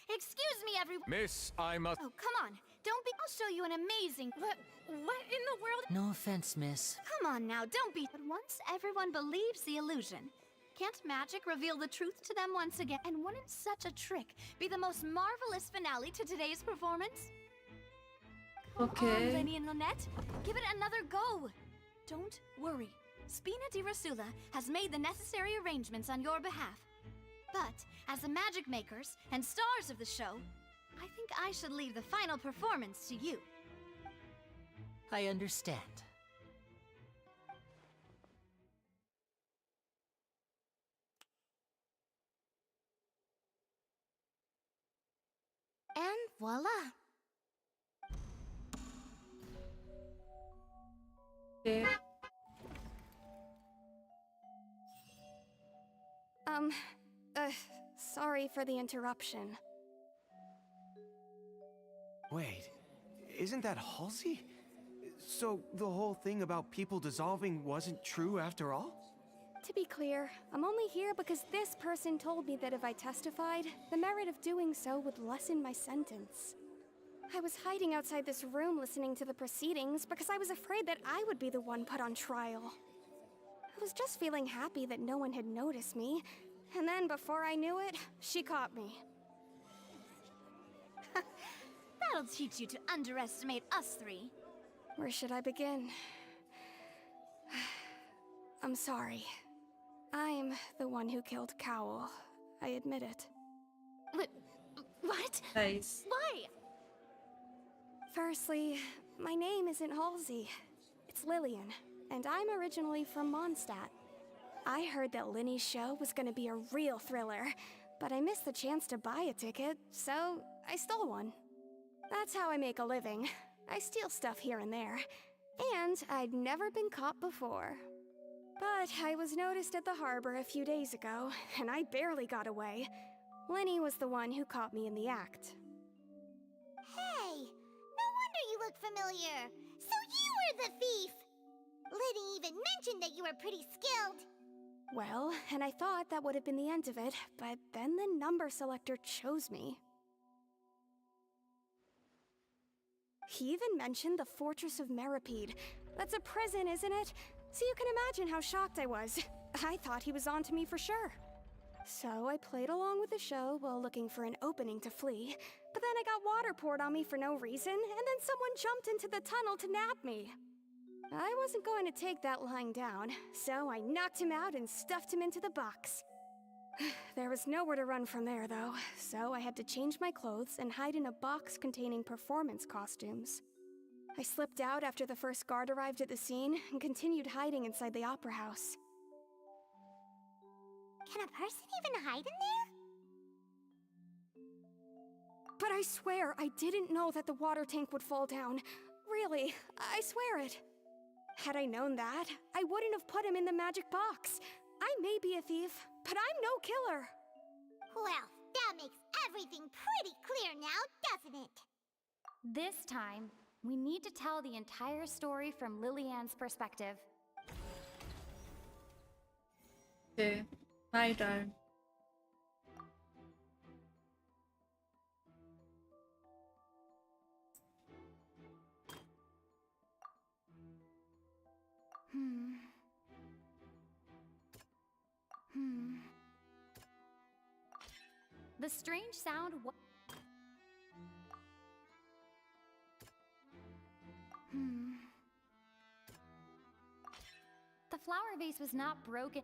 Excuse me, everyone! Miss, I must... Oh, come on. Don't be... I'll show you an amazing... What in the world? No offense, miss. Come on now, don't be... But once everyone believes the illusion, can't magic reveal the truth to them once again? And wouldn't such a trick be the most marvelous finale to today's performance? Come on, Lenny and Lynette. Give it another go. Don't worry. Spina di Rasula has made the necessary arrangements on your behalf. But, as the magic makers and stars of the show, I think I should leave the final performance to you. I understand. And voila! Okay. Sorry for the interruption. Wait, isn't that Halsey? So the whole thing about people dissolving wasn't true after all? To be clear, I'm only here because this person told me that if I testified, the merit of doing so would lessen my sentence. I was hiding outside this room listening to the proceedings because I was afraid that I would be the one put on trial. I was just feeling happy that no one had noticed me, and then before I knew it, she caught me. That'll teach you to underestimate us three. Where should I begin? I'm sorry. I'm the one who killed Cowl. I admit it. What? Nice. Why? Firstly, my name isn't Halsey. It's Lillian, and I'm originally from Mondstadt. I heard that Linny's show was gonna be a real thriller, but I missed the chance to buy a ticket, so I stole one. That's how I make a living. I steal stuff here and there. And I'd never been caught before. But I was noticed at the harbor a few days ago, and I barely got away. Linny was the one who caught me in the act. Hey, no wonder you look familiar. So you were the thief! Liddy even mentioned that you were pretty skilled. Well, and I thought that would have been the end of it, but then the number selector chose me. He even mentioned the Fortress of Meripede. That's a prison, isn't it? So you can imagine how shocked I was. I thought he was on to me for sure. So I played along with the show while looking for an opening to flee, but then I got water poured on me for no reason, and then someone jumped into the tunnel to nab me. I wasn't going to take that lying down, so I knocked him out and stuffed him into the box. There was nowhere to run from there, though, so I had to change my clothes and hide in a box containing performance costumes. I slipped out after the first guard arrived at the scene and continued hiding inside the opera house. Can a person even hide in there? But I swear, I didn't know that the water tank would fall down. Really, I swear it. Had I known that, I wouldn't have put him in the magic box. I may be a thief, but I'm no killer. Well, that makes everything pretty clear now, doesn't it? This time, we need to tell the entire story from Lillian's perspective. Okay, my turn. The strange sound The flower vase was not broken.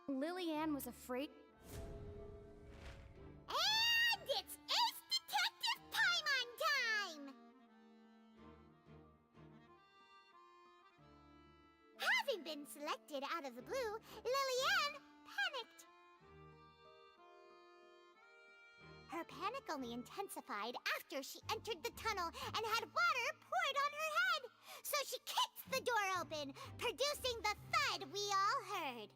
Lillian was afraid. And it's Ace Detective Paimon time! Having been selected out of the blue, Lillian panicked. Her panic only intensified after she entered the tunnel and had water poured on her head. So she kicked the door open, producing the thud we all heard.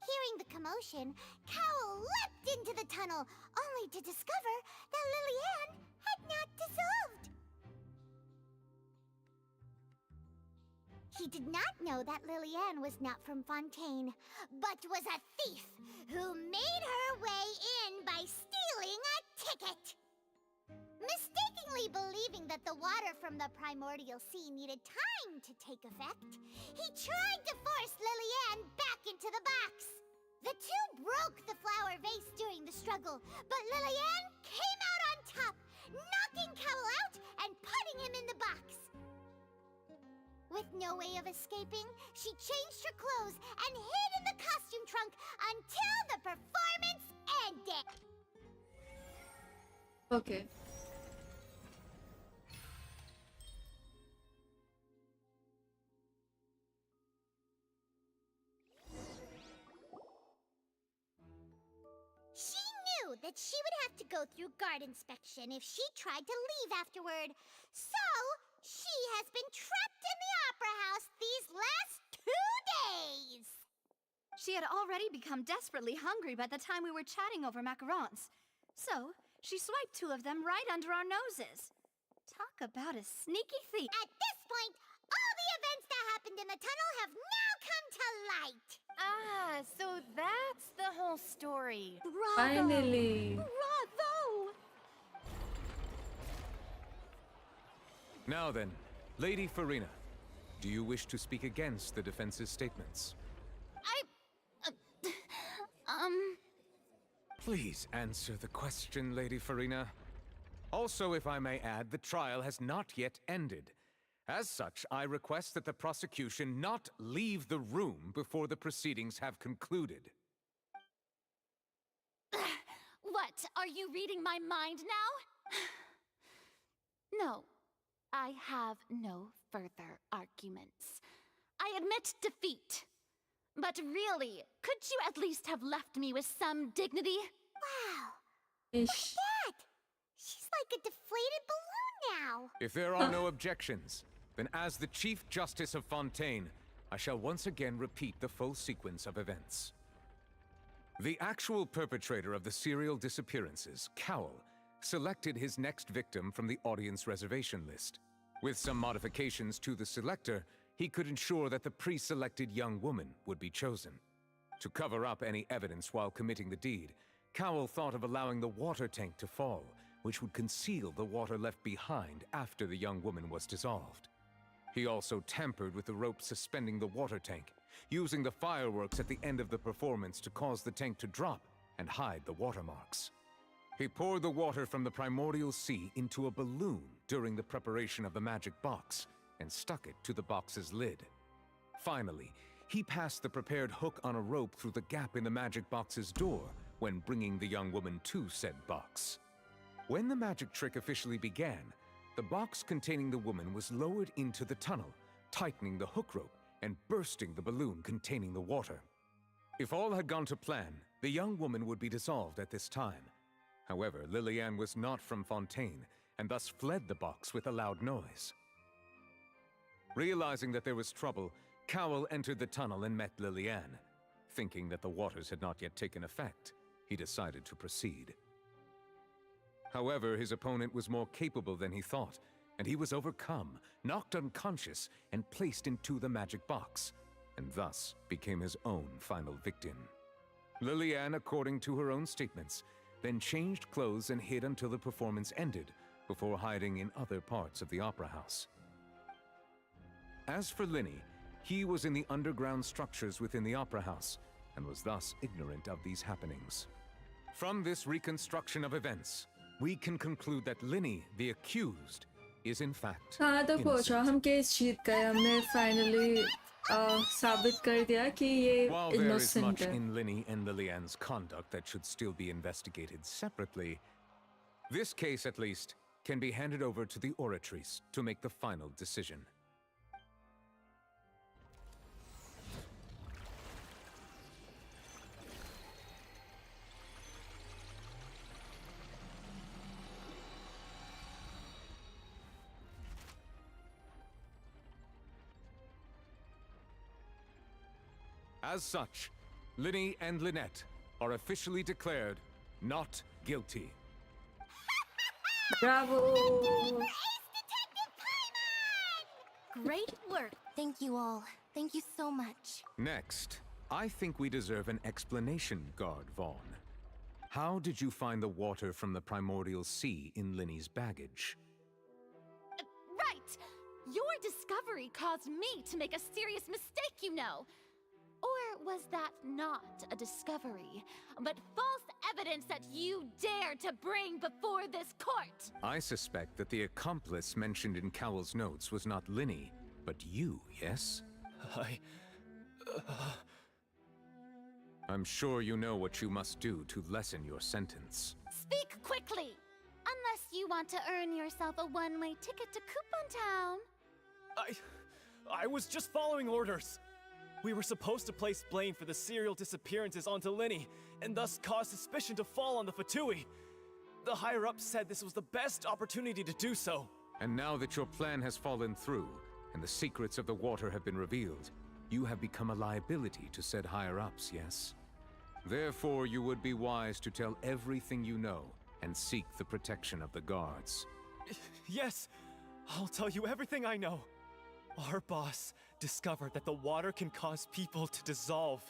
Hearing the commotion, Cowl leapt into the tunnel, only to discover that Lillian had not dissolved. He did not know that Lillian was not from Fontaine, but was a thief who made her way in by stealing a ticket. Mistakenly believing that the water from the primordial sea needed time to take effect, he tried to force Lillian back into the box. The two broke the flower vase during the struggle, but Lillian came out on top, knocking Cowl out and putting him in the box. With no way of escaping, she changed her clothes and hid in the costume trunk until the performance ended. Okay. She knew that she would have to go through guard inspection if she tried to leave afterward. So, she has been trapped in the opera house these last 2 days. She had already become desperately hungry by the time we were chatting over macarons. So, she swiped 2 of them right under our noses. Talk about a sneaky thief. At this point, all the events that happened in the tunnel have now come to light. Ah, so that's the whole story. Bravo! Finally. Bravo! Now then, Lady Farina, do you wish to speak against the defense's statements? Please answer the question, Lady Farina. Also, if I may add, the trial has not yet ended. As such, I request that the prosecution not leave the room before the proceedings have concluded. What? Are you reading my mind now? No, I have no further arguments. I admit defeat. But really, could you at least have left me with some dignity? Wow. Ish. That! She's like a deflated balloon now. If there are no objections, then as the Chief Justice of Fontaine, I shall once again repeat the full sequence of events. The actual perpetrator of the serial disappearances, Cowell, selected his next victim from the audience reservation list. With some modifications to the selector, he could ensure that the pre-selected young woman would be chosen. To cover up any evidence while committing the deed, Cowell thought of allowing the water tank to fall, which would conceal the water left behind after the young woman was dissolved. He also tampered with the rope suspending the water tank, using the fireworks at the end of the performance to cause the tank to drop and hide the watermarks. He poured the water from the primordial sea into a balloon during the preparation of the magic box and stuck it to the box's lid. Finally, he passed the prepared hook on a rope through the gap in the magic box's door when bringing the young woman to said box. When the magic trick officially began, the box containing the woman was lowered into the tunnel, tightening the hook rope and bursting the balloon containing the water. If all had gone to plan, the young woman would be dissolved at this time. However, Lillian was not from Fontaine, and thus fled the box with a loud noise. Realizing that there was trouble, Cowell entered the tunnel and met Lillian. Thinking that the waters had not yet taken effect, he decided to proceed. However, his opponent was more capable than he thought, and he was overcome, knocked unconscious, and placed into the magic box, and thus became his own final victim. Lillian, according to her own statements, then changed clothes and hid until the performance ended, before hiding in other parts of the opera house. As for Linny, he was in the underground structures within the opera house, and was thus ignorant of these happenings. From this reconstruction of events, we can conclude that Linny, the accused, is in fact कहाँ तक पहुँचा? हम case जीत गए. हमने finally साबित कर दिया कि ये While there is innocent much है. in Linny and Lillian's conduct that should still be investigated separately, this case at least can be handed over to the oratories to make the final decision. As such, Linny and Lynette are officially declared not guilty. Bravo! Great work. Thank you all. Thank you so much. Next, I think we deserve an explanation, Guard Vaughn. How did you find the water from the primordial sea in Linny's baggage? Right! Your discovery caused me to make a serious mistake, you know. Or was that not a discovery, but false evidence that you dared to bring before this court? I suspect that the accomplice mentioned in Cowell's notes was not Linny, but you, yes? I'm sure you know what you must do to lessen your sentence. Speak quickly! Unless you want to earn yourself a one-way ticket to Coupon Town. I was just following orders. We were supposed to place blame for the serial disappearances onto Linny, and thus cause suspicion to fall on the Fatui. The higher-ups said this was the best opportunity to do so. And now that your plan has fallen through, and the secrets of the water have been revealed, you have become a liability to said higher-ups, yes? Therefore, you would be wise to tell everything you know, and seek the protection of the guards. Yes, I'll tell you everything I know. Our boss discovered that the water can cause people to dissolve.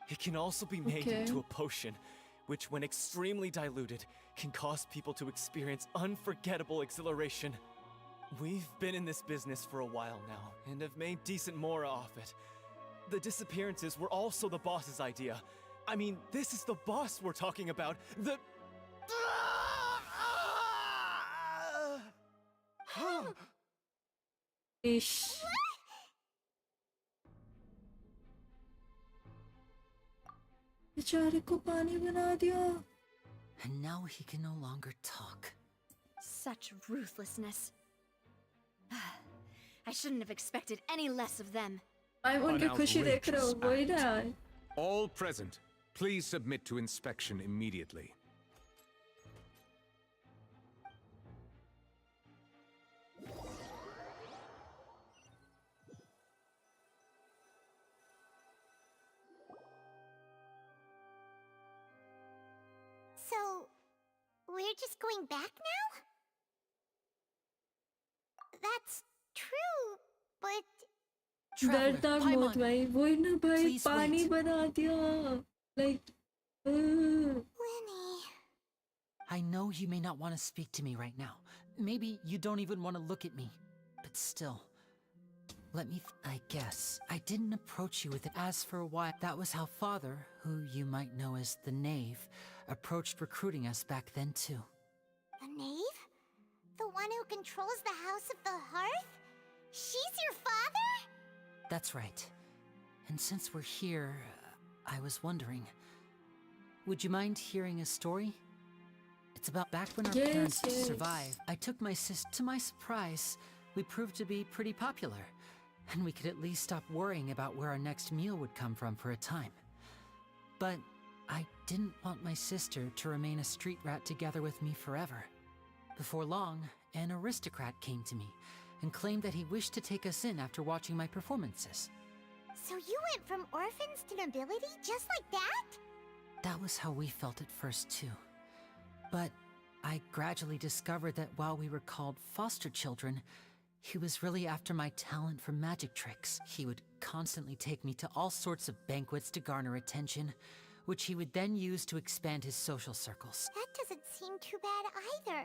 It can also be made into a potion, which when extremely diluted, can cause people to experience unforgettable exhilaration. We've been in this business for a while now, and have made decent mora off it. The disappearances were also the boss's idea. I mean, this is the boss we're talking about. The... Ish. बेचारे को पानी बना दिया. And now he can no longer talk. Such ruthlessness. I shouldn't have expected any less of them. I want to खुशी देख रहा हूँ वही ना. All present, please submit to inspection immediately. So, we're just going back now? That's true, but... दर्दनाक मौत भाई वही ना भाई पानी बना दिया. Like, Lenny. I know you may not want to speak to me right now. Maybe you don't even want to look at me. But still, I guess I didn't approach you with it. As for why, that was how Father, who you might know as the Knave, approached recruiting us back then too. The Knave? The one who controls the House of the Hearth? She's your father? That's right. And since we're here, I was wondering, would you mind hearing a story? It's about back when our parents survived. I took my sis. To my surprise, we proved to be pretty popular, and we could at least stop worrying about where our next meal would come from for a time. But I didn't want my sister to remain a street rat together with me forever. Before long, an aristocrat came to me and claimed that he wished to take us in after watching my performances. So you went from orphans to nobility just like that? That was how we felt at first too. But I gradually discovered that while we were called foster children, he was really after my talent for magic tricks. He would constantly take me to all sorts of banquets to garner attention, which he would then use to expand his social circles. That doesn't seem too bad either.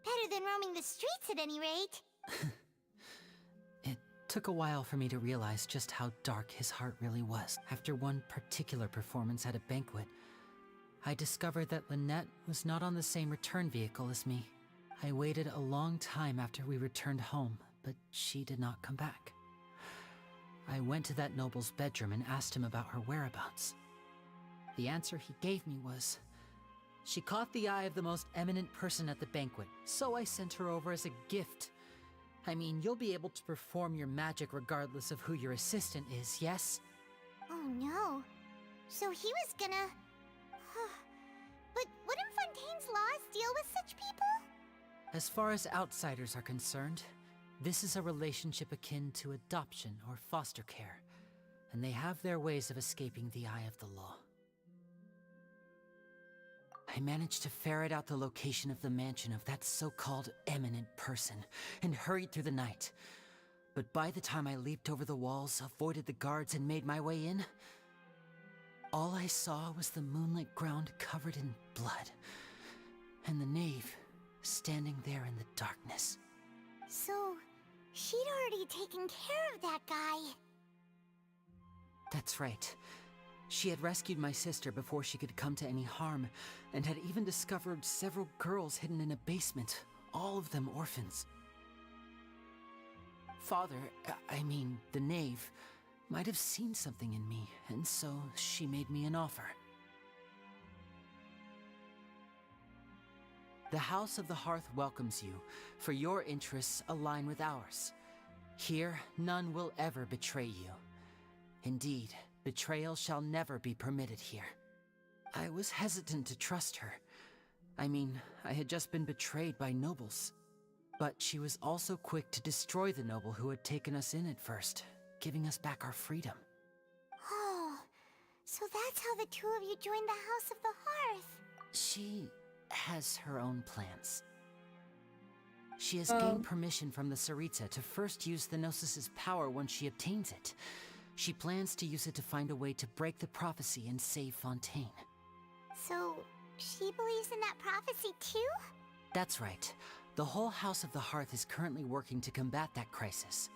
Better than roaming the streets at any rate. It took a while for me to realize just how dark his heart really was. After one particular performance at a banquet, I discovered that Lynette was not on the same return vehicle as me. I waited a long time after we returned home, but she did not come back. I went to that noble's bedroom and asked him about her whereabouts. The answer he gave me was, she caught the eye of the most eminent person at the banquet, so I sent her over as a gift. I mean, you'll be able to perform your magic regardless of who your assistant is, yes? Oh no. So he was gonna... But wouldn't Fontaine's laws deal with such people? As far as outsiders are concerned, this is a relationship akin to adoption or foster care, and they have their ways of escaping the eye of the law. I managed to ferret out the location of the mansion of that so-called eminent person and hurried through the night. But by the time I leaped over the walls, avoided the guards, and made my way in, all I saw was the moonlit ground covered in blood, and the Knave standing there in the darkness. So, she'd already taken care of that guy. That's right. She had rescued my sister before she could come to any harm, and had even discovered several girls hidden in a basement, all of them orphans. Father, I mean, the Knave, might have seen something in me, and so she made me an offer. The House of the Hearth welcomes you, for your interests align with ours. Here, none will ever betray you. Indeed, betrayal shall never be permitted here. I was hesitant to trust her. I mean, I had just been betrayed by nobles. But she was also quick to destroy the noble who had taken us in at first, giving us back our freedom. Oh, so that's how the two of you joined the House of the Hearth. She has her own plans. She has gained permission from the Tsaritsa to first use the Gnosis's power once she obtains it. She plans to use it to find a way to break the prophecy and save Fontaine. So, she believes in that prophecy too? That's right. The whole House of the Hearth is currently working to combat that crisis.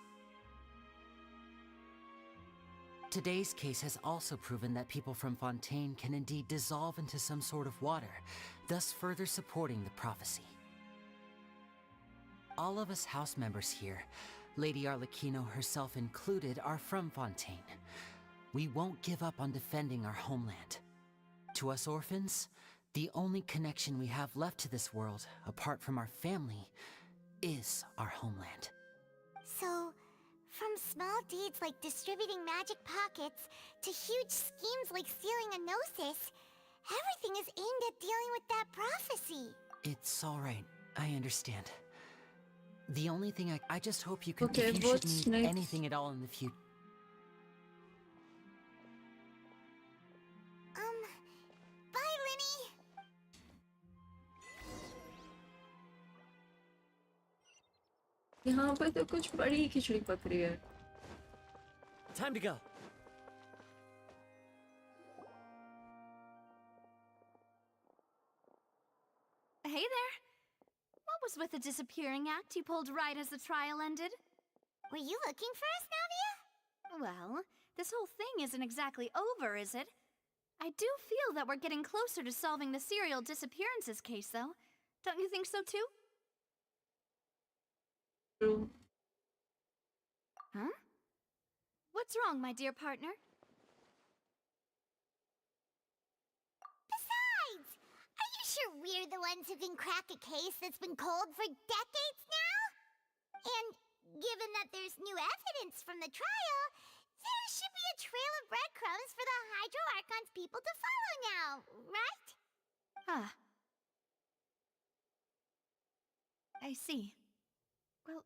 Today's case has also proven that people from Fontaine can indeed dissolve into some sort of water, thus further supporting the prophecy. All of us house members here, Lady Arlecchino herself included, are from Fontaine. We won't give up on defending our homeland. To us orphans, the only connection we have left to this world, apart from our family, is our homeland. So, from small deeds like distributing magic pockets to huge schemes like stealing a Gnosis, everything is aimed at dealing with that prophecy. It's all right. I understand. The only thing I just hope you can, Okay, if you should what's need next? anything at all in the future. Bye, Linny! यहाँ पर तो कुछ बड़ी खिचड़ी पक रही है. Time to go. Hey there. What was with the disappearing act you pulled right as the trial ended? Were you looking for us, Navia? Well, this whole thing isn't exactly over, is it? I do feel that we're getting closer to solving the serial disappearances case, though. Don't you think so, too? True. Huh? What's wrong, my dear partner? Besides, are you sure we're the ones who can crack a case that's been cold for decades now? And given that there's new evidence from the trial, there should be a trail of breadcrumbs for the Hydro Archon's people to follow now, right? Ah. I see. Well,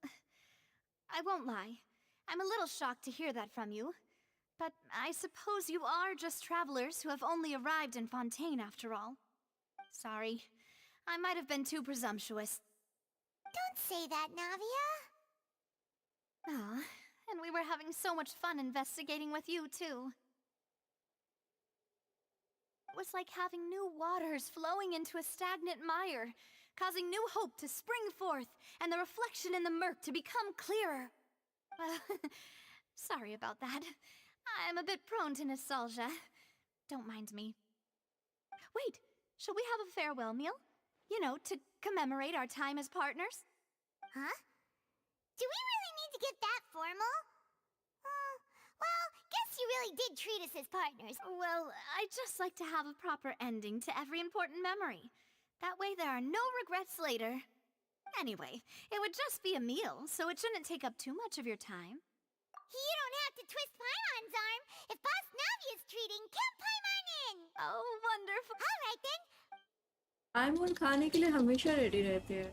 I won't lie. I'm a little shocked to hear that from you. But I suppose you are just travelers who have only arrived in Fontaine after all. Sorry. I might have been too presumptuous. Don't say that, Navia. Ah, and we were having so much fun investigating with you, too. It was like having new waters flowing into a stagnant mire, causing new hope to spring forth, and the reflection in the murk to become clearer. Sorry about that. I'm a bit prone to nostalgia. Don't mind me. Wait, shall we have a farewell meal? You know, to commemorate our time as partners? Huh? Do we really need to get that formal? Well, guess you really did treat us as partners. Well, I'd just like to have a proper ending to every important memory. That way there are no regrets later. Anyway, it would just be a meal, so it shouldn't take up too much of your time. You don't have to twist Paimon's arm. If Boss Navia's treating, count Paimon in. Oh, wonderful. All right then. आईमोन खाने के लिए हमेशा ready रहते हैं.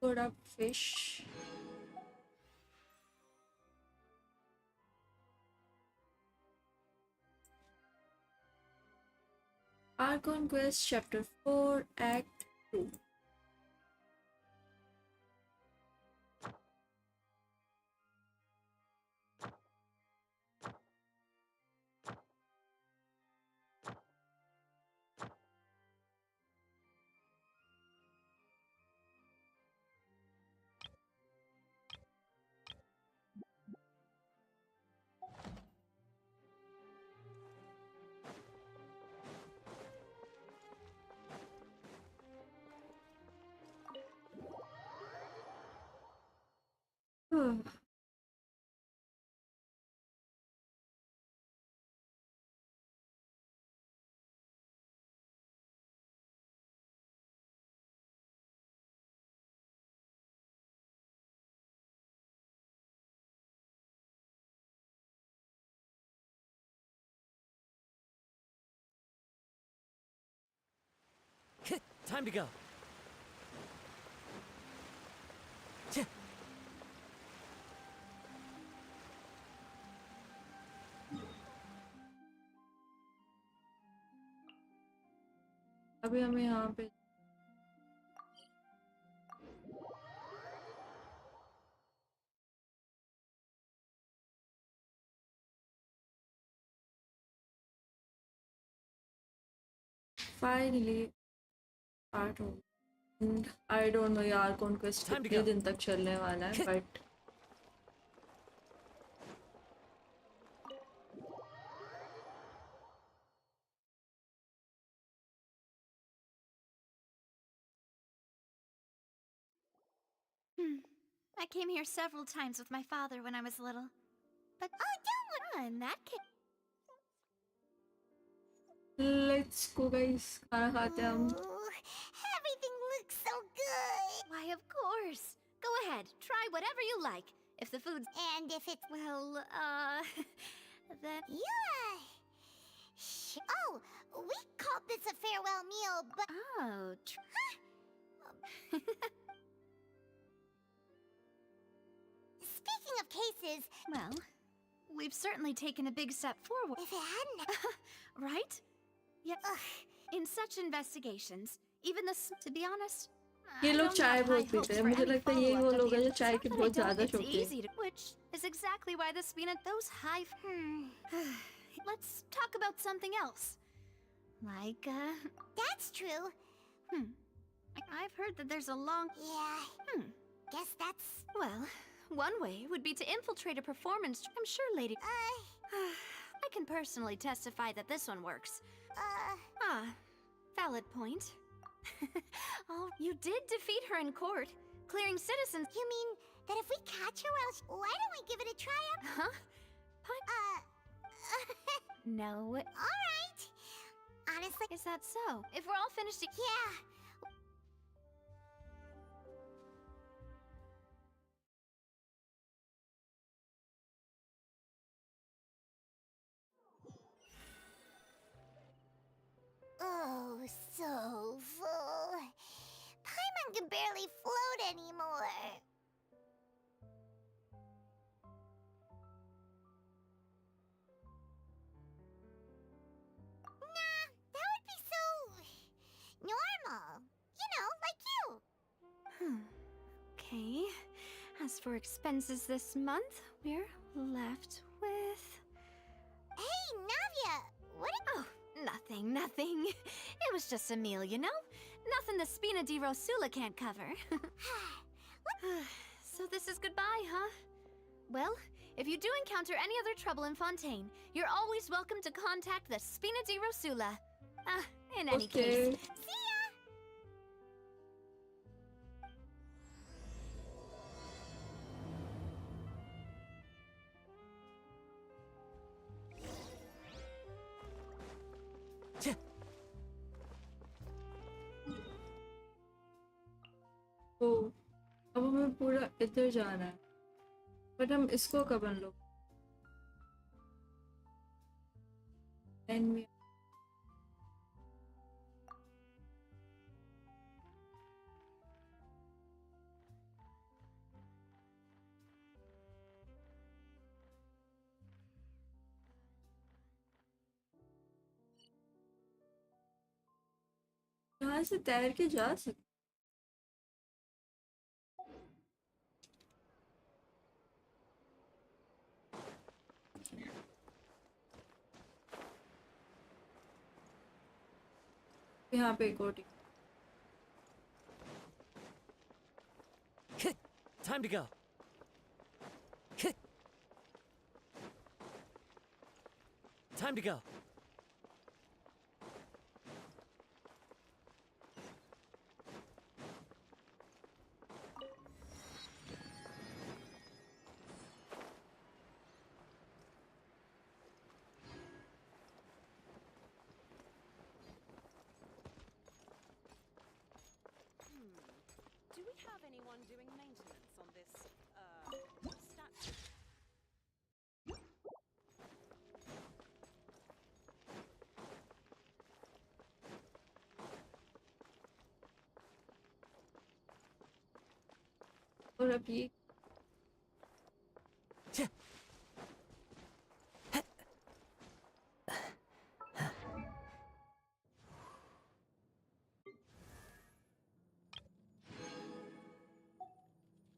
Good up fish. Archon Quest Chapter 4 Act 2. Time to go. अभी हमें यहाँ पे फाइनली स्टार्ट हो। आई डोंट नो यार कॉन्क्वेस्ट कितने दिन तक चलने वाला है but I came here several times with my father when I was little. But don't in that case. Let's go guys खाना खाते हैं हम। Everything looks so good. Why, of course. Go ahead, try whatever you like. If the food's And if it's well, then yeah. Oh, we called this a farewell meal, but speaking of cases, well, we've certainly taken a big step forward. if it hadn't, Right? Yet, in such investigations, even to be honest, ये I लोग don't चाय have बहुत high पीते hopes हैं for मुझे any लगता है यही वो follow-up लोग हैं जो at the चाय end. के It's बहुत not that I ज़्यादा don't- It's शौकीन easy to, which is exactly why the spin at those high. Let's talk about something else. Like, that's true. I've heard that there's a long. Yeah. Guess that's Well, one way would be to infiltrate a performance. I'm sure, lady. I can personally testify that this one works. Valid point. Oh, you did defeat her in court, clearing citizens. You mean that if we catch her while why don't we give it a try out? Huh? No. All right. Honestly, Is that so? If we're all finished. yeah. Oh, so full. Paimon can barely float anymore. Nah, that would be so normal. You know, like you. Okay. As for expenses this month, we're left with. Hey, Navia, what? Oh, nothing. It was just a meal, you know? Nothing the Spina di Rosula can't cover. So this is goodbye, huh? Well, if you do encounter any other trouble in Fontaine, you're always welcome to contact the Spina di Rosula. In any case, See ya! तो अब हमें पूरा इधर जाना है but हम इसको कब अनलॉक एंड यहाँ से तैर के जा सकते यहाँ पे एक और Time to go. Time to go. Do we have anyone doing maintenance on this, statue? और अब ये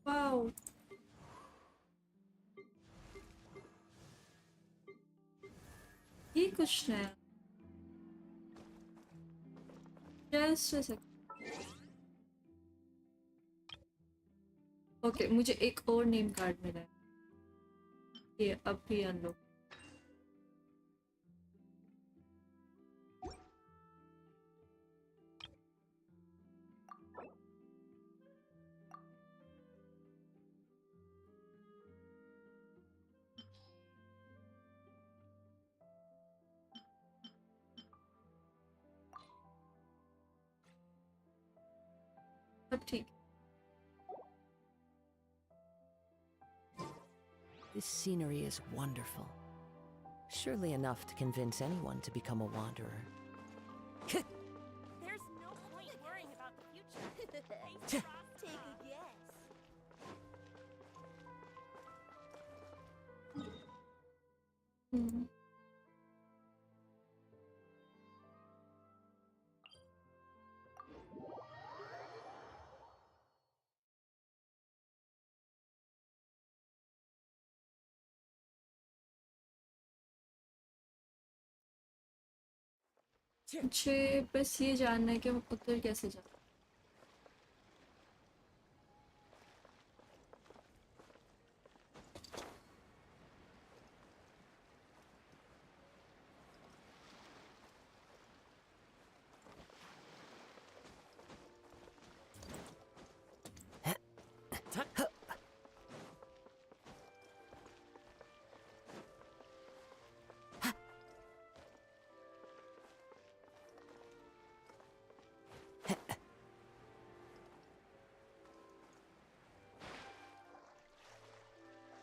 वाओ ये कुछ नया जस्ट अ सेकंड ओके मुझे एक और नेम कार्ड मिला है ये अब भी अनलॉक अब ठीक This scenery is wonderful. Surely enough to convince anyone to become a wanderer. There's no point worrying about the future. Take a guess. मुझे बस ये जानना है कि हम उधर कैसे जाएं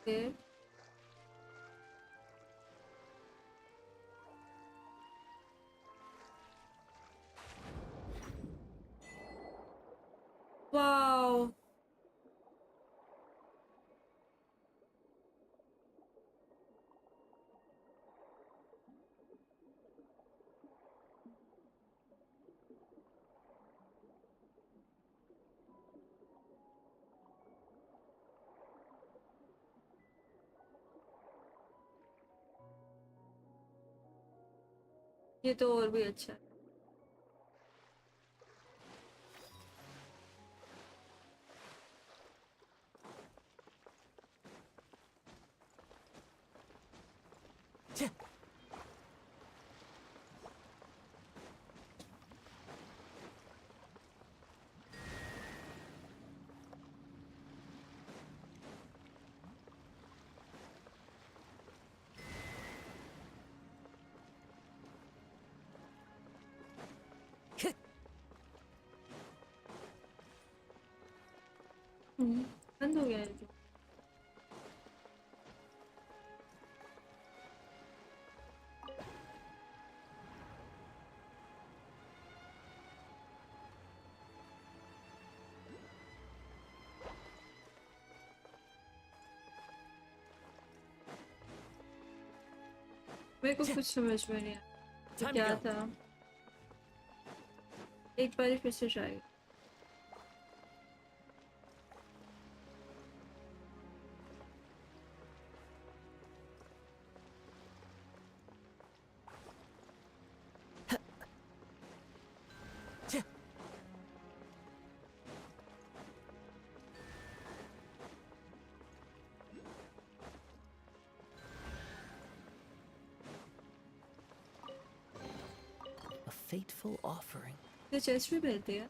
फिर वाओ ये तो और भी अच्छा है बंद हो गया है तो मेरे को कुछ समझ में नहीं आया Time to क्या go. था एक बार फिर से ट्राई A fateful offering. तो चेस्ट भी मिलती है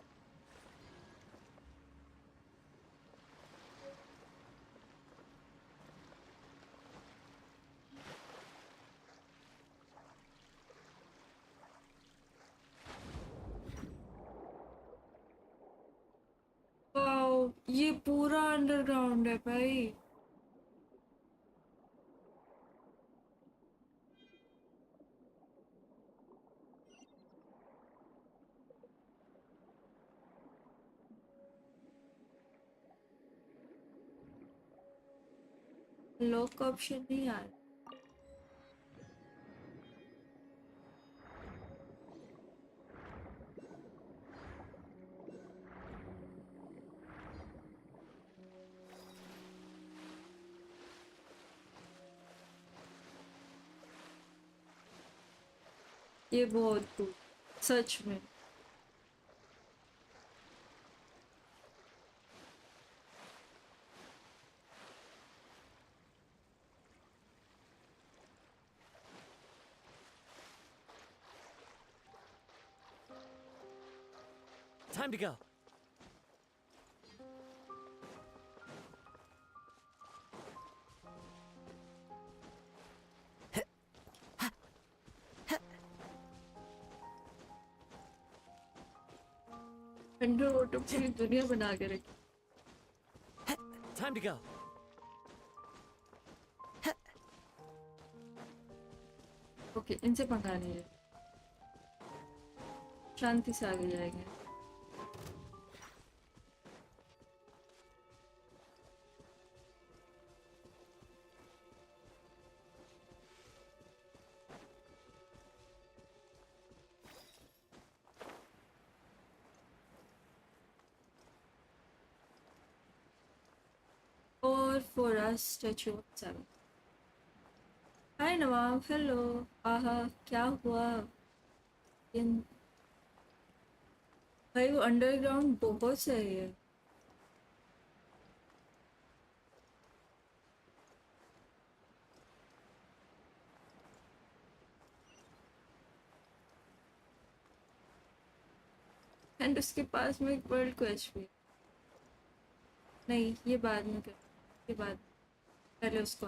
वाओ ये पूरा अंडरग्राउंड है भाई लॉक का ऑप्शन नहीं आ रहा। ये बहुत cool, सच में। Time to go. Under water पूरी दुनिया बना के रखी। Time to go. ओके, इनसे पंगा नहीं है, शांति से आगे जाएंगे। और for us statue of 7. Hi Nawab, hello. आहा, क्या हुआ? इन भाई वो अंडरग्राउंड बहुत सही है। एंड उसके पास में एक वर्ल्ड क्वेस्ट भी है। नहीं, ये बाद में कर, ये बाद, पहले उसको।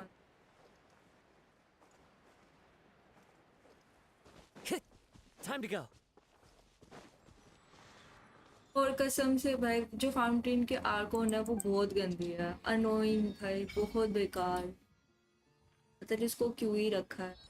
Time to go. और कसम से भाई, जो फाउंटेन के आर्कोन है वो बहुत गंदी है, अनोइंग भाई, बहुत बेकार। पता नहीं इसको क्यों ही रखा है।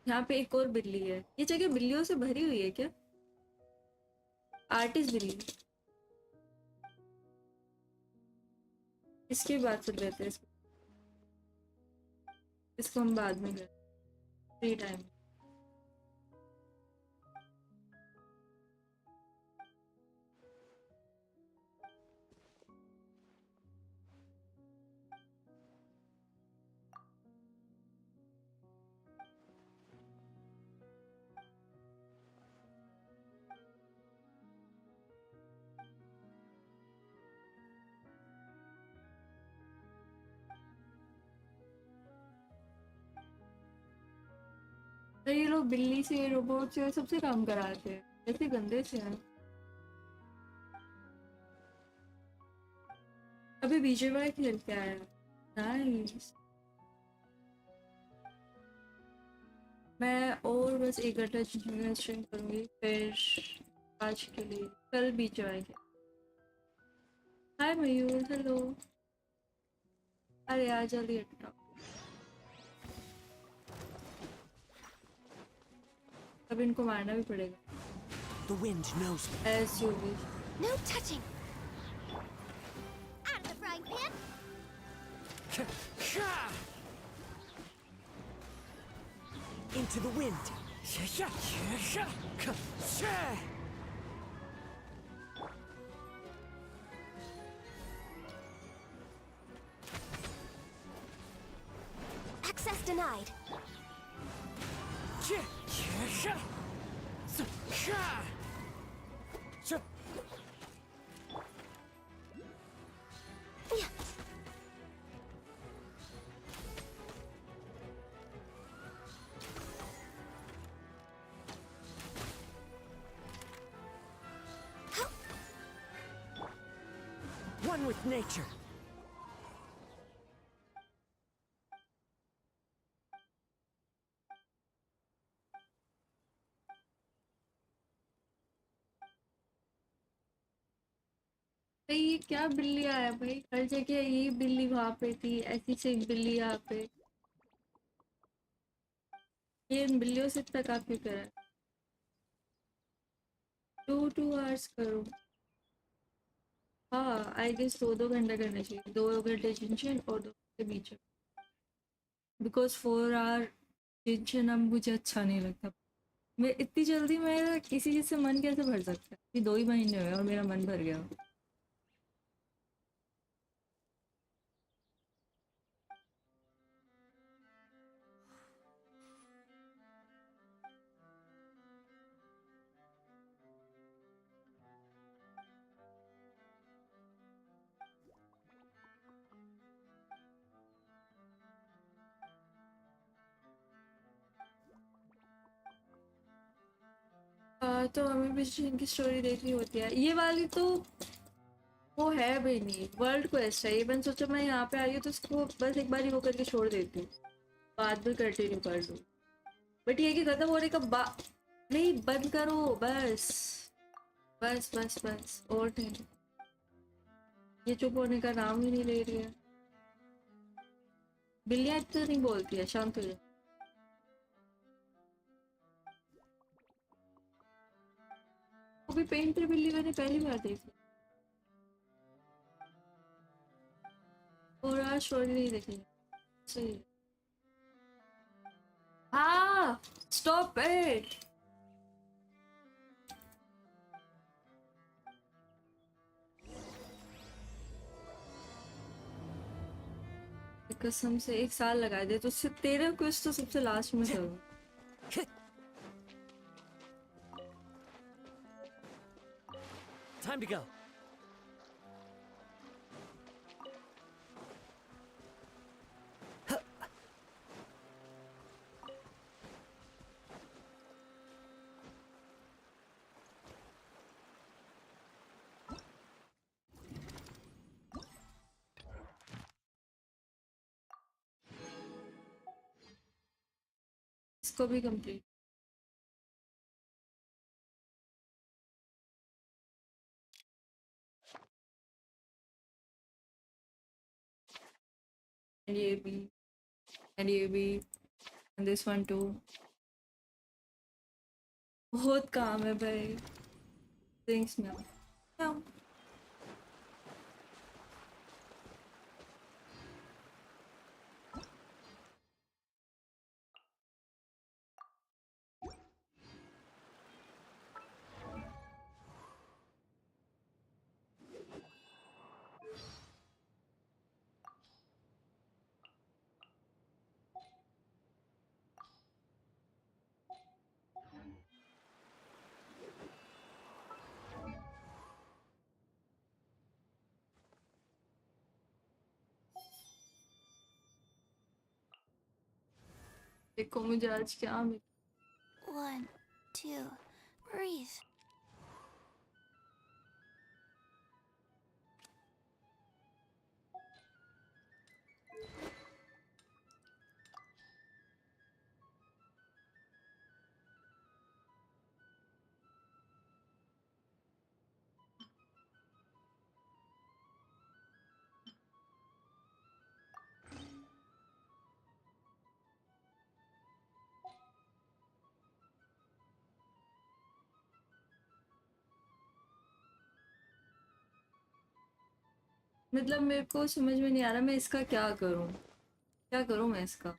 यहाँ पे एक और बिल्ली है। ये जगह बिल्लियों से भरी हुई है क्या? आर्टिस्ट बिल्ली। इसकी बात कर लेते हैं, इसको हम बाद में करें, फ्री टाइम। तो ये लोग बिल्ली से, रोबोट से, सबसे काम कराते हैं, ऐसे गंदे से हैं। अभी बीजेवाई खेल के आया। नाइस। मैं और बस 1 घंटा स्ट्रीम करूंगी, फिर आज के लिए कल बीजेवाई के। हाय मयूर, हेलो। अरे यार जल्दी हटो, अब इनको मारना भी पड़ेगा। The wind knows me. As you wish. No touching. Out of the frying pan. Into the wind. Access denied. One with nature. भाई ये क्या बिल्ली आया भाई, हर जगह ये बिल्ली वहां पे थी, ऐसी से एक बिल्ली यहाँ पे। ये इन बिल्लियों से इतना काफी करा है। 2 hours करो। हाँ आई गेस 2 घंटे करने चाहिए, 2 घंटे जिंशन और 2 घंटे बीच। बिकॉज 4 hour जिंशन अब मुझे अच्छा नहीं लगता। मैं इतनी जल्दी मेरा किसी चीज से मन कैसे भर सकता है? ये 2 ही महीने हुए और मेरा मन भर गया। तो हमें भी इनकी स्टोरी देखनी होती है। ये वाली तो वो है भी नहीं, वर्ल्ड क्वेस्ट है ये। मैंने सोचा मैं यहाँ पे आई हूँ तो इसको बस एक बार ही वो करके छोड़ देती हूँ, बाद में कंटिन्यू कर दूँ। बट ये कि खत्म होने का नहीं, बंद करो बस बस बस बस। और नहीं, ये चुप होने का नाम ही नहीं ले रही है। बिल्लियाँ इतना नहीं बोलती है, शांत हो जाओ। वो भी पेंटर बिल्ली मैंने पहली बार देखी, और आज स्टोरी नहीं देखी। सही है। हाँ स्टॉप इट। कसम से 1 साल लगा दे तो उससे तेरे क्विज तो सबसे लास्ट में करूँ। Time to go. इसको भी कंप्लीट। And ये भी, and ये भी, and this one too। बहुत काम है भाई। Thanks meow। देखो मुझे आज क्या मिला। 1, 2, breathe. मतलब मेरे को समझ में नहीं आ रहा मैं इसका क्या करूं, क्या करूं मैं इसका।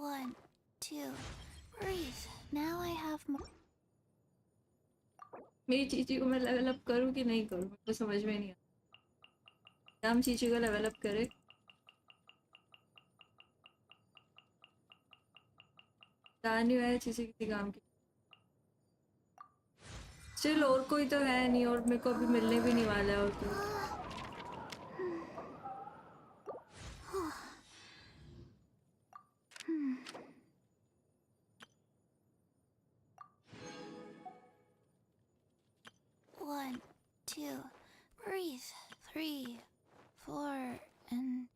One, two, breathe. Now I have more. मेरी चीची को मैं लेवल अप करूं कि नहीं करूं, मुझे समझ में नहीं आ हम चीची को लेवल अप करें। नहीं है चीची किसी काम की। स्टिल और कोई तो है नहीं और मेरे को अभी मिलने भी नहीं वाला है और कोई। 1, 2, breathe. 3, 4, and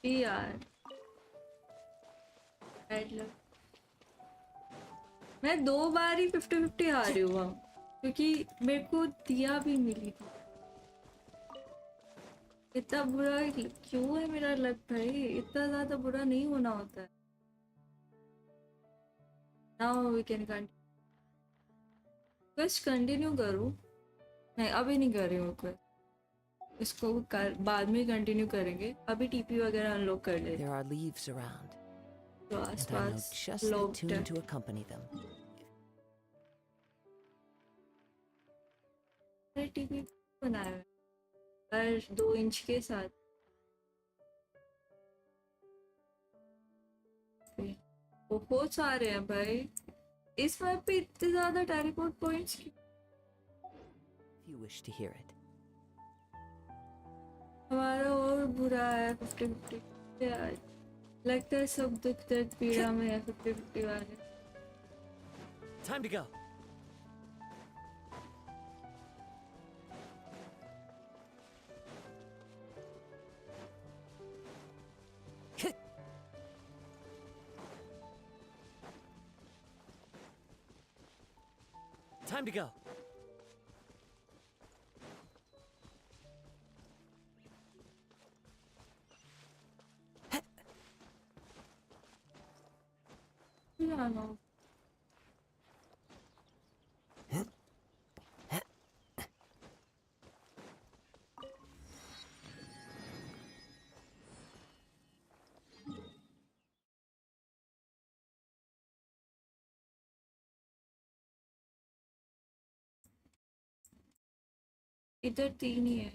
यार मैं 2 बार ही 50-50 आ रही हूँ क्योंकि मेरे को दिया भी मिली थी। इतना बुरा क्यों है मेरा लक भाई? इतना ज्यादा बुरा नहीं होना होता है। Now we can continue. Quest continue करूँ? नहीं अभी नहीं कर रही हूँ क्वेस्ट। इसको बाद में कंटिन्यू करेंगे। अभी टीपी वगैरह अनलॉक कर ले। There are leaves around, तो and I know आसपास just the लोग tune to accompany them. TP बनाया है हर 2 इंच के साथ। बहुत सारे हैं भाई। इस मैप पे इतने ज्यादा टेलीपोर्ट पॉइंट्स क्यों? If you wish to hear it. हमारा और बुरा है 50-50 यार। लगता है सब दुख दर्द पीड़ा में है 50-50 वाले। Time to go. Time to go. जानो इधर 3 ही है।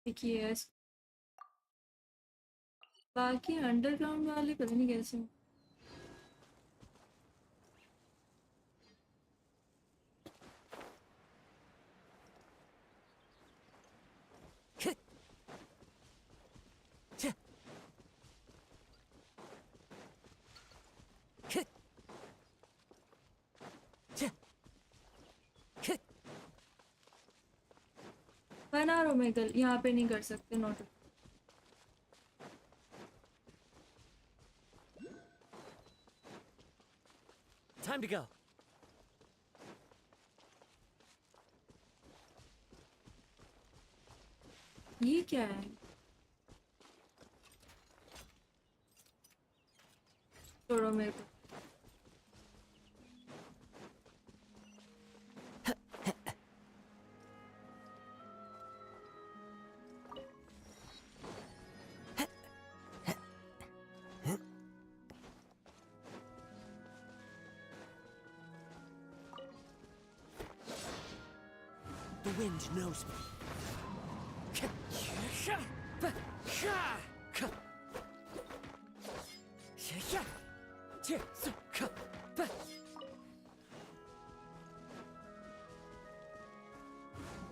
एक ये है। बाकी अंडरग्राउंड वाले पता नहीं कैसे। बना रहा हूँ मैं यहाँ पे नहीं कर सकते नोट। Time to go. ये क्या है? छोड़ो मेरे को। The wind knows me.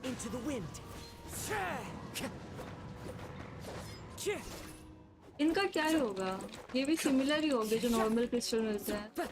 Into the wind. इनका क्या ही होगा? ये भी सिमिलर ही होंगे जो नॉर्मल क्रिस्टल मिलता है।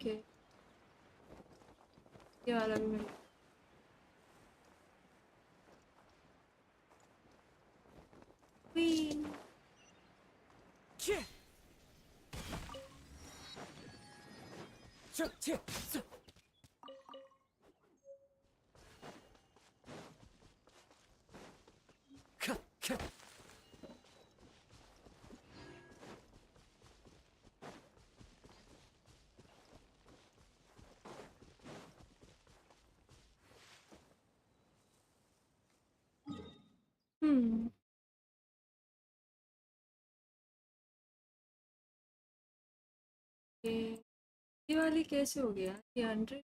ओके ये वाला भी मिल Whee! Hmm. ये वाली कैसे हो गया ये 100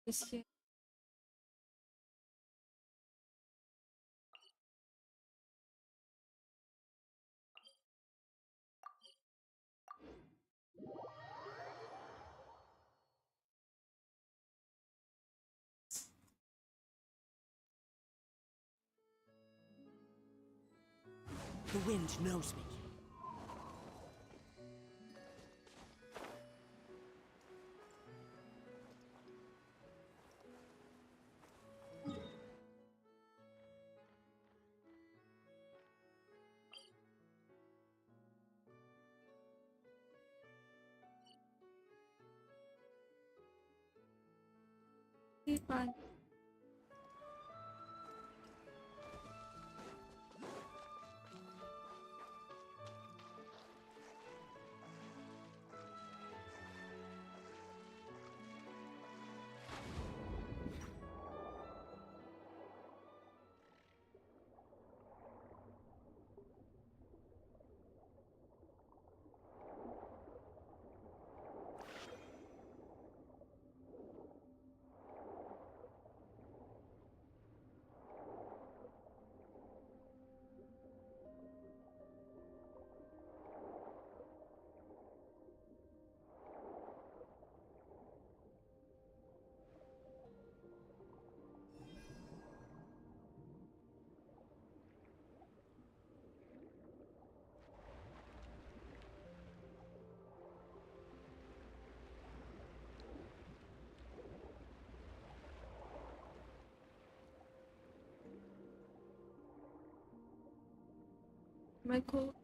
इसके The wind knows me. fine. Michael.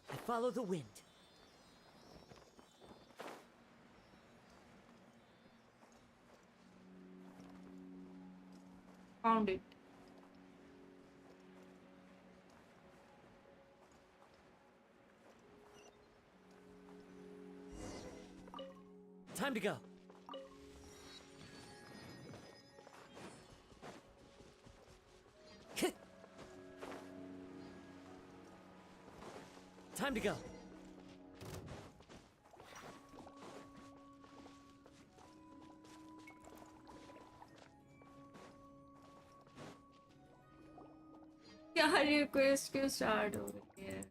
I follow the wind. Found it. Time to go. Time to go. यार ये क्वेस्ट क्यों स्टार्ट हो गई है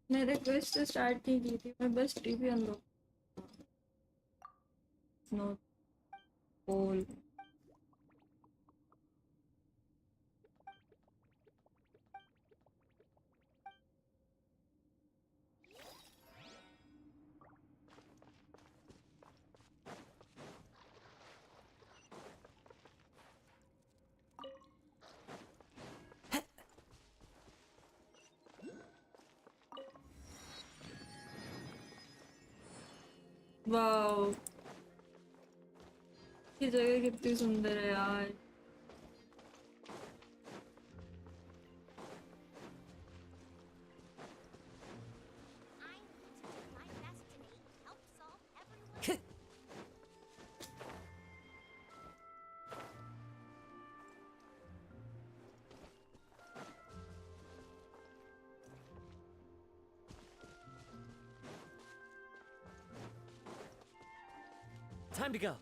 मैंने क्वेस्ट स्टार्ट नहीं की थी मैं बस टीवी अनलॉक नो पोल वाओ, ये जगह कितनी सुंदर है यार। Time to go.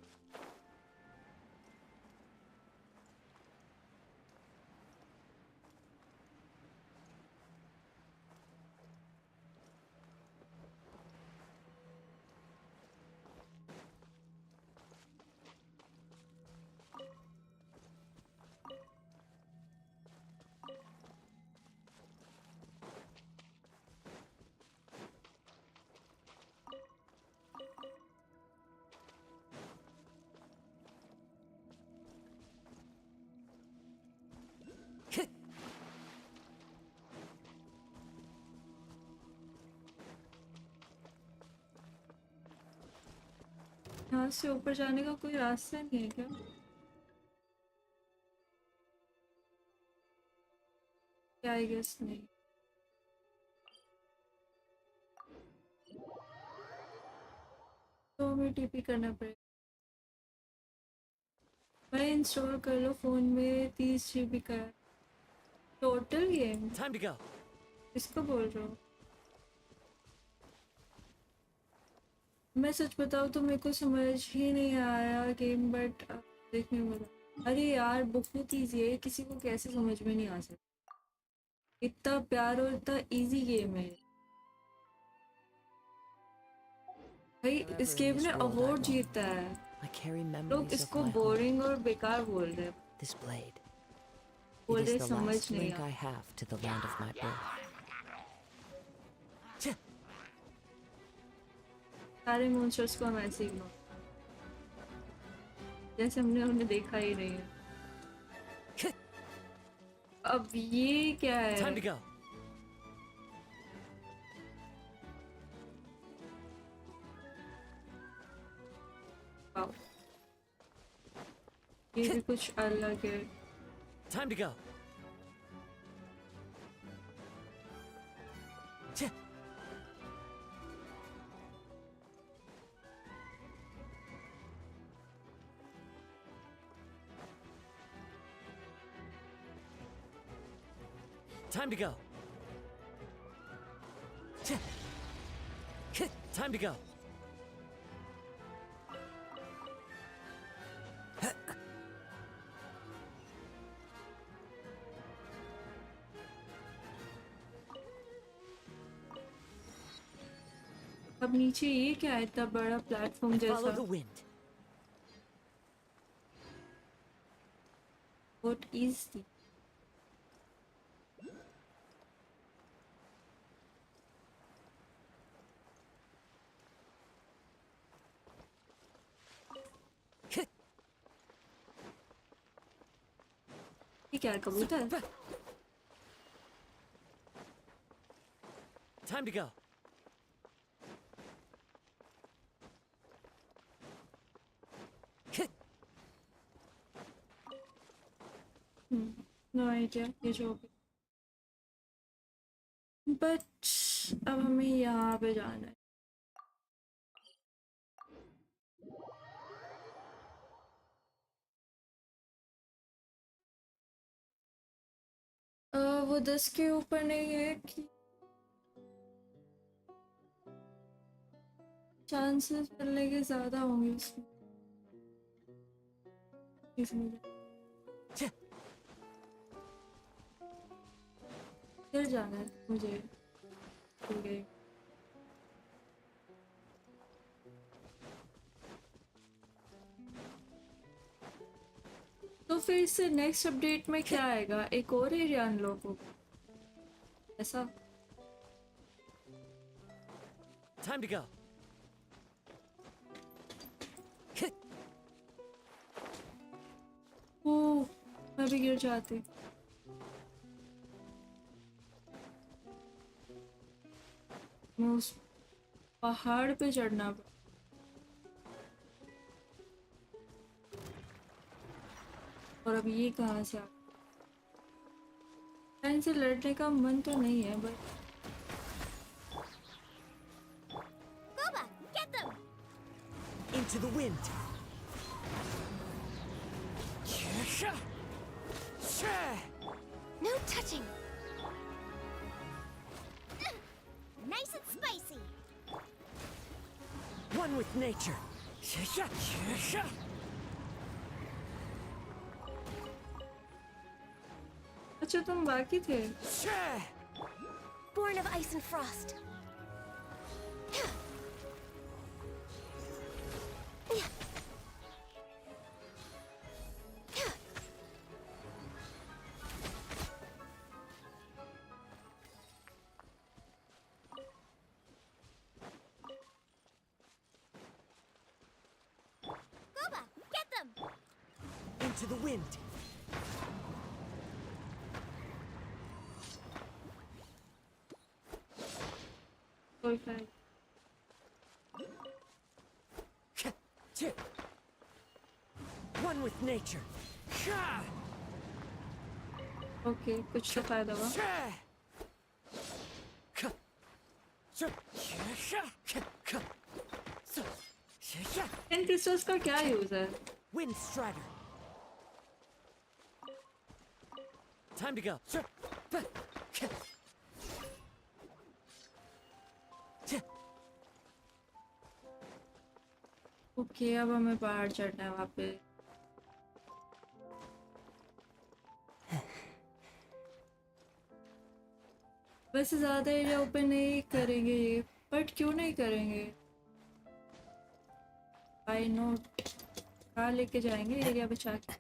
यहाँ से ऊपर जाने का कोई रास्ता नहीं है क्या? आई गेस नहीं। तो हमें टीपी करना पड़ेगा। मैं इंस्टॉल कर लो फोन में 30 GB का total game. Time to go. इसको बोल रहा हूँ। मैं सच बताऊँ तो मेरे को समझ ही नहीं आया गेम, बट देखने में अरे यार बहुत ईजी है, किसी को कैसे समझ में नहीं आ सकता। इतना प्यार और इतना इजी गेम है भाई। इस गेम ने अवार्ड जीता है। लोग इसको बोरिंग और बेकार बोल रहे हैं। This blade. बोल It रहे is the समझ last नहीं link आ I have to the land of my birth. सारे मॉन्स्टर्स को हम ऐसे इग्नोर जैसे हमने उन्हें देखा ही नहीं है। अब ये क्या है? Time to go. वाओ, ये भी कुछ अलग है। Time to go. Time to go. Time to go. अब नीचे ये क्या है? इतना बड़ा प्लेटफॉर्म Follow जैसा। the wind. What is the? ये क्या है? कबूतर? Time to go. No idea ये जो भी, बट अब हमें यहाँ पे जाना है। वो 10 के ऊपर नहीं है कि चांसेस मिलने के ज्यादा होंगे उसमें। फिर जाना है मुझे। ठीक है। तो फिर से नेक्स्ट अपडेट में क्या आएगा? एक और एरिया अनलॉक होगा ऐसा? Time to go. ओह, मैं भी गिर जाती। मैं उस पहाड़ पे चढ़ना पड़ा। और अब ये कहाँ से आ इनसे लड़ने का मन तो नहीं है but Boba, get them! Into the wind. No touching. Nice and spicy. One with nature. अच्छा तुम बाकी थे Born of ice and frost. Boba, get them! Into the wind. Okay. One with nature. Okay कुछ तो फायदा हुआ इन crystals का क्या यूज है Wind Strider. Time to go. Okay अब हमें पहाड़ चढ़ना है वहाँ पे वैसे ज्यादा एरिया ओपन नहीं करेंगे ये बट क्यों नहीं करेंगे आई नो कहाँ लेके जाएंगे एरिया बचा के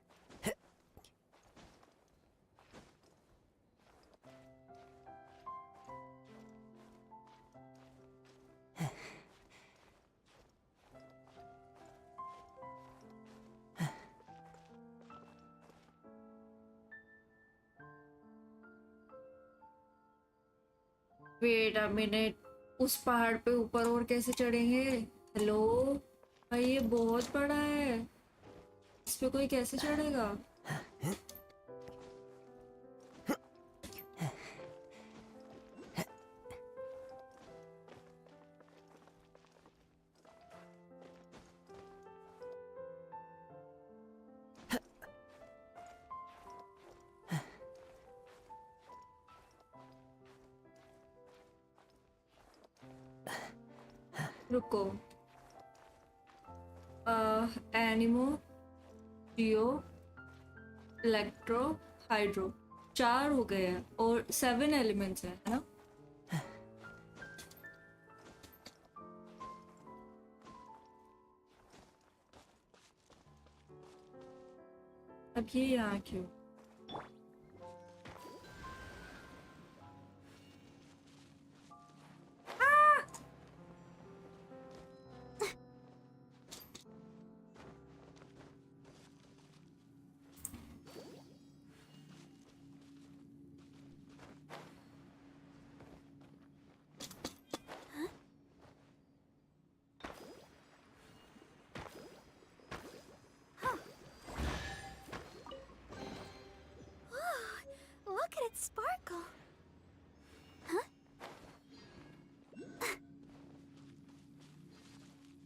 वेट अ मिनट उस पहाड़ पे ऊपर और कैसे चढ़ेंगे हेलो भाई ये बहुत बड़ा है इस पे कोई कैसे चढ़ेगा रुको एनिमो जियो इलेक्ट्रो हाइड्रो 4 हो गए हैं और 7 एलिमेंट्स हैं है ना अब ये यहाँ क्यों Look at it sparkle.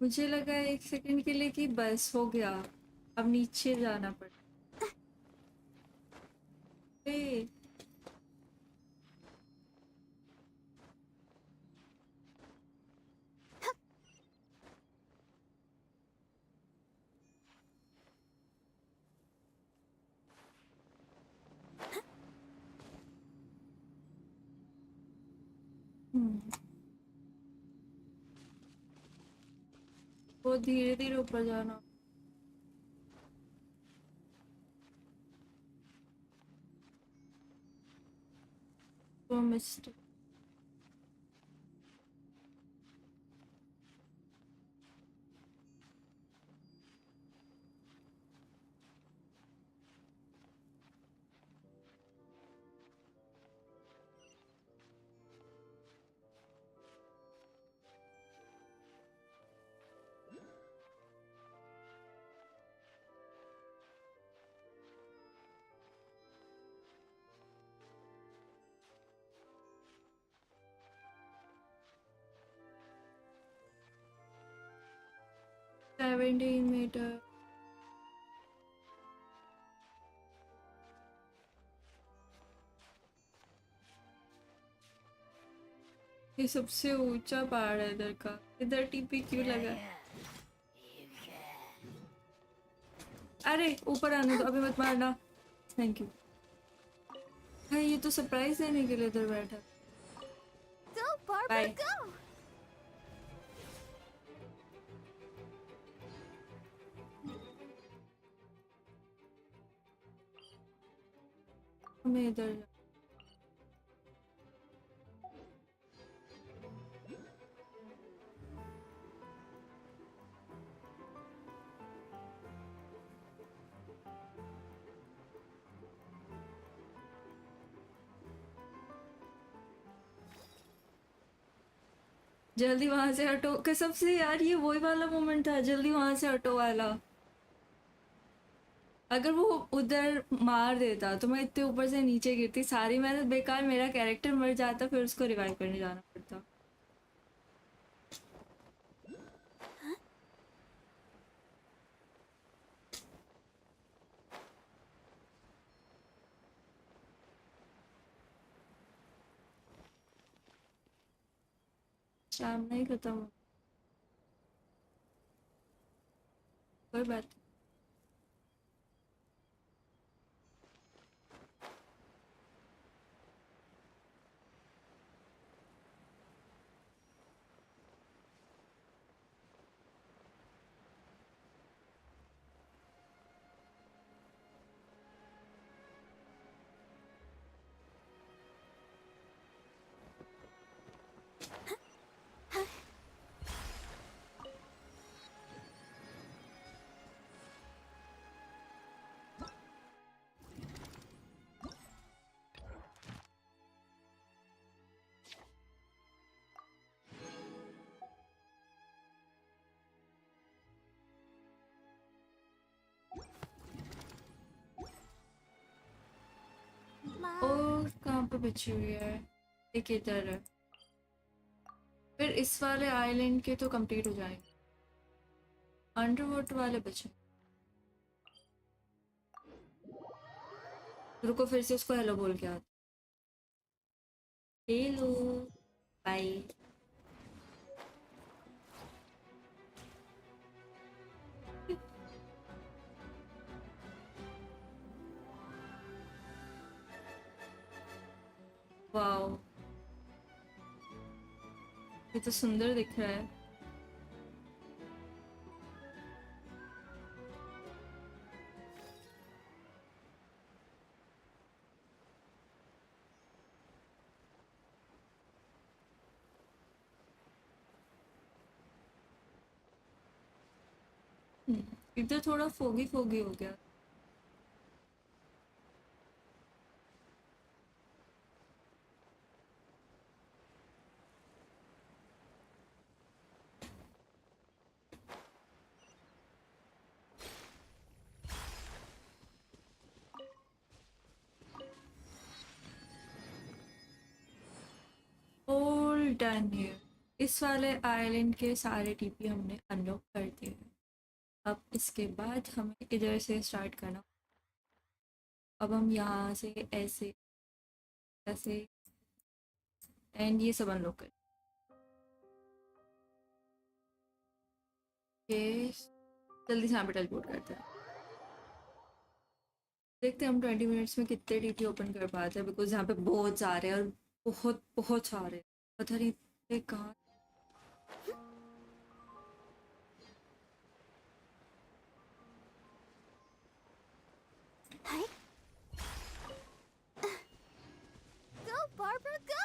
मुझे लगा एक सेकंड के लिए कि बस हो गया अब नीचे जाना पड़ा ए, बहुत धीरे धीरे ऊपर जाना तो मिस्टेक 17 मीटर। ये सबसे ऊंचा पहाड़ है इधर का। इधर टीपी क्यों लगा है? अरे ऊपर आने दो, अभी मत मारना। Thank you. हाँ ये तो सरप्राइज देने के लिए इधर बैठा। Go, Barbara, bye. go! हमें इधर जल्दी वहां से हटो। कसम से यार ये वही वाला मोमेंट था, जल्दी वहां से हटो वाला। अगर वो उधर मार देता तो मैं इतने ऊपर से नीचे गिरती, सारी मेहनत बेकार, मेरा कैरेक्टर मर जाता, फिर उसको रिवाइव करने जाना पड़ता। शाम नहीं खत्म। कोई बात नहीं। ओ कहाँ पे बची हुई है? एक इधर है। फिर इस वाले आइलैंड के तो कंप्लीट हो जाएंगे। अंडर वाटर वाले बचे। रुको फिर से उसको हेलो बोल के आते। Hello bye. वाओ ये तो सुंदर दिख रहा है। इधर थोड़ा फोगी फोगी हो गया। All done here. इस वाले आइलैंड के सारे टीपी हमने अनलॉक कर दिए। अब इसके बाद हमें इधर से स्टार्ट करना। अब हम यहाँ से ऐसे ऐसे एंड ये सब अनलॉक कर। जल्दी से यहाँ पे टेलीपोर्ट करते हैं। देखते हैं हम 20 मिनट्स में कितने टीपी ओपन कर पाते हैं, बिकॉज यहाँ पे बहुत सारे हैं और बहुत बहुत सारे। पता नहीं इतने कहाँ। Go, Barbara, go!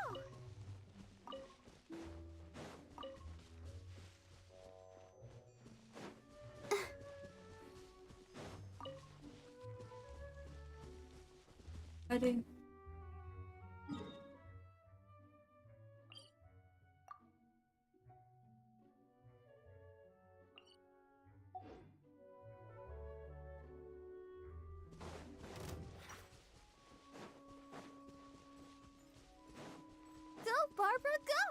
अरे Go, Barbara, go!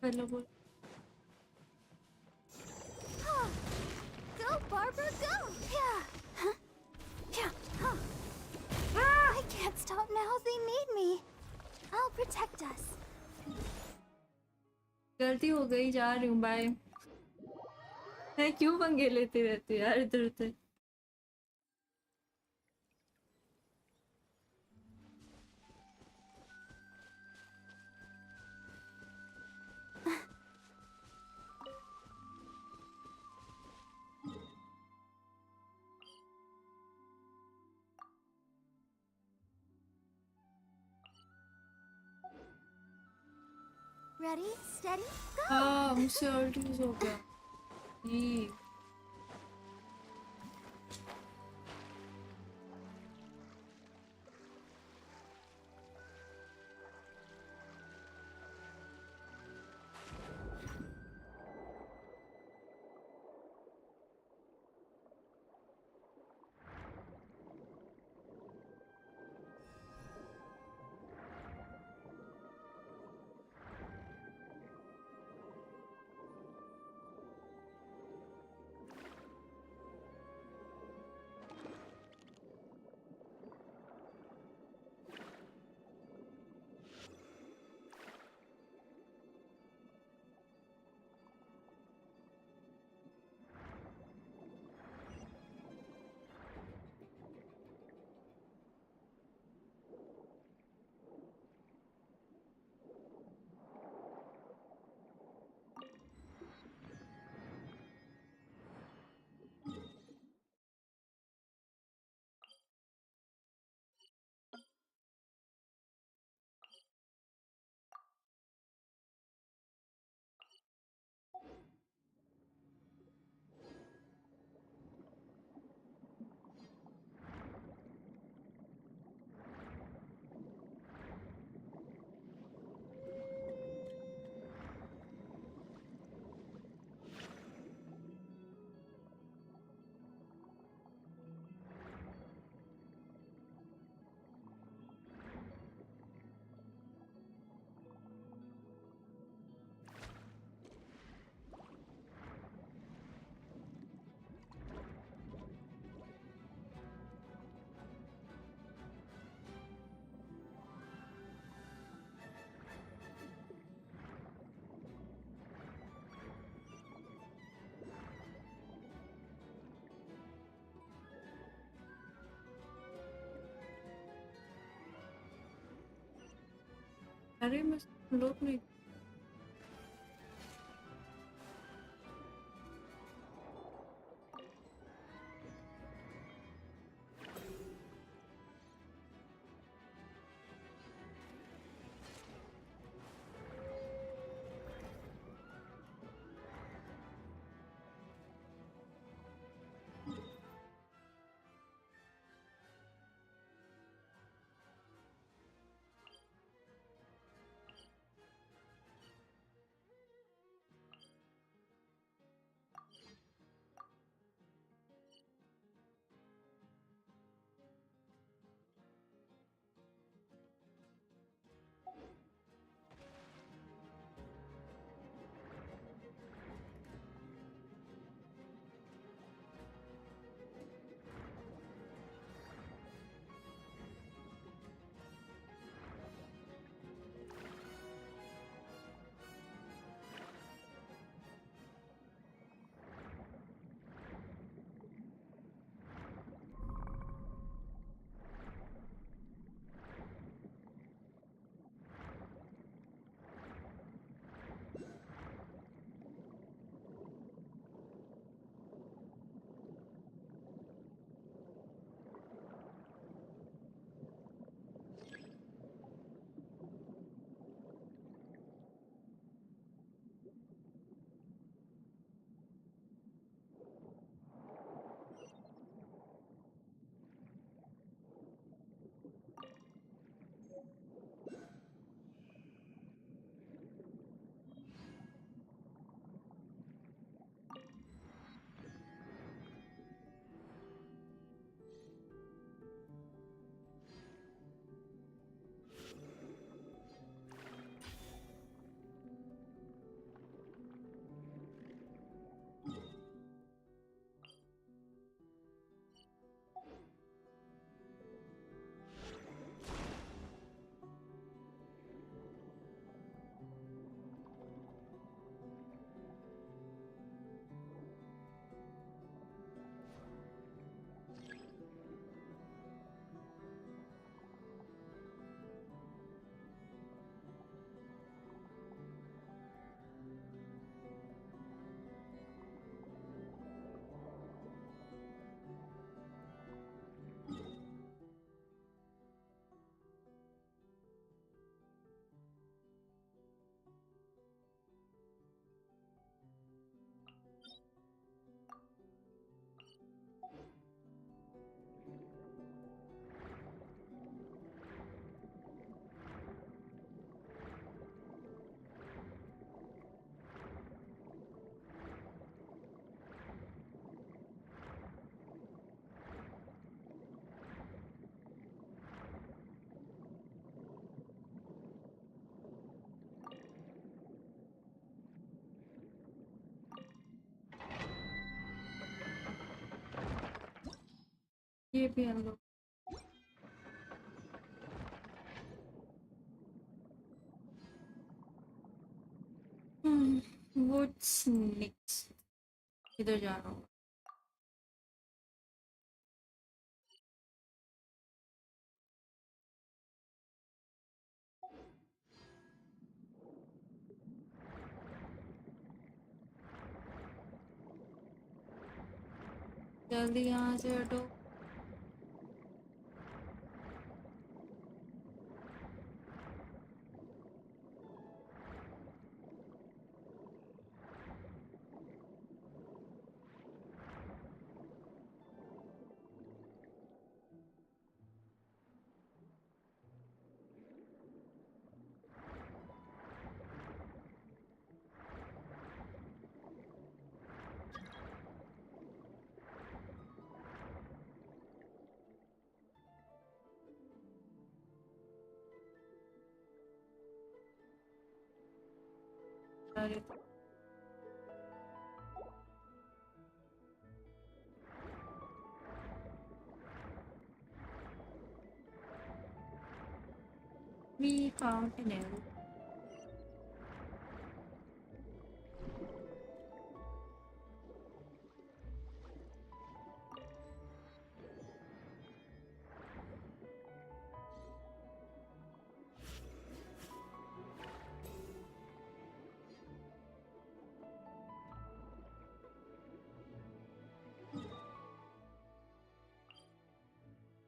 हेलो बोल। Go, Barbara, go! Yeah. Huh? Yeah. Huh. I can't stop now. They need me. I'll protect us. गलती हो गई, जा रही हूँ, बाय। मैं क्यों पंगे लेती रहती हूँ यार इधर उधर। Ready, steady, go! हाँ, मुझसे ऑल्टीज हो गया। ये अरे मैं लोग नहीं। ये भी अनलॉक। What's next? इधर जा रहा हूँ। जल्दी यहाँ से हटो। अरे we found an arrow.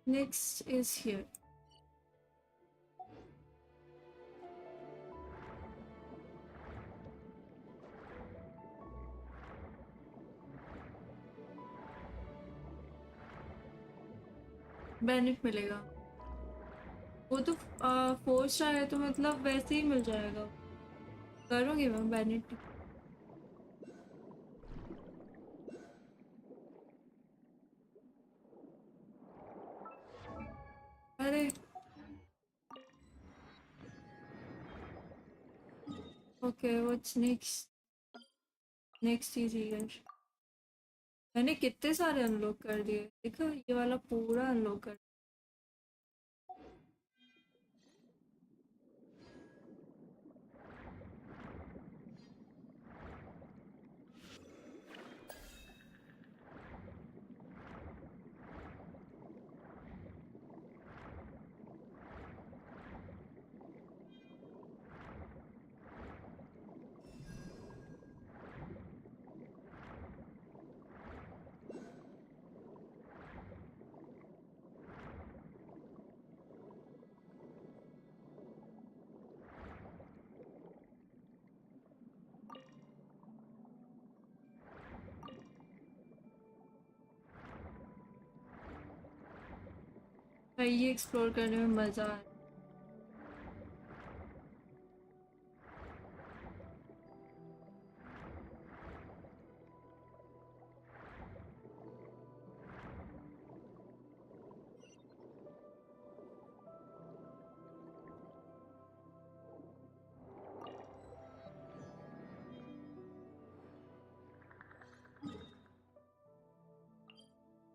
Next is here. Beneath मिलेगा। वो तो 4 स्टार है तो मतलब वैसे ही मिल जाएगा। करूँगी मैं बेनिट। अरे okay what's next? Next is here. मैंने कितने सारे अनलॉक कर दिए देखो, ये वाला पूरा अनलॉक कर। ये एक्सप्लोर करने में मजा आया।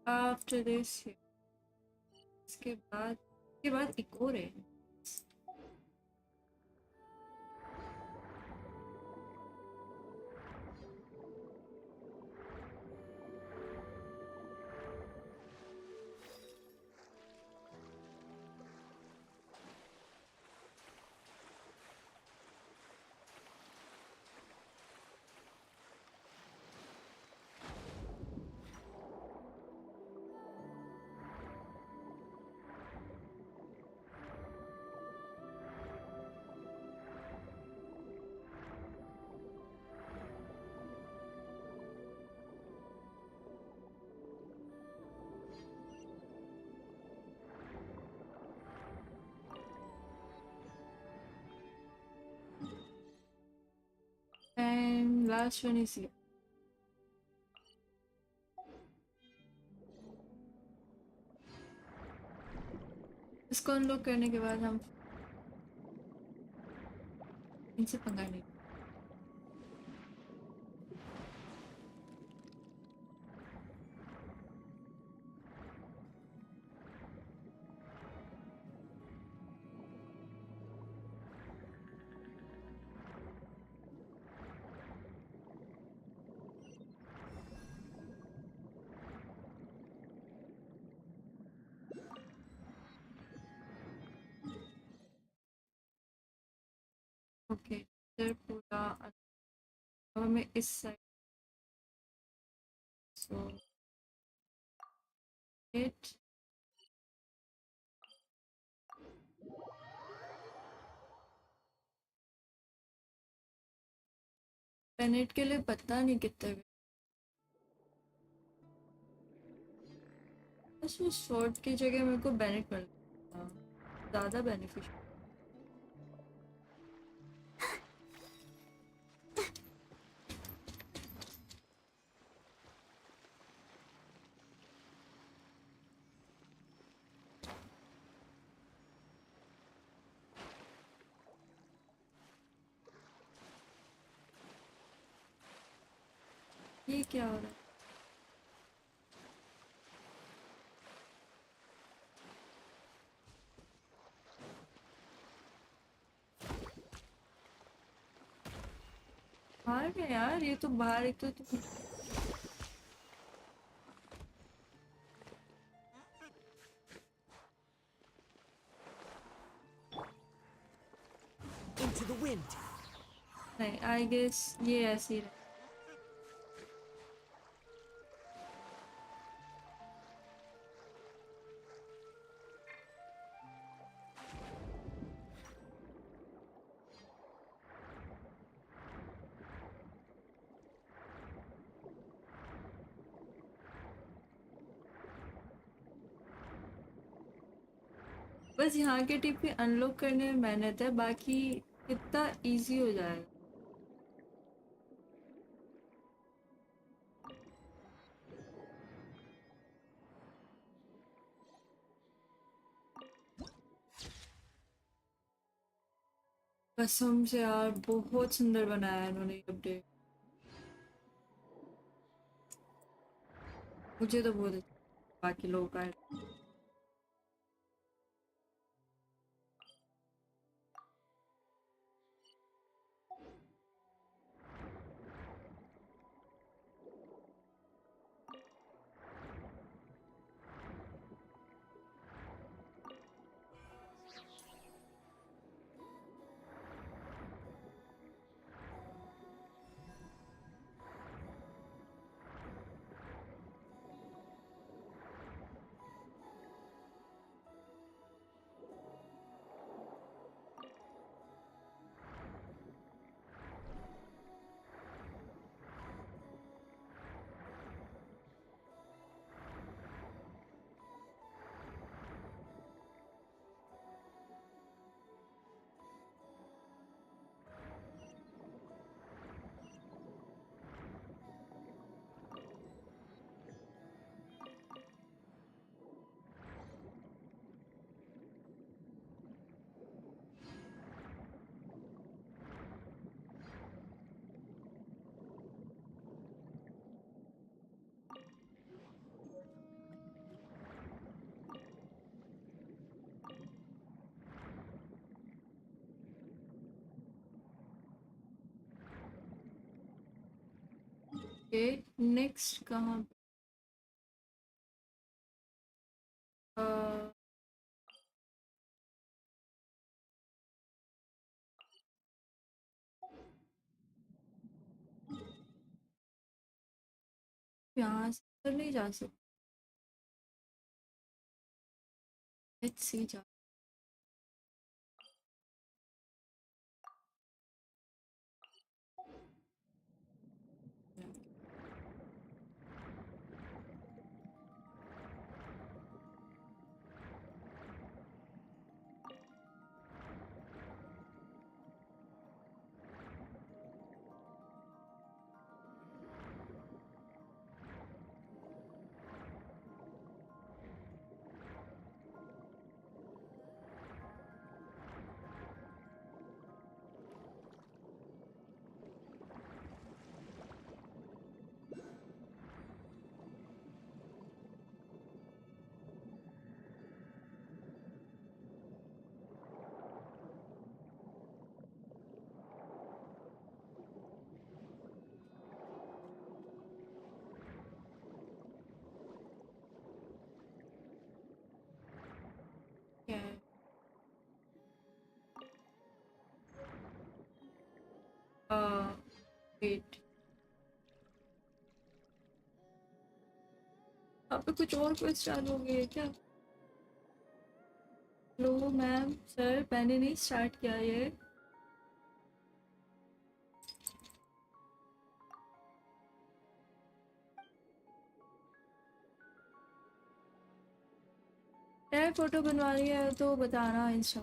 After this इसके बाद एक और है। And last one is here. इसको अनलॉक करने के बाद हम इनसे पंगा नहीं। हमें इस साइड सो इट पेनेट के लिए पता नहीं कितने बस वो शॉर्ट की जगह मेरे को बेनेट मिल ज़्यादा बेनिफिशियल ये क्या हो रहा है बाहर में यार ये तो बाहर एक तो Into the wind. नहीं आई गेस ये ऐसे ही बस यहाँ के टीपी अनलॉक करने में मेहनत है बाकी कितना इजी हो जाएगा कसम से यार बहुत सुंदर बनाया है इन्होंने अपडेट मुझे तो बहुत अच्छा बाकी लोगों का ओके नेक्स्ट कहाँ यहाँ से तो नहीं जा सकते लेट्स सी जा क्या है वेट यहाँ पे कुछ और क्विज चालू हो गई है क्या? हेलो मैम सर, मैंने नहीं स्टार्ट किया ये। क्या फोटो बनवा रही है तो बताना इंस्टा।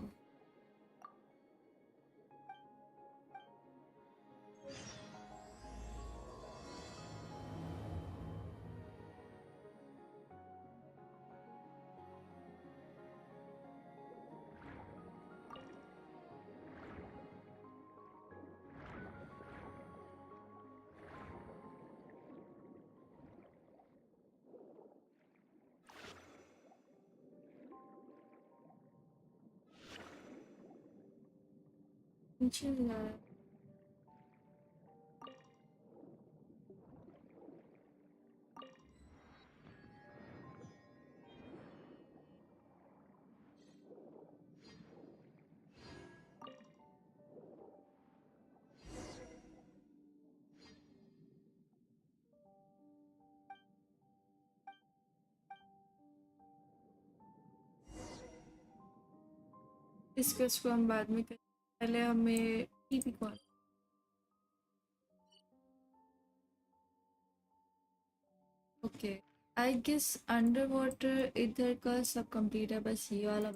इस क्वेस्ट को हम बाद में करें, पहले हमें टीपी को okay. I guess under water इधर का सब कंप्लीट है, बस ये वाला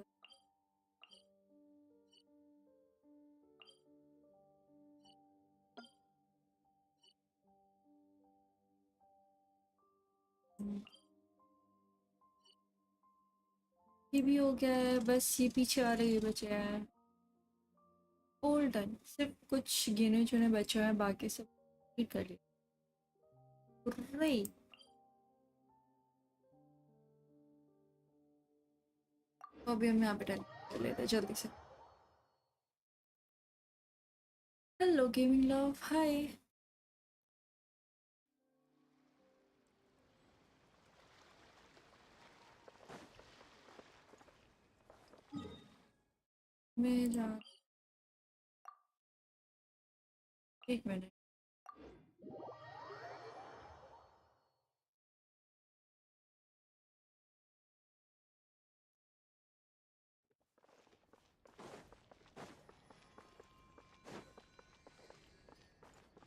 ये भी हो गया है, बस ये पीछे आ रही बचे हैं। ऑल डन, सिर्फ कुछ गिने चुने बचे हैं, बाकी सब कंप्लीट कर लिया। तो अभी हम यहाँ पे टाइम कर लेते हैं जल्दी से। हेलो गेमिंग लव, हाय। मैं जा एक minute.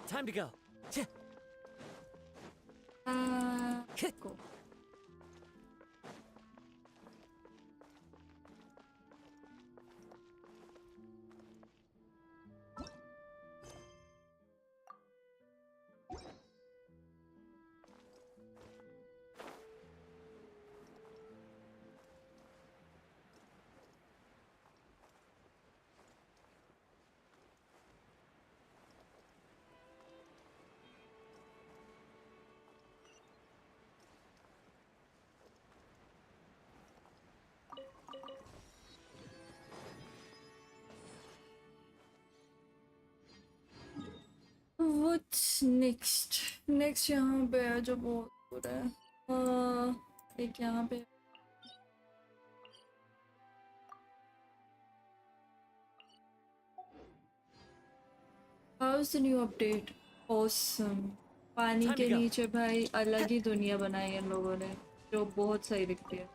Time to go. Go. What's next? Next यहाँ पे है जो बहुत बुरा है। एक यहाँ पे How's the new update? Awesome. पानी के नीचे भाई अलग ही दुनिया बनाई है इन लोगों ने, जो बहुत सही दिखती है।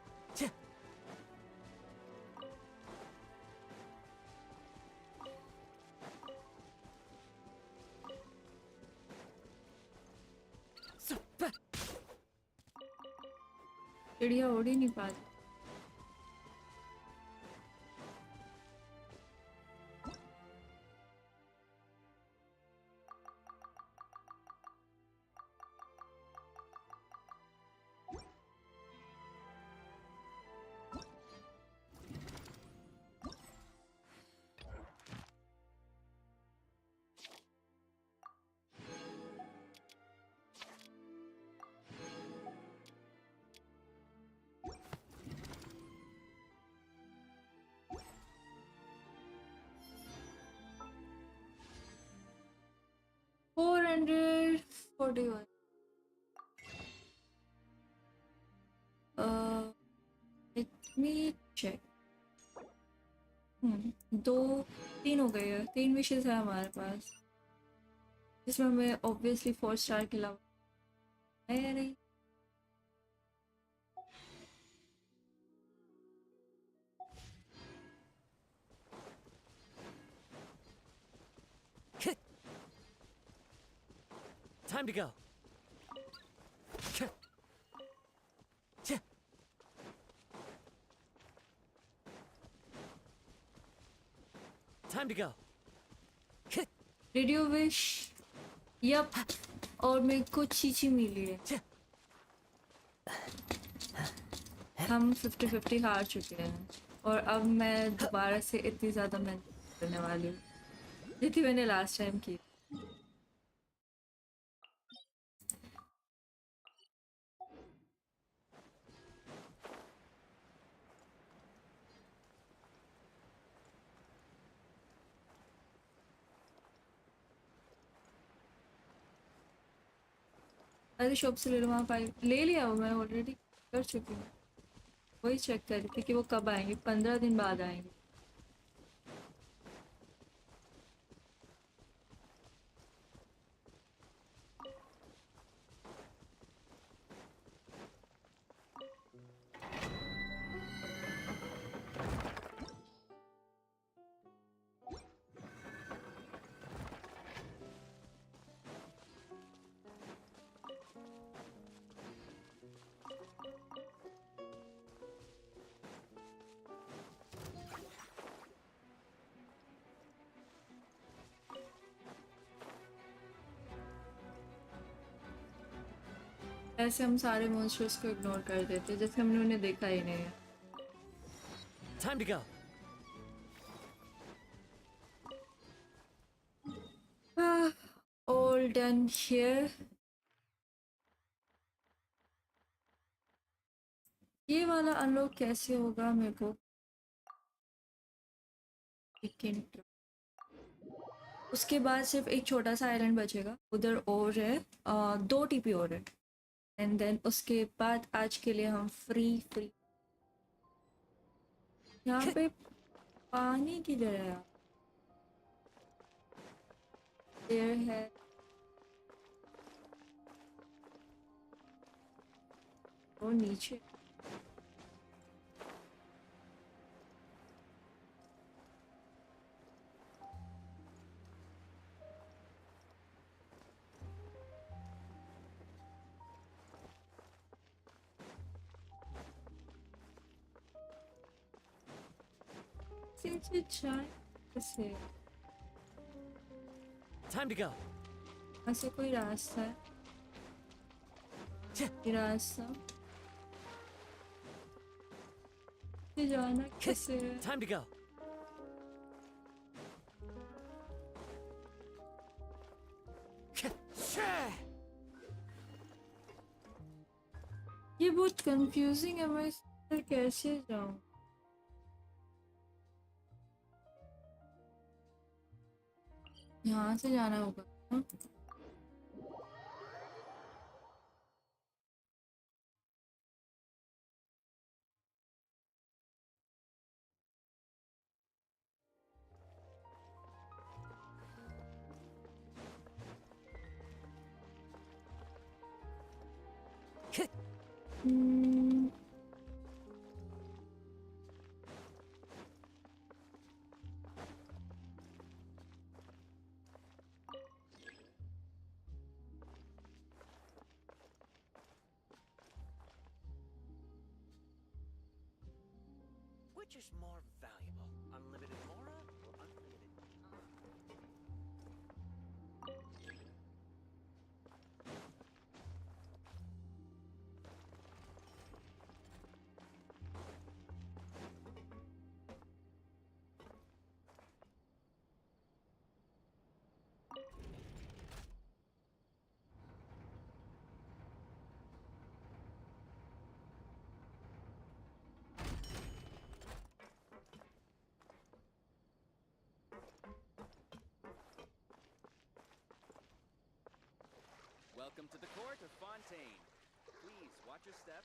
चिड़िया उड़ ही नहीं पाती। $441. Let me check. तीन हो गए हैं, 3 विशेष है हमारे पास, जिसमें हमें ऑब्वियसली 4 स्टार के अलावा है नहीं। Time to go. Time to go. Did you wish? Yup. और मेरे को चीची मिली है. हम 50-50 हार चुके हैं और अब मैं दोबारा से इतनी ज़्यादा मेहनत करने वाली हूँ जितनी मैंने लास्ट टाइम की. अरे शॉप से ले लो. वहाँ पाई ले लिया वो मैं ऑलरेडी कर चुकी हूँ. वही चेक कर रही थी कि वो कब आएंगे. 15 दिन बाद आएंगे. ऐसे हम सारे मॉन्स्टर्स को इग्नोर कर देते हैं जैसे हमने उन्हें देखा ही नहीं है. Time to go. All done here. ये वाला अनलॉक कैसे होगा मेरे को. उसके बाद सिर्फ एक छोटा सा आइलैंड बचेगा. उधर और है 2 टीपी और है. एंड देन उसके बाद आज के लिए हम फ्री. यहाँ पे पानी किधर है. देर है. और नीचे कैसे. Time to go. ऐसे कोई रास्ता है. ये रास्ता ये जाना कैसे है. Time to go. ये बहुत कंफ्यूजिंग है. मैं इससे कैसे जाऊं. यहाँ से जाना होगा. Which is more valuable, unlimited aura or unlimited time? Welcome to the court of Fontaine. Please watch your step.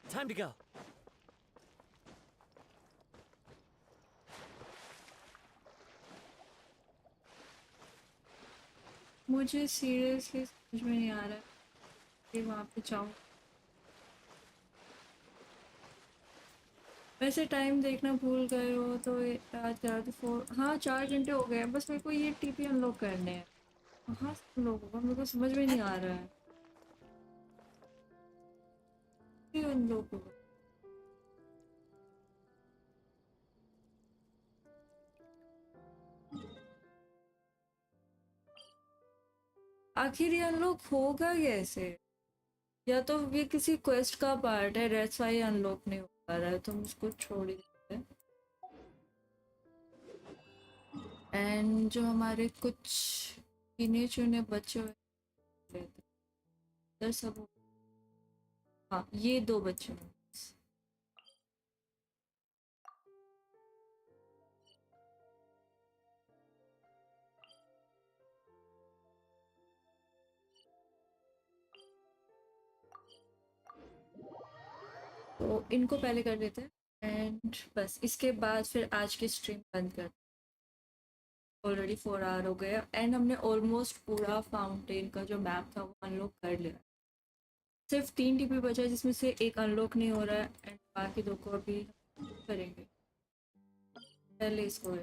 Time to go. मुझे सीरियसली समझ में नहीं आ रहा है कि वहाँ पे जाऊँ। वैसे टाइम देखना भूल गए हो तो याद करा तो 4 घंटे हो गए हैं। बस मेरे को ये टीपी अनलॉक करने हैं। कहाँ से अनलॉक होगा मेरे को समझ में नहीं आ रहा है। ये अनलॉक होगा। आखिर ये अनलॉक होगा कैसे? या तो ये किसी क्वेस्ट का पार्ट है, दैट्स व्हाई अनलॉक नहीं हो पा रहा है, तो हम उसको छोड़ ही देते हैं। एंड जो हमारे कुछ गिने चुने बच्चे हुए इधर सब, हाँ ये 2 बच्चे हैं। तो इनको पहले कर देते हैं एंड बस इसके बाद फिर आज की स्ट्रीम बंद कर। ऑलरेडी 4 आवर हो गए एंड हमने ऑलमोस्ट पूरा फाउंटेन का जो मैप था वो अनलॉक कर लिया। सिर्फ 3 टीपी बचा है जिसमें से एक अनलॉक नहीं हो रहा है एंड बाकी 2 को अभी करेंगे। पहले इसको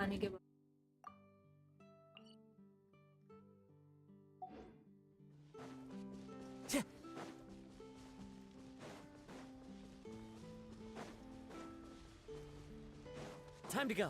आने के बाद Time to go.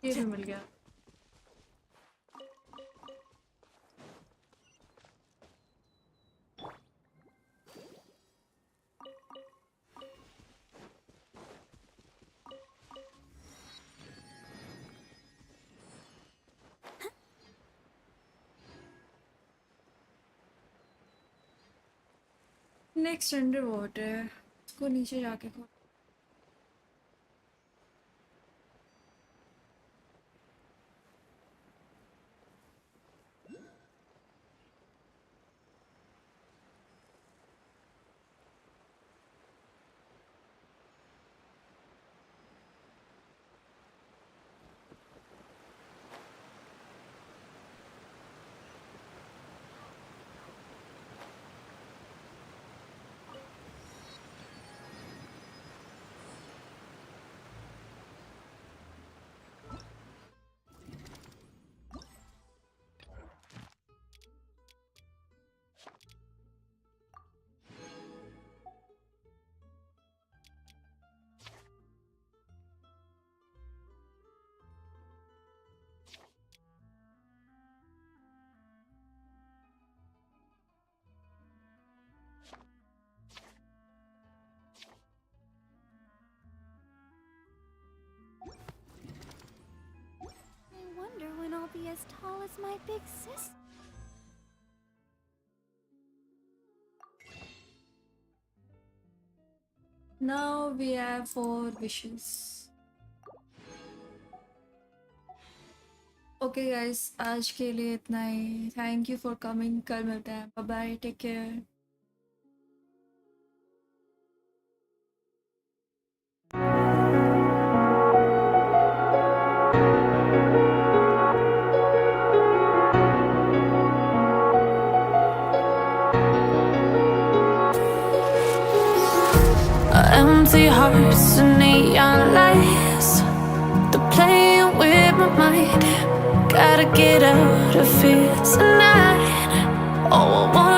ये भी मिल गया। नेक्स्ट अंडर वाटर इसको नीचे जाके खोल। I wonder when I'll be as tall as my big sister. Now we have 4 wishes. Okay guys आज के लिए इतना ही। Thank you for coming. कल मिलते हैं। Bye bye, take care. Empty hearts and neon lights. They're playing with my mind. Gotta get out of here tonight. Oh, I want